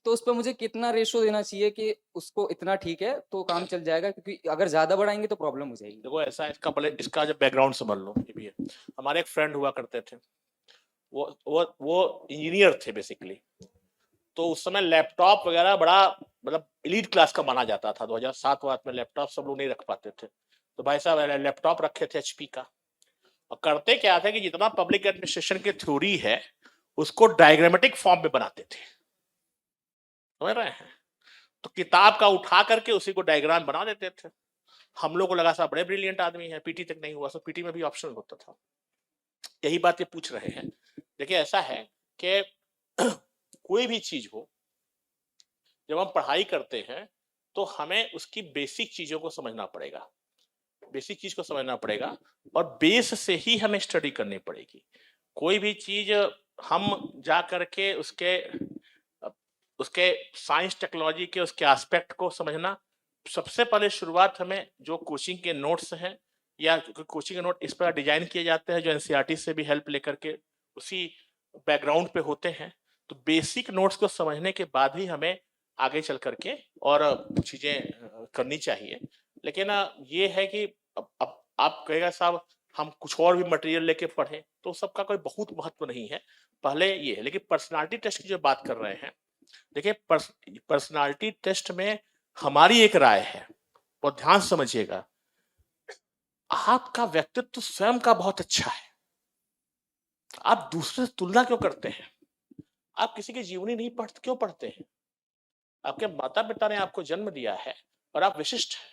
तो उस पर मुझे कितना रेशो देना चाहिए कि उसको इतना ठीक है तो काम चल जाएगा, क्योंकि अगर ज्यादा बढ़ाएंगे तो प्रॉब्लम हो जाएगी। देखो ऐसा है, इसका पहले इसका जब बैकग्राउंड समझ लो। ये भी है, हमारे एक फ्रेंड हुआ करते थे, वो इंजीनियर थे बेसिकली, तो उस समय लैपटॉप वगैरह बड़ा मतलब एलीट क्लास का माना जाता था। 2007 में लैपटॉप सब लोग नहीं रख पाते थे, तो भाई साहब लैपटॉप रखे थे HP का, और करते क्या थे कि जितना पब्लिक एडमिनिस्ट्रेशन की थ्योरी है उसको डायग्रामेटिक फॉर्म में बनाते थे, समझ रहे हैं। तो किताब का उठा करके उसी को डायग्राम बना देते थे। हम लोग को लगा साहब बड़े ब्रिलियंट आदमी है, पीटी तक नहीं हुआ, सो पीटी में भी ऑप्शन होता था। यही बात ये पूछ रहे हैं। देखिए ऐसा है कि कोई भी चीज हो, जब हम पढ़ाई करते हैं तो हमें उसकी बेसिक चीजों को समझना पड़ेगा, बेसिक चीज को समझना पड़ेगा, और बेस से ही हमें स्टडी करनी पड़ेगी। कोई भी चीज हम जा करके उसके साइंस टेक्नोलॉजी के उसके एस्पेक्ट को समझना, सबसे पहले शुरुआत हमें जो कोचिंग के नोट्स हैं या कोचिंग के नोट इस पर डिजाइन किए जाते हैं, जो एनसीईआरटी से भी हेल्प लेकर के उसी बैकग्राउंड पे होते हैं, तो बेसिक नोट्स को समझने के बाद ही हमें आगे चल करके और चीजें करनी चाहिए। लेकिन ये है कि अब आप कहेगा साहब हम कुछ और भी मटेरियल लेके पढ़े, तो सबका कोई बहुत महत्व नहीं है। पहले ये है, लेकिन पर्सनालिटी टेस्ट की जो बात कर रहे हैं, देखिए पर्सनालिटी टेस्ट में हमारी एक राय है, और ध्यान से समझिएगा, आपका व्यक्तित्व स्वयं का बहुत अच्छा है, आप दूसरे से तुलना क्यों करते हैं? आप किसी की जीवनी नहीं क्यों पढ़ते हैं? आपके माता पिता ने आपको जन्म दिया है और आप विशिष्ट हैं।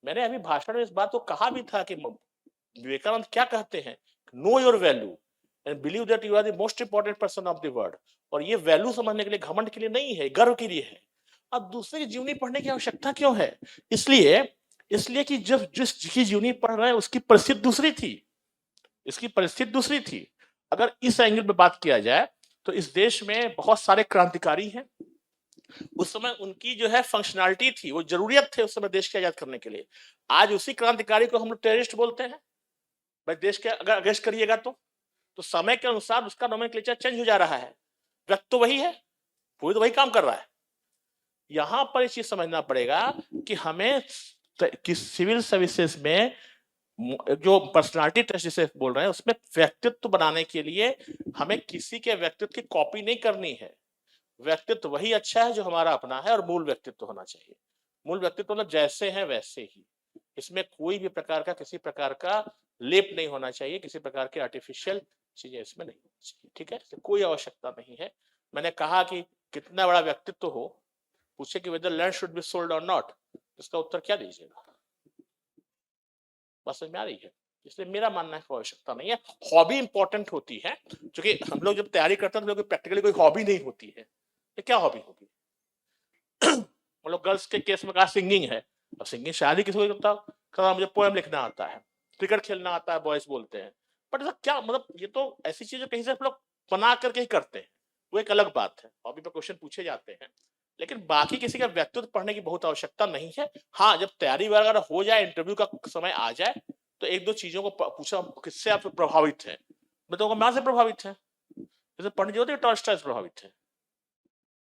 मैंने अभी भाषण में इस बात को कहा भी था कि विवेकानंद क्या कहते हैं, know your value and believe that you are the most important person of the world. और ये वैल्यू समझने के लिए, घमंड के लिए नहीं है, गर्व के लिए है। अब दूसरे की जीवनी पढ़ने की आवश्यकता क्यों है? इसलिए कि जब जिसकी जीवनी पढ़ रहे हैं उसकी परिस्थिति दूसरी थी, इसकी परिस्थिति दूसरी थी। अगर इस एंगल में बात किया जाए तो इस देश में बहुत सारे क्रांतिकारी हैं, उस समय उनकी जो है फंक्शनैलिटी थी, वो जरूरियत थे उस समय देश को आजाद करने के लिए। आज उसी क्रांतिकारी को हम लोग टेररिस्ट बोलते हैं। भाई देश के अगर अगेंस्ट करिएगा तो समय के अनुसार उसका नोमेनक्लेचर चेंज हो जा रहा है, व्यक्ति तो वही है, वो तो वही काम कर रहा है। यहां पर इस चीज समझना पड़ेगा कि हमें कि सिविल सर्विसेज में जो पर्सनालिटी टेस्ट जिसे बोल रहे हैं, उसमें व्यक्तित्व बनाने के लिए हमें किसी के व्यक्तित्व की कॉपी नहीं करनी है। व्यक्तित्व वही अच्छा है जो हमारा अपना है, और मूल व्यक्तित्व होना चाहिए। मूल व्यक्तित्व मतलब जैसे हैं वैसे ही, इसमें कोई भी प्रकार का किसी प्रकार का लेप नहीं होना चाहिए, किसी प्रकार के आर्टिफिशियल चीजें इसमें नहीं होनी चाहिए। ठीक है, तो कोई आवश्यकता नहीं है। मैंने कहा कि कितना बड़ा व्यक्तित्व हो, पूछे कि whether land should be sold or not, इसका उत्तर क्या दीजिएगा? बस समझ में आ रही है? इसलिए मेरा मानना है कोई आवश्यकता नहीं है। हॉबी इंपॉर्टेंट होती है, क्योंकि हम लोग जब तैयारी करते हैं तो प्रैक्टिकली कोई हॉबी नहीं होती है। तो क्या हॉबी होगी? मतलब गर्ल्स के केस में कहा सिंगिंग है, और सिंगिंग शायद ही किसी को करता, मुझे पोएम लिखना आता है, क्रिकेट खेलना आता है, बॉयज बोलते हैं। बट क्या मतलब, ये तो ऐसी चीज कहीं से हम लोग बना करके ही करते हैं, वो एक अलग बात है। हॉबी पर क्वेश्चन पूछे जाते हैं, लेकिन बाकी किसी का व्यक्तित्व पढ़ने की बहुत आवश्यकता नहीं है। हाँ, जब तैयारी वगैरह हो जाए, इंटरव्यू का समय आ जाए, तो एक दो चीजों को पूछा, किससे आप प्रभावित हैं? मैं तो माँ से प्रभावित है, जैसे पंडित जी होते हैं टॉल्स्टॉय से प्रभावित है,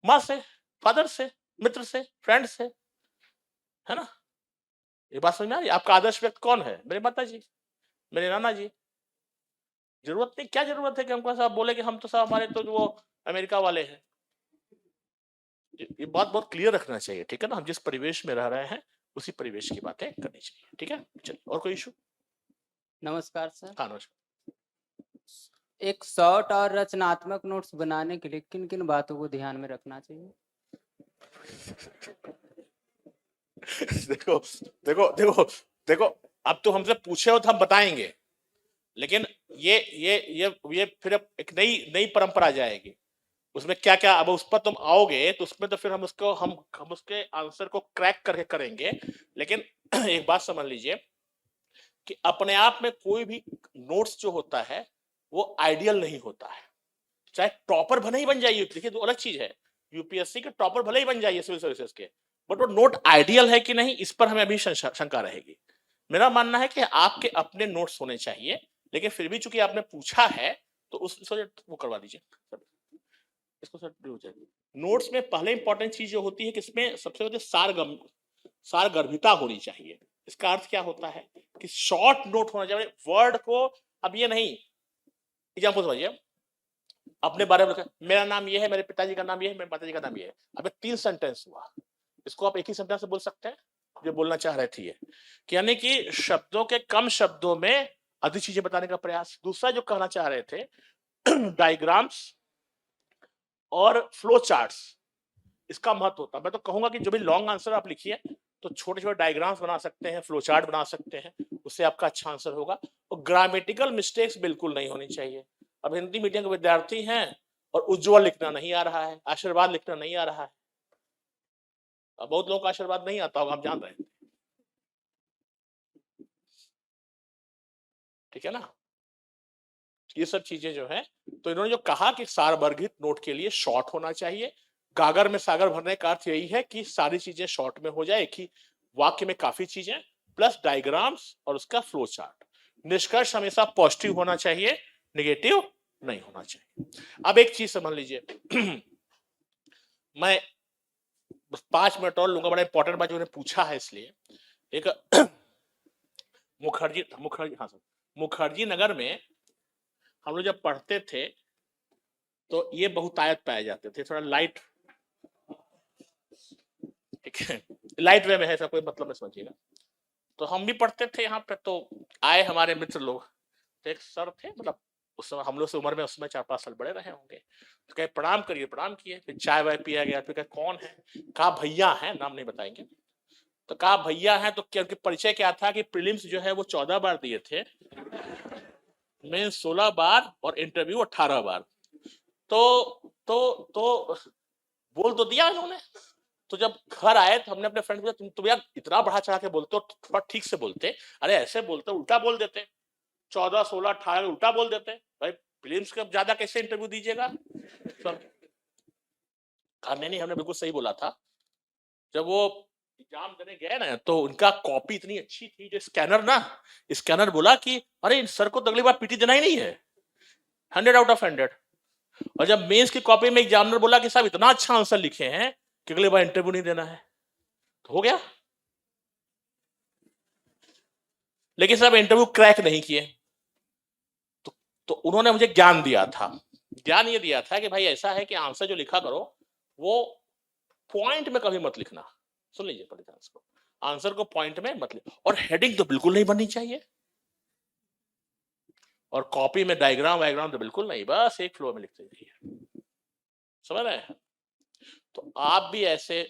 माँ से, फादर से, मित्र से, फ्रेंड से, है ना? ये बात समझ में आ रही है? आपका आदर्श व्यक्ति कौन है? मेरे माता जी, मेरे नाना जी। जरूरत नहीं, क्या जरूरत है कि हमको साहब बोले कि हम तो साहब हमारे तो वो अमेरिका वाले हैं। ये बात बहुत क्लियर रखना चाहिए, ठीक है ना? हम जिस परिवेश में रह रहे हैं उसी परिवेश की बातें करनी चाहिए, ठीक है? चलिए, और कोई इशू? नमस्कार सर। हाँ नमस्कार। एक शॉर्ट और रचनात्मक नोट्स बनाने के लिए किन किन बातों को ध्यान में रखना चाहिए? देखो देखो देखो देखो, अब तो हमसे पूछे हो तो हम बताएंगे, लेकिन ये फिर एक नई परंपरा आ जाएगी। उसमें क्या क्या, अब उस पर तुम आओगे तो उसमें तो फिर हम उसके आंसर को क्रैक करके करेंगे। लेकिन एक बात समझ लीजिए कि अपने आप में कोई भी नोट्स जो होता है वो आइडियल नहीं होता है। चाहे टॉपर भले ही बन जाइए, देखिए तो अलग चीज है, यूपीएससी के टॉपर भले ही बन जाइए सिविल सर्विसेज के, बट वो नोट आइडियल है कि नहीं, इस पर हमें अभी शंका रहेगी। मेरा मानना है कि आपके अपने नोट्स होने चाहिए, लेकिन फिर भी चूंकि आपने पूछा है तो उस वो करवा दीजिए इसको सर, हो जाएगी। नोट्स में पहले इंपॉर्टेंट चीज जो होती है कि इसमें सबसे पहले सारगर्भिता होनी चाहिए। इसका अर्थ क्या होता है कि शॉर्ट नोट होना चाहिए, वर्ड को, अब ये नहीं, एग्जाम्पल समझिए, अपने बारे में मेरा नाम ये है, मेरे पिताजी का नाम ये है, मेरे माताजी का नाम ये है। अब 3 सेंटेंस हुआ, इसको आप एक ही सेंटेंस से बोल सकते हैं। जो बोलना चाह रहे थे ये कि यानी कि शब्दों के कम शब्दों में अधिक चीजें बताने का प्रयास। दूसरा जो कहना चाह रहे थे, डायग्राम्स और फ्लो चार्ट्स, इसका महत्व होता है। मैं तो कहूंगा कि जो भी लॉन्ग आंसर आप लिखिए तो छोटे छोटे डायग्राम्स बना सकते हैं, फ्लो चार्ट बना सकते हैं, उससे आपका अच्छा आंसर होगा। और ग्रामेटिकल मिस्टेक्स बिल्कुल नहीं होनी चाहिए। अब हिंदी मीडियम के विद्यार्थी हैं और उज्जवल लिखना नहीं आ रहा है, आशीर्वाद लिखना नहीं आ रहा है। अब बहुत लोगों का आशीर्वाद नहीं आता होगा, हम जान रहे हैं, ठीक है ना? ये सब चीजें जो है, तो इन्होंने जो कहा कि सारवर्गित नोट के लिए शॉर्ट होना चाहिए। गागर में सागर भरने का अर्थ यही है कि सारी चीजें शॉर्ट में हो जाए, एक ही वाक्य में काफी चीजें, प्लस डायग्राम्स और उसका फ्लो चार्ट। निष्कर्ष हमेशा पॉजिटिव होना चाहिए, नेगेटिव नहीं होना चाहिए। अब एक चीज समझ लीजिए, मैं बस 5 मिनट और लूंगा, बड़ा इंपॉर्टेंट बात जो उन्होंने पूछा है इसलिए। एक मुखर्जी नगर में हम लोग जब पढ़ते थे तो ये बहुतायत पाए जाते थे, थोड़ा लाइट, ठीक है, लाइट वे में है, ऐसा कोई मतलब नहीं समझिएगा। तो हम भी पढ़ते थे यहाँ पे, तो आए हमारे मित्र लोग, तो एक सर थे, मतलब उस समय हम लोग से उम्र में उसमें 4-5 साल बड़े रहे होंगे, तो कहे प्रणाम करिए, प्रणाम किए, फिर चाय वाय पिया गया, फिर कहे कौन है, कहा भैया है, नाम नहीं बताएंगे, तो कहा भैया है, तो क्या उनके परिचय क्या था कि प्रीलिम्स जो है वो 14 बार दिए थे, मेन 16 बार और इंटरव्यू 18 बार। तो बोल तो दिया इन्होंने। तो जब घर आए तो हमने अपने फ्रेंड को, तुम यार इतना बढ़ा चढ़ा के बोलते हो, थोड़ा ठीक से बोलते, अरे ऐसे बोलते उल्टा बोल देते, 14, 16, 18 उल्टा बोल देते भाई, प्रीलिम्स का ज्यादा कैसे इंटरव्यू दीजिएगा। नहीं, हमने बिल्कुल सही बोला था। जब वो एग्जाम देने गए ना तो उनका कॉपी इतनी अच्छी थी, जो स्कैनर बोला कि अरे सर को तो अगली बार पीटी देना ही नहीं है, 100 आउट ऑफ 100। और जब मेंस की कॉपी में एग्जामिनर बोला कि साहब इतना अच्छा आंसर लिखे हैं कि अगली बार इंटरव्यू नहीं देना है, तो हो गया। लेकिन साहब इंटरव्यू क्रैक नहीं किए, तो उन्होंने मुझे ज्ञान दिया था। ज्ञान ये दिया था कि भाई ऐसा है कि आंसर जो लिखा करो वो पॉइंट में कभी मत लिखना। सुन लीजिए पहले ध्यान से, आंसर को पॉइंट में मत लिखो, और हेडिंग तो बिल्कुल नहीं बननी चाहिए, और कॉपी में डायग्राम तो बिल्कुल नहीं, बस एक फ्लो में लिखते जाइए, समझ रहे हैं। तो आप भी ऐसे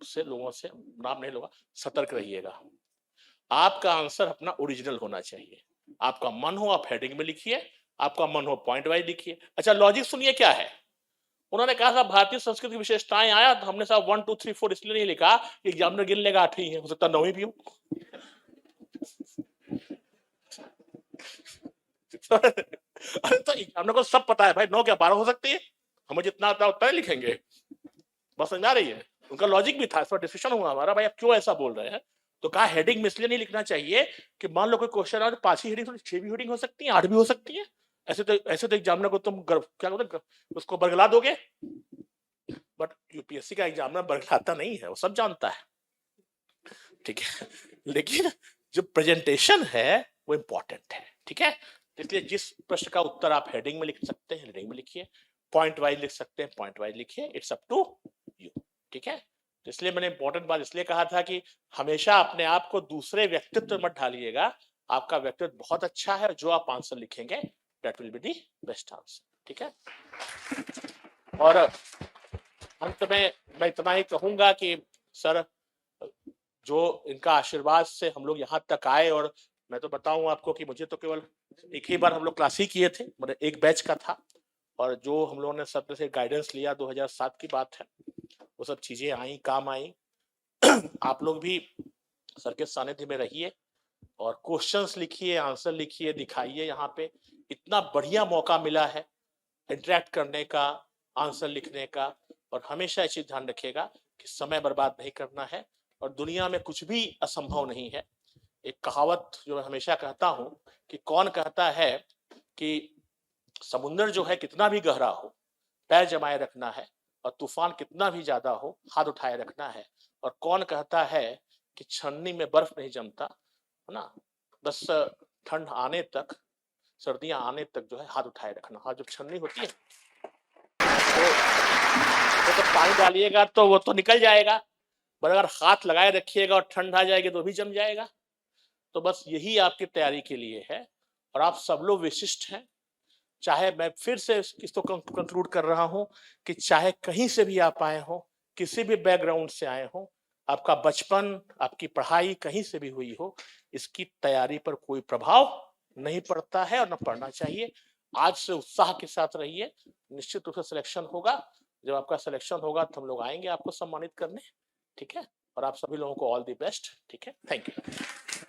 से लोगों से, नाम नहीं लूंगा, सतर्क रहिएगा। आपका आंसर अपना ओरिजिनल होना चाहिए, आपका मन हो आप हेडिंग में लिखिए, आपका मन हो पॉइंट वाइज लिखिए। अच्छा लॉजिक सुनिए क्या है, उन्होंने कहा साहब भारतीय संस्कृत की विशेषताएं आया, तो हमने साहब 1 2 3 4 इसलिए नहीं लिखा कि एग्जामिनर गिन लेगा 8 ही है, हो सकता 9 भी हो। अरे तो एग्जामिनर को सब पता है भाई, 9 क्या 12 हो सकती है, हमें जितना आता है उतना ही लिखेंगे, बस समझा रही है। उनका लॉजिक भी था, इस पर डिस्कशन हुआ हमारा, भाई आप क्यों ऐसा बोल रहे हैं। तो कहा हेडिंग में इसलिए नहीं लिखना चाहिए कि मान लो कोई क्वेश्चन आ तो 5 ही हेडिंग, 6 भी हेडिंग हो सकती है, 8 भी हो सकती है, ऐसे तो एग्जामिनर को तुम क्या बोलते उसको बरगला दोगे। बट यूपीएससी का एग्जामिनर बरगलाता नहीं है, वो सब जानता है, ठीक है, लेकिन जो प्रेजेंटेशन है वो इंपॉर्टेंट है, ठीक है। इसलिए जिस प्रश्न का उत्तर आप हेडिंग में लिख सकते हैं हेडिंग में लिखिए, पॉइंट वाइज लिख सकते हैं पॉइंट वाइज लिखिए, इट्स अप टू यू, ठीक है। तो इसलिए मैंने इंपॉर्टेंट बात इसलिए कहा था कि हमेशा अपने आप को दूसरे व्यक्तित्व मत ढालिएगा, आपका व्यक्तित्व बहुत अच्छा है, जो आप आंसर लिखेंगे that will be the best answer, ठीक है। और अंत में मैं इतना ही कहूंगा कि सर जो इनका आशीर्वाद से हम लोग यहाँ तक आए, और मैं तो बताऊं आपको कि मुझे तो केवल एक ही बार हम लोग क्लास ही किए थे, मतलब एक बैच का था, और जो हम लोगों ने सर से गाइडेंस लिया 2007 की बात है, वो सब चीजें आई, काम आई। आप लोग भी सर के सानिध्य में रहिए और क्वेश्चंस लिखिए, आंसर लिखिए, दिखाइए। यहाँ पे इतना बढ़िया मौका मिला है इंटरेक्ट करने का, आंसर लिखने का, और हमेशा ये चीज ध्यान रखिएगा कि समय बर्बाद नहीं करना है, और दुनिया में कुछ भी असंभव नहीं है। एक कहावत जो मैं हमेशा कहता हूं कि कौन कहता है कि समुद्र जो है कितना भी गहरा हो पैर जमाए रखना है, और तूफान कितना भी ज्यादा हो हाथ उठाए रखना है, और कौन कहता है कि छन्नी में बर्फ नहीं जमता है ना, बस ठंड आने तक, सर्दियां आने तक जो है हाथ उठाए रखना। हाँ, जब छन्नी होती है तो पानी डालिएगा तो वो तो निकल जाएगा, पर अगर हाथ लगाए रखिएगा और ठंड आ जाएगी तो भी जम जाएगा। तो बस यही आपकी तैयारी के लिए है, और आप सब लोग विशिष्ट हैं। चाहे मैं फिर से इसको कंक्लूड कर रहा हूं कि चाहे कहीं से भी आप आए हो, किसी भी बैकग्राउंड से आए हो, आपका बचपन, आपकी पढ़ाई कहीं से भी हुई हो, इसकी तैयारी पर कोई प्रभाव नहीं पड़ता है और न पड़ना चाहिए। आज से उत्साह के साथ रहिए, निश्चित रूप से सिलेक्शन होगा। जब आपका सिलेक्शन होगा तो हम लोग आएंगे आपको सम्मानित करने, ठीक है। और आप सभी लोगों को ऑल द बेस्ट, ठीक है। Thank you.